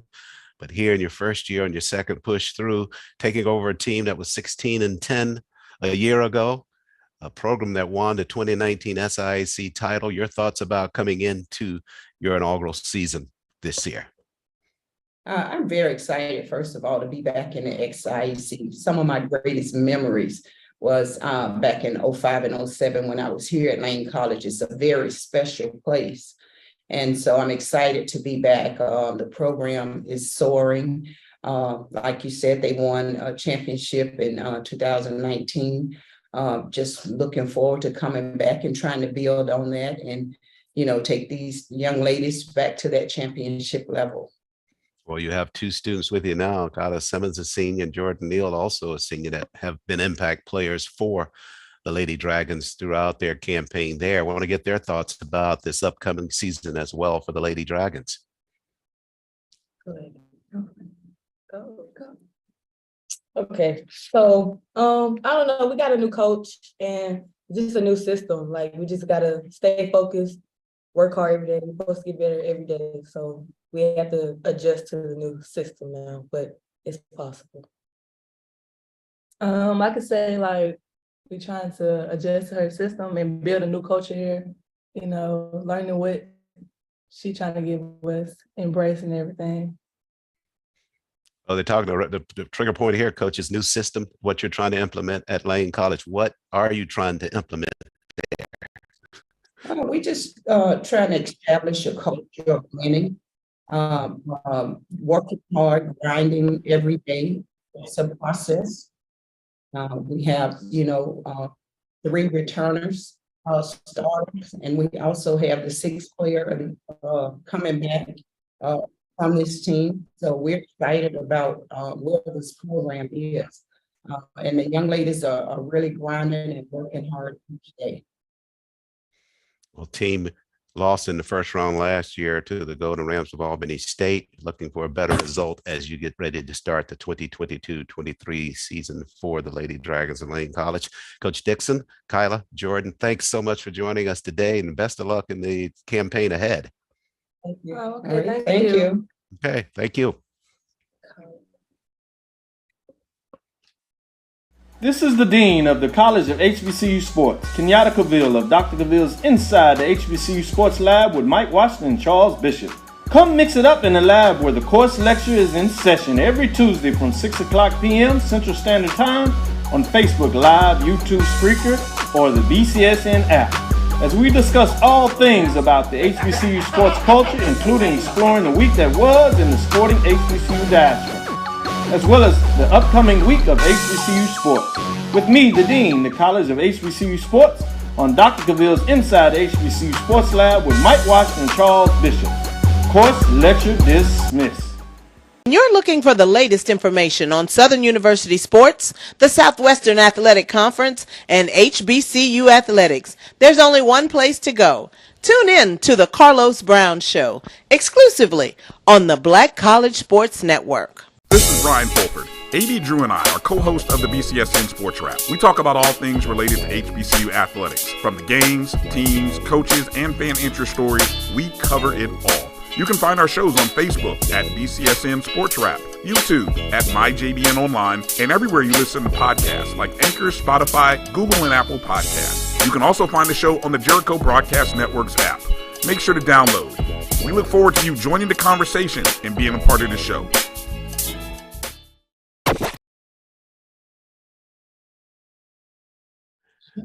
S8: But here in your first year, on your second push through, taking over a team that was 16-10 a year ago, a program that won the 2019 SIAC title. Your thoughts about coming into your inaugural season this year?
S19: I'm very excited, first of all, to be back in the SIAC. Some of my greatest memories was back in 05 and 07 when I was here at Lane College. It's a very special place. And so I'm excited to be back. The program is soaring. Like you said, they won a championship in 2019. Just looking forward to coming back and trying to build on that and take these young ladies back to that championship level.
S8: Well, you have two students with you now. Kyla Simmons, a senior, and Jordan Neal, also a senior, that have been impact players for the Lady Dragons throughout their campaign there. I want to get their thoughts about this upcoming season as well for the Lady Dragons.
S20: Go ahead. Go. Okay, so I don't know. We got a new coach and just a new system. Like, we just gotta stay focused, work hard every day. We're supposed to get better every day. So we have to adjust to the new system now, but it's possible. I could say, like, we're trying to adjust to her system and build a new culture here, learning what she's trying to give us, embracing everything.
S8: Oh, they're talking about the trigger point here, Coach, is new system, what you're trying to implement at Lane College. What are you trying to implement there?
S19: We just trying to establish a culture of winning, working hard, grinding every day. It's a process. We have, 3 returners, starters, and we also have the 6th player coming back from this team. So we're excited about where this program is. And the young ladies are really grinding and working hard each day.
S8: Well, team lost in the first round last year to the Golden Rams of Albany State. Looking for a better result as you get ready to start the 2022-23 season for the Lady Dragons of Lane College. Coach Dixon, Kyla, Jordan, thanks so much for joining us today, and best of luck in the campaign ahead.
S20: Thank you.
S19: Oh, okay, right, thank you.
S8: Okay, thank you.
S4: This is the Dean of the College of HBCU Sports, Kenyatta Cavill of Dr. Cavill's Inside the HBCU Sports Lab with Mike Washington and Charles Bishop. Come mix it up in the lab where the course lecture is in session every Tuesday from 6 o'clock p.m. Central Standard Time on Facebook Live, YouTube Spreaker, or the BCSN app, as we discuss all things about the HBCU sports culture, including exploring the week that was in the sporting HBCU diaspora, as well as the upcoming week of HBCU sports. With me, the Dean, the College of HBCU Sports, on Dr. Cavill's Inside the HBCU Sports Lab with Mike Washington and Charles Bishop. Course lecture dismissed.
S5: You're looking for the latest information on Southern University sports, the Southwestern Athletic Conference, and HBCU athletics. There's only one place to go. Tune in to the Carlos Brown Show, exclusively on the Black College Sports Network.
S6: This is Brian Fulford. A.D. Drew and I are co-hosts of the BCSN Sports Wrap. We talk about all things related to HBCU athletics. From the games, teams, coaches, and fan interest stories, we cover it all. You can find our shows on Facebook at BCSN Sports Wrap, YouTube at MyJBN Online, and everywhere you listen to podcasts like Anchor, Spotify, Google, and Apple Podcasts. You can also find the show on the Jericho Broadcast Network's app. Make sure to download. We look forward to you joining the conversation and being a part of the show.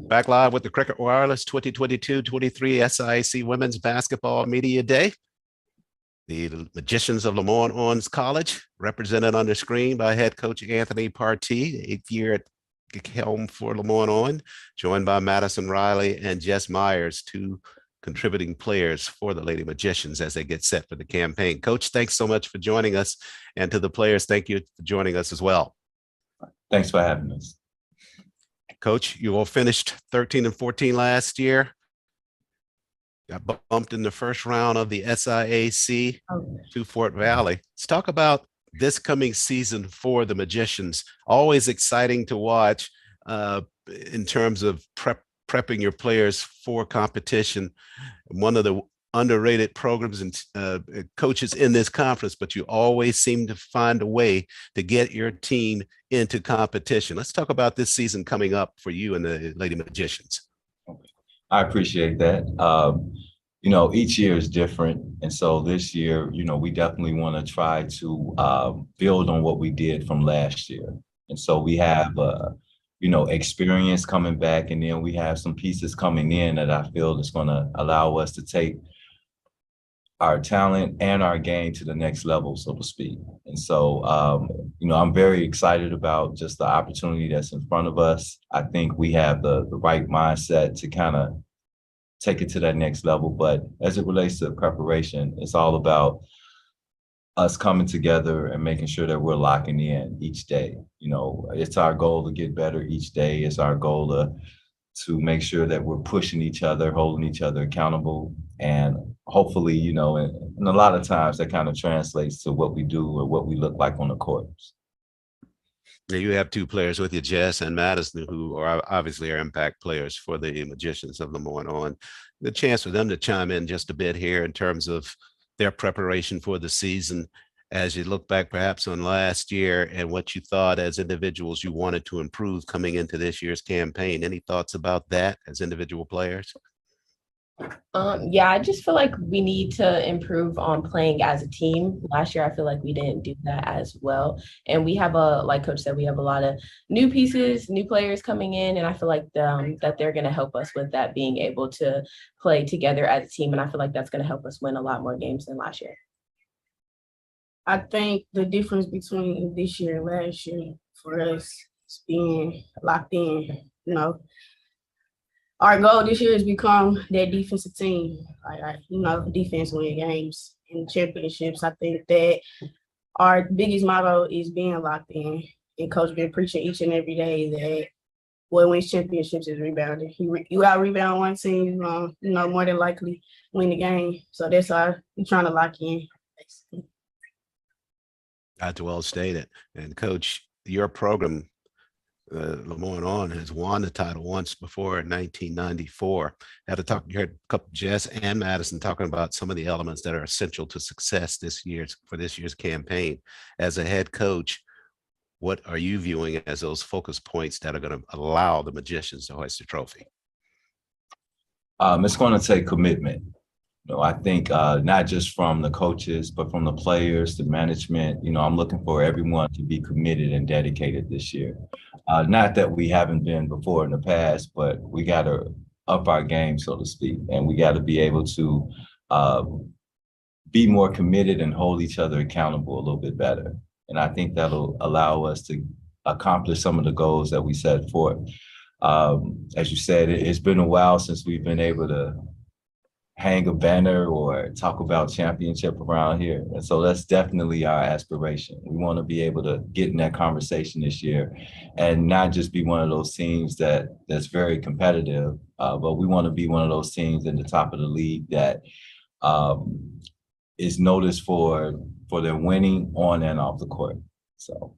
S8: Back live with the Cricket Wireless 2022-23 SIAC Women's Basketball Media Day. The Magicians of LeMoyne-Owen College, represented on the screen by head coach Anthony Partee, 8th year at the helm for LeMoyne-Owen, joined by Madison Riley and Jess Myers, 2 contributing players for the Lady Magicians as they get set for the campaign. Coach, thanks so much for joining us. And to the players, thank you for joining us as well.
S21: Thanks for having us.
S8: Coach, you all finished 13-14 last year. Got bumped in the first round of the SIAC to Fort Valley. Let's talk about this coming season for the Magicians. Always exciting to watch in terms of prepping your players for competition. One of the underrated programs and coaches in this conference, but you always seem to find a way to get your team into competition. Let's talk about this season coming up for you and the Lady Magicians.
S21: I appreciate that. Each year is different. And so this year, we definitely want to try to build on what we did from last year. And so we have, experience coming back, and then we have some pieces coming in that I feel is going to allow us to take our talent and our game to the next level, so to speak. And so, I'm very excited about just the opportunity that's in front of us. I think we have the right mindset to kind of take it to that next level. But as it relates to preparation, it's all about us coming together and making sure that we're locking in each day. You know, it's our goal to get better each day. It's our goal to make sure that we're pushing each other, holding each other accountable. And hopefully, you know, and a lot of times that kind of translates to what we do or what we look like on the court.
S8: Now you have two players with you, Jess and Madison, who are obviously are impact players for the Magicians of LeMoyne-Owen. The chance for them to chime in just a bit here in terms of their preparation for the season, as you look back perhaps on last year and what you thought as individuals you wanted to improve coming into this year's campaign. Any thoughts about that as individual players?
S10: Yeah, I just feel like we need to improve on playing as a team. Last year, I feel like we didn't do that as well. And we have like Coach said, we have a lot of new pieces, new players coming in. And I feel like that they're going to help us with that, being able to play together as a team. And I feel like that's going to help us win a lot more games than last year.
S18: I think the difference between this year and last year for us is being locked in, you know. Our goal this year is become that defensive team. Defense win games and championships. I think that our biggest motto is being locked in. And Coach been preaching each and every day that what wins championships is rebounding. You out rebound one team, more than likely win the game. So that's how we're trying to lock in.
S8: That's well stated. And Coach, your program, LeMoyne-Owen, has won the title once before in 1994. You heard a couple, Jess and Madison, talking about some of the elements that are essential to success for this year's campaign. As a head coach, what are you viewing as those focus points that are going to allow the Magicians to hoist the trophy?
S21: It's going to take commitment. I think not just from the coaches, but from the players, the management. I'm looking for everyone to be committed and dedicated this year. Not that we haven't been before in the past, but we got to up our game, so to speak, and we got to be able to be more committed and hold each other accountable a little bit better. And I think that'll allow us to accomplish some of the goals that we set forth. As you said, it's been a while since we've been able to hang a banner or talk about championship around here. And so that's definitely our aspiration. We want to be able to get in that conversation this year and not just be one of those teams that's very competitive, but we want to be one of those teams in the top of the league that is noticed for their winning on and off the court. So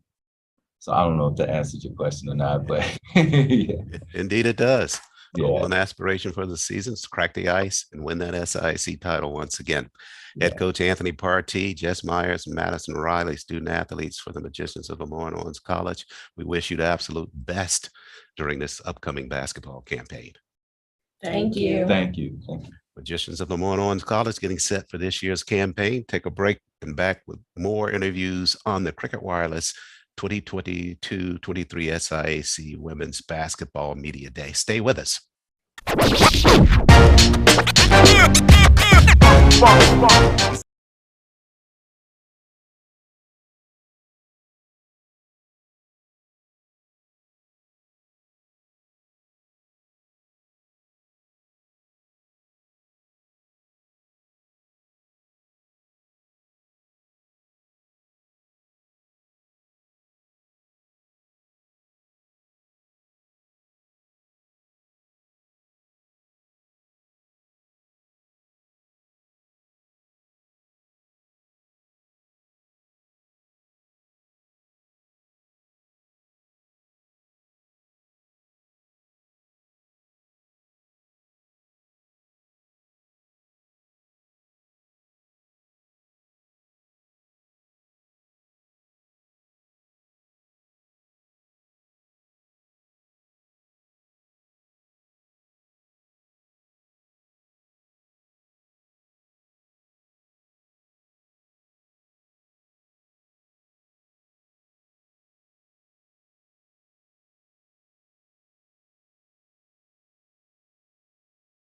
S21: I don't know if that answered your question or not, but yeah.
S8: Indeed it does. Goal and aspiration for the season is to crack the ice and win that SIAC title once again. Head coach Anthony Partee, Jess Myers, and Madison Riley, student athletes for the Magicians of LeMoyne-Owen College. We wish you the absolute best during this upcoming basketball campaign.
S10: Thank you.
S21: Thank you.
S8: Magicians of LeMoyne-Owen College getting set for this year's campaign. Take a break and back with more interviews on the Cricket Wireless 2022-23 SIAC Women's Basketball Media Day. Stay with us.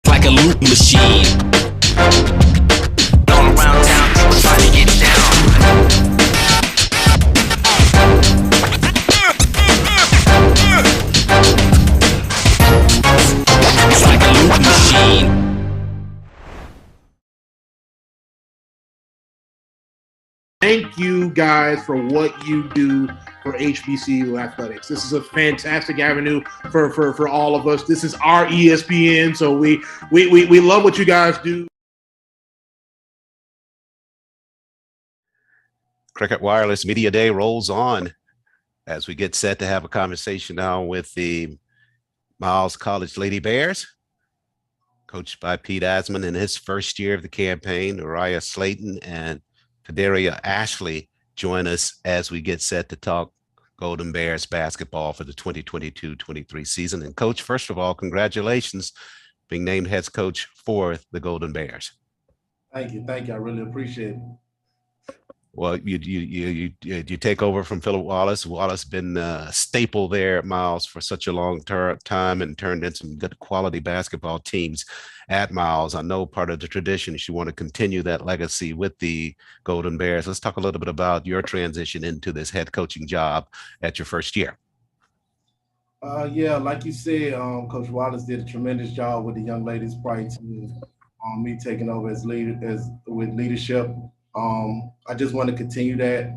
S7: Like a loot machine. All around town, people trying to get down. It's like a loot machine.
S1: thank you guys for what you do for HBCU athletics. This is a fantastic avenue for all of us. This is our ESPN, so we love what you guys do.
S8: Cricket Wireless Media Day rolls on as we get set to have a conversation now with the Miles College Lady Bears, coached by Pete Asman in his first year of the campaign. Uriah Slayton and Tadaria Ashley join us as we get set to talk Golden Bears basketball for the 2022-23 season. And Coach, first of all, congratulations being named head coach for the Golden Bears.
S12: Thank you. I really appreciate it.
S8: Well, you take over from Philip Wallace. Wallace been a staple there at Miles for such a long time and turned in some good quality basketball teams at Miles. I know part of the tradition is you want to continue that legacy with the Golden Bears. Let's talk a little bit about your transition into this head coaching job at your first year.
S12: Yeah, like you said, Coach Wallace did a tremendous job with the young ladies prior to me taking over with leadership. I just want to continue that,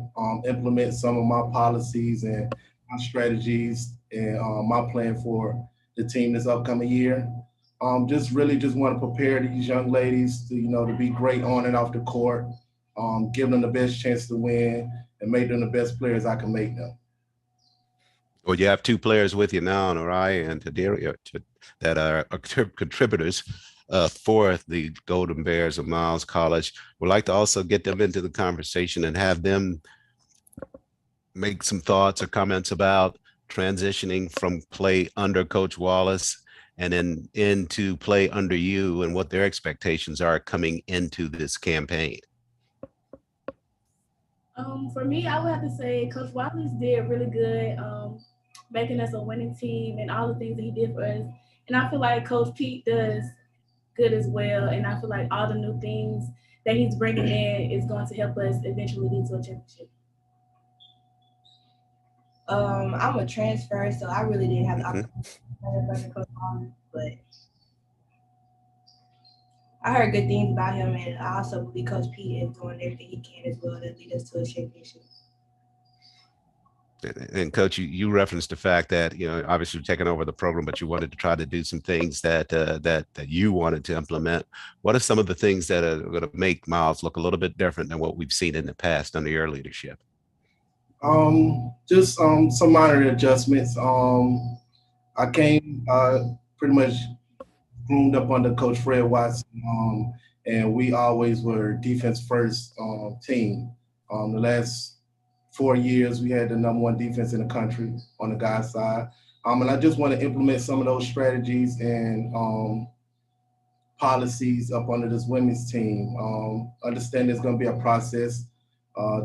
S12: implement some of my policies and my strategies and my plan for the team this upcoming year. Just want to prepare these young ladies to, to be great on and off the court, give them the best chance to win and make them the best players I can make them.
S8: Well, you have two players with you now, Uriah and Tadaria, that are contributors for the Golden Bears of Miles College. We'd like to also get them into the conversation and have them make some thoughts or comments about transitioning from play under Coach Wallace and then into play under you and what their expectations are coming into this campaign.
S14: For me, I would have to say Coach Wallace did really good, making us a winning team and all the things that he did for us. And I feel like Coach Pete does good as well, and I feel like all the new things that he's bringing in is going to help us eventually get to a championship.
S18: I'm a transfer, so I really didn't have the opportunity, but I heard good things about him, and I also believe Coach Pete is doing everything he can as well to lead us to a championship.
S8: And Coach, you referenced the fact that, obviously you've taken over the program, but you wanted to try to do some things that you wanted to implement. What are some of the things that are going to make Miles look a little bit different than what we've seen in the past under your leadership?
S12: Just some minor adjustments. I came pretty much groomed up under Coach Fred Watson, and we always were defense first team. The last 4 years, we had the #1 defense in the country on the guys' side. And I just want to implement some of those strategies and policies up under this women's team. Understand there's going to be a process,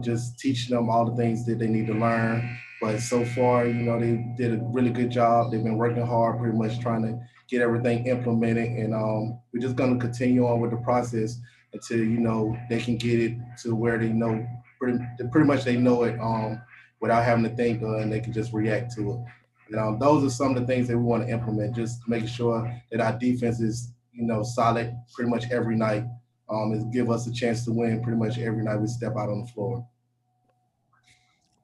S12: just teaching them all the things that they need to learn. But so far, they did a really good job. They've been working hard, pretty much trying to get everything implemented. And we're just going to continue on with the process until, they can get it to where they know pretty much they know it without having to think, and they can just react to it. And those are some of the things that we want to implement, just making sure that our defense is, solid pretty much every night. Is give us a chance to win pretty much every night we step out on the floor.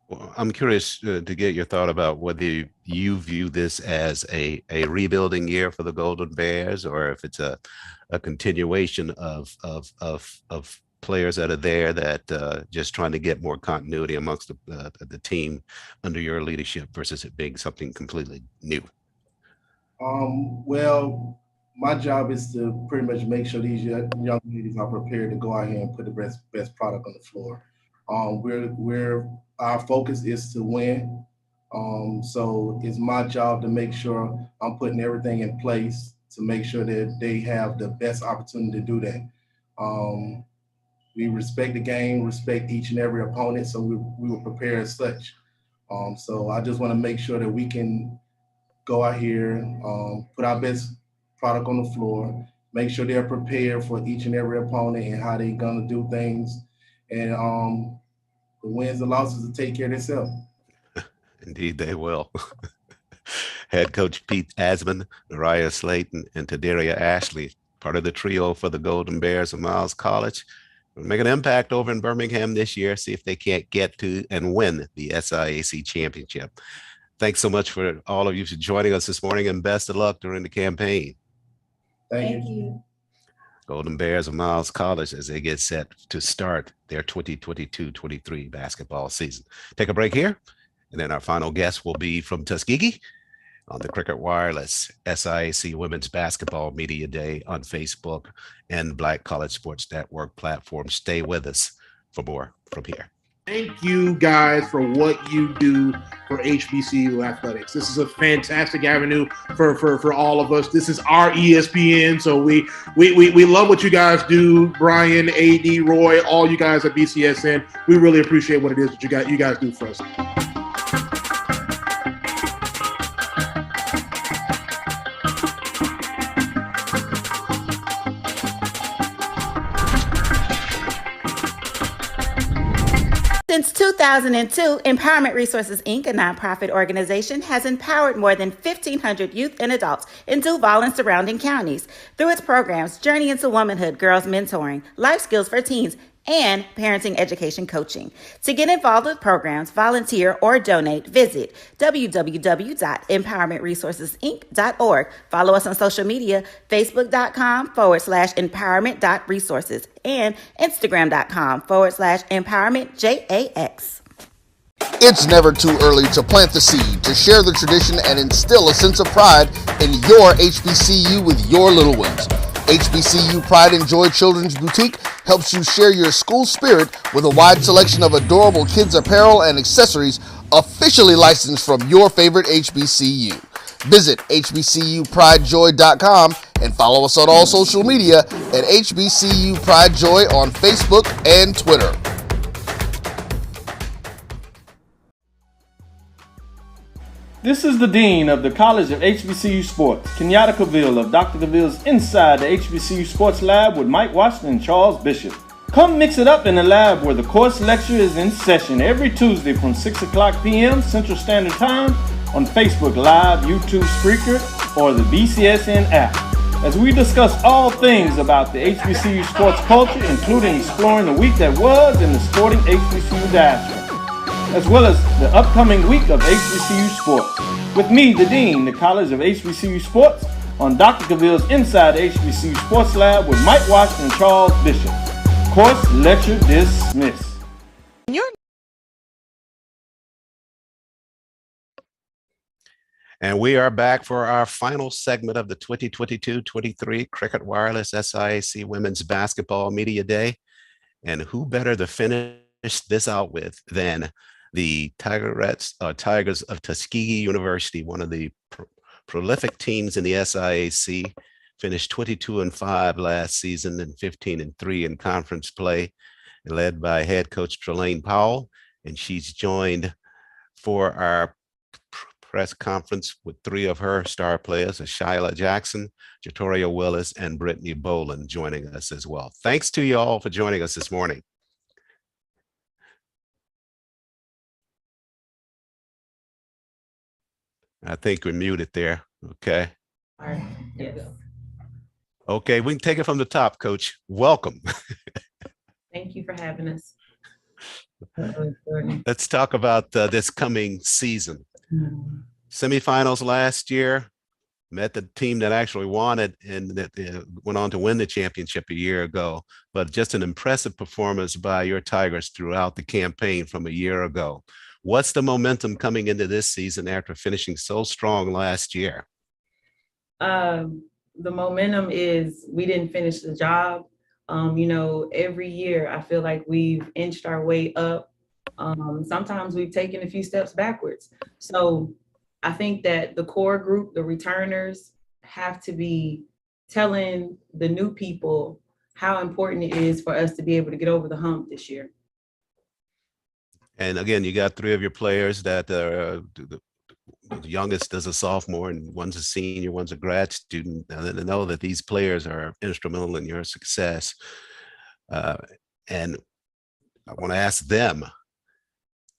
S8: Well, I'm curious to get your thought about whether you view this as a rebuilding year for the Golden Bears, or if it's a continuation of players that are there that just trying to get more continuity amongst the team under your leadership versus it being something completely new.
S12: Well, my job is to pretty much make sure these young ladies are prepared to go out here and put the best product on the floor. Our focus is to win. So it's my job to make sure I'm putting everything in place to make sure that they have the best opportunity to do that. We respect the game, respect each and every opponent, so we will prepare as such. So I just want to make sure that we can go out here, put our best product on the floor, make sure they're prepared for each and every opponent and how they're going to do things. And the wins and losses will take care of themselves.
S8: Indeed, they will. Head coach Pete Asman, Uriah Slayton, and Tadaria Ashley, part of the trio for the Golden Bears of Miles College. make an impact over in Birmingham this year, see if they can't get to and win the SIAC championship. Thanks so much for all of you for joining us this morning, and best of luck during the campaign.
S12: Thank you.
S8: Golden Bears of Miles College as they get set to start their 2022-23 basketball season. Take a break here, and then our final guest will be from Tuskegee on the Cricket Wireless SIAC Women's Basketball Media Day on Facebook and Black College Sports Network platform. Stay with us for more from here.
S1: Thank you guys for what you do for HBCU athletics. This is a fantastic avenue for all of us. This is our ESPN, so we love what you guys do. Brian, AD, Roy, all you guys at BCSN. We really appreciate what it is that you guys do for us.
S2: Since 2002, Empowerment Resources, Inc., a nonprofit organization, has empowered more than 1,500 youth and adults in Duval and surrounding counties through its programs Journey into Womanhood, Girls Mentoring, Life Skills for Teens, and Parenting Education Coaching. To get involved with programs, volunteer, or donate, visit www.empowermentresourcesinc.org. Follow us on social media, facebook.com/empowerment.resources and instagram.com/empowermentJAX.
S3: It's never too early to plant the seed, to share the tradition, and instill a sense of pride in your HBCU with your little ones. HBCU Pride and Joy Children's Boutique helps you share your school spirit with a wide selection of adorable kids apparel and accessories officially licensed from your favorite HBCU. Visit hbcupridejoy.com and follow us on all social media at HBCU Pride Joy on Facebook and Twitter.
S4: This is the Dean of the College of HBCU Sports, Kenyatta Cavill of Dr. Cavill's Inside the HBCU Sports Lab with Mike Washington and Charles Bishop. Come mix it up in the lab where the course lecture is in session every Tuesday from 6 o'clock p.m. Central Standard Time on Facebook Live, YouTube Spreaker, or the BCSN app, as we discuss all things about the HBCU sports culture, including exploring the week that was in the sporting HBCU diaspora, as well as the upcoming week of HBCU sports. With me, the Dean, the College of HBCU Sports, on Dr. Cavill's Inside the HBCU Sports Lab with Mike Washington and Charles Bishop. Course lecture dismissed.
S8: And we are back for our final segment of the 2022-23 Cricket Wireless SIAC Women's Basketball Media Day. And who better to finish this out with than the Tigers of Tuskegee University, one of the prolific teams in the SIAC, finished 22-5 last season and 15-3 in conference play, led by head coach Trelane Powell. And she's joined for our press conference with three of her star players, Shyla Jackson, Jatoria Willis, and Brittany Boland, joining us as well. Thanks to you all for joining us this morning. I think we're muted there. Okay.
S10: All right. Yes.
S8: Okay, we can take it from the top, Coach. Welcome.
S10: Thank you for having us.
S8: Let's talk about this coming season. Semifinals last year, met the team that actually won it and that went on to win the championship a year ago. But just an impressive performance by your Tigers throughout the campaign from a year ago. What's the momentum coming into this season after finishing so strong last year?
S10: The momentum is we didn't finish the job. Every year I feel like we've inched our way up. Sometimes we've taken a few steps backwards. So I think that the core group, the returners, have to be telling the new people how important it is for us to be able to get over the hump this year.
S8: And again, you got three of your players that are the youngest is a sophomore and one's a senior, one's a grad student. And to know that these players are instrumental in your success. And I want to ask them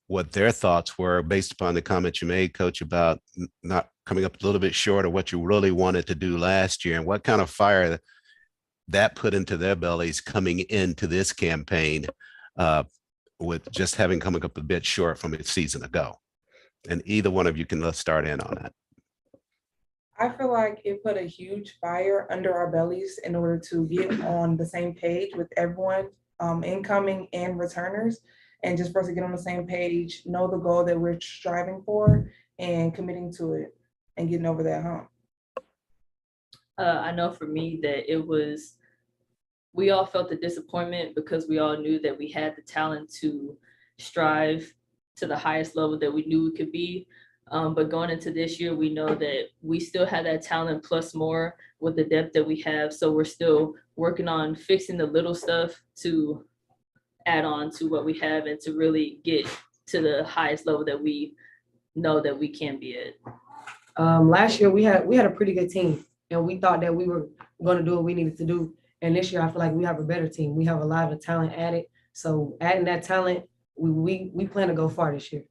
S8: what their thoughts were based upon the comments you made, Coach, about not coming up a little bit short of what you really wanted to do last year, and what kind of fire that put into their bellies coming into this campaign with just having come up a bit short from a season ago? And either one of you can let's start in on that.
S9: I feel like it put a huge fire under our bellies in order to get on the same page with everyone, incoming and returners, and just for us to get on the same page, know the goal that we're striving for and committing to it and getting over that hump.
S22: I know for me that we all felt the disappointment because we all knew that we had the talent to strive to the highest level that we knew we could be. But going into this year, we know that we still have that talent plus more with the depth that we have. So we're still working on fixing the little stuff to add on to what we have and to really get to the highest level that we know that we can be at.
S9: Last year we had a pretty good team, and we thought that we were going to do what we needed to do. And this year I feel like we have a better team. We have a lot of talent added. So adding that talent, we plan to go far this year.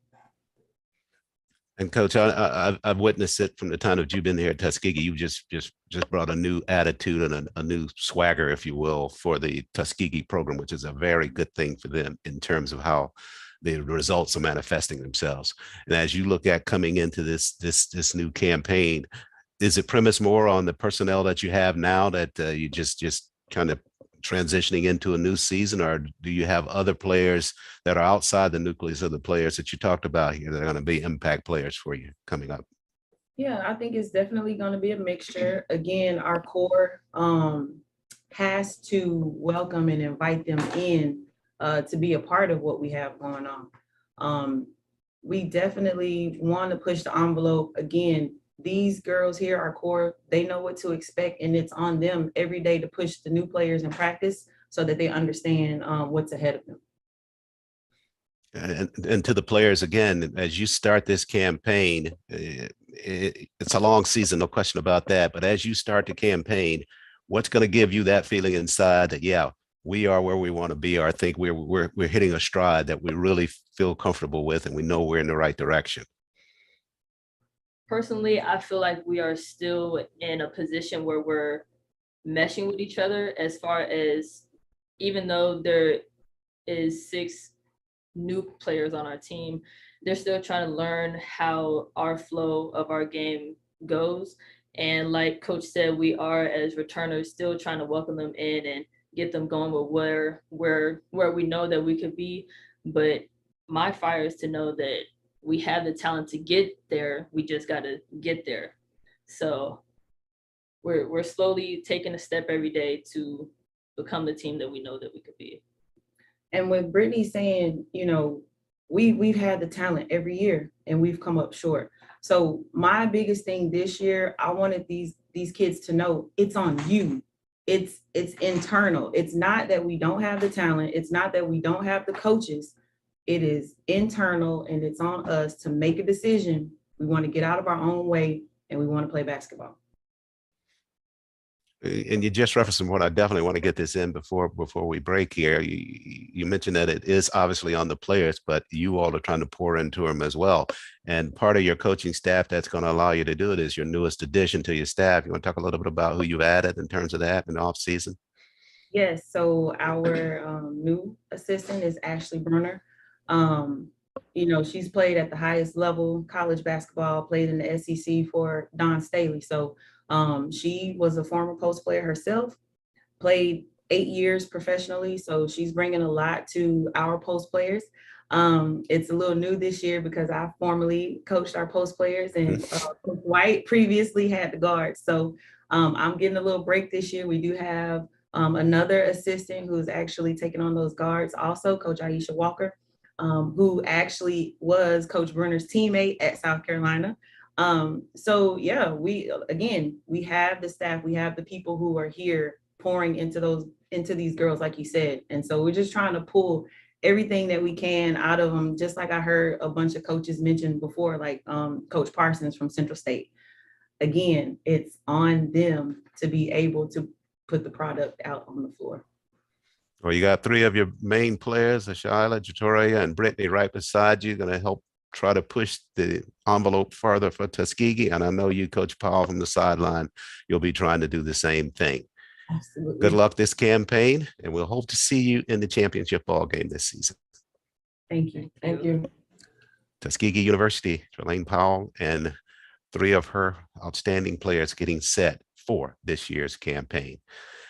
S8: And Coach, I've witnessed it from the time that you've been here at Tuskegee. You just brought a new attitude and a new swagger, if you will, for the Tuskegee program, which is a very good thing for them in terms of how the results are manifesting themselves. And as you look at coming into this new campaign, is it premised more on the personnel that you have now that you just kind of transitioning into a new season, or do you have other players that are outside the nucleus of the players that you talked about here that are going to be impact players for you coming up?
S9: Yeah, I think it's definitely going to be a mixture. Again, our core has to welcome and invite them in to be a part of what we have going on. We definitely want to push the envelope. Again, these girls here, our core, they know what to expect, and it's on them every day to push the new players in practice so that they understand what's ahead of them.
S8: And to the players, again, as you start this campaign, it's a long season, no question about that. But as you start the campaign, what's going to give you that feeling inside that, yeah, we are where we want to be, or I think we're hitting a stride that we really feel comfortable with, and we know we're in the right direction?
S22: Personally, I feel like we are still in a position where we're meshing with each other, as far as, even though there is 6 new players on our team, they're still trying to learn how our flow of our game goes. And like Coach said, we are, as returners, still trying to welcome them in and get them going with where we know that we could be. But my fire is to know that we have the talent to get there. We just got to get there. So we're slowly taking a step every day to become the team that we know that we could be.
S9: And with Brittany saying, you know, we've had the talent every year and we've come up short. So my biggest thing this year, I wanted these kids to know it's on you. It's internal. It's not that we don't have the talent. It's not that we don't have the coaches. It is internal, and it's on us to make a decision. We want to get out of our own way, and we want to play basketball.
S8: And you just referenced some what I definitely want to get this in before we break here. You mentioned that it is obviously on the players, but you all are trying to pour into them as well. And part of your coaching staff that's going to allow you to do it is your newest addition to your staff. You want to talk a little bit about who you've added in terms of that in the off season?
S9: Yes. So our new assistant is Ashley Brunner. You know, she's played at the highest level, college basketball, played in the SEC for Don Staley. So she was a former post player herself, played 8 years professionally. So she's bringing a lot to our post players. It's a little new this year because I formerly coached our post players, and Coach White previously had the guards. So I'm getting a little break this year. We do have another assistant who's actually taking on those guards also, Coach Aisha Walker, who actually was Coach Brunner's teammate at South Carolina. So yeah, we have the staff, we have the people who are here pouring into these girls, like you said. And so we're just trying to pull everything that we can out of them, just like I heard a bunch of coaches mention before, like Coach Parsons from Central State. Again, it's on them to be able to put the product out on the floor.
S8: Well, you got 3 of your main players, Ashaila, Jatoria, and Brittany, right beside you, going to help try to push the envelope further for Tuskegee. And I know you, Coach Powell, from the sideline, you'll be trying to do the same thing.
S10: Absolutely.
S8: Good luck this campaign, and we'll hope to see you in the championship ball game this season.
S9: Thank you.
S10: Thank you.
S8: Tuskegee University, Trelane Powell, and 3 of her outstanding players getting set for this year's campaign.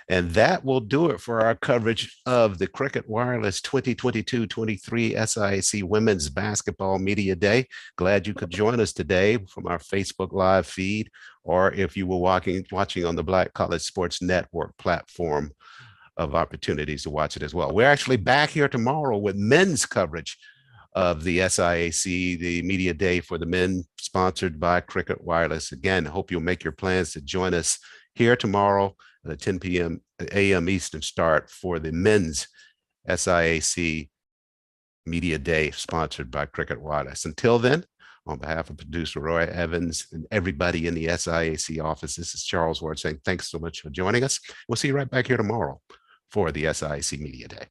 S8: And that will do it for our coverage of the Cricket Wireless 2022-23 SIAC Women's Basketball Media Day. Glad you could join us today from our Facebook Live feed, or if you were watching on the Black College Sports Network platform of opportunities to watch it as well. We're actually back here tomorrow with men's coverage of the SIAC, the Media Day for the men, sponsored by Cricket Wireless. Again, hope you'll make your plans to join us here tomorrow at 10 p.m. a.m. Eastern start for the men's SIAC Media Day sponsored by Cricket Wireless. Until then, on behalf of producer Roy Evans and everybody in the SIAC office, this is Charles Ward saying thanks so much for joining us. We'll see you right back here tomorrow for the SIAC Media Day.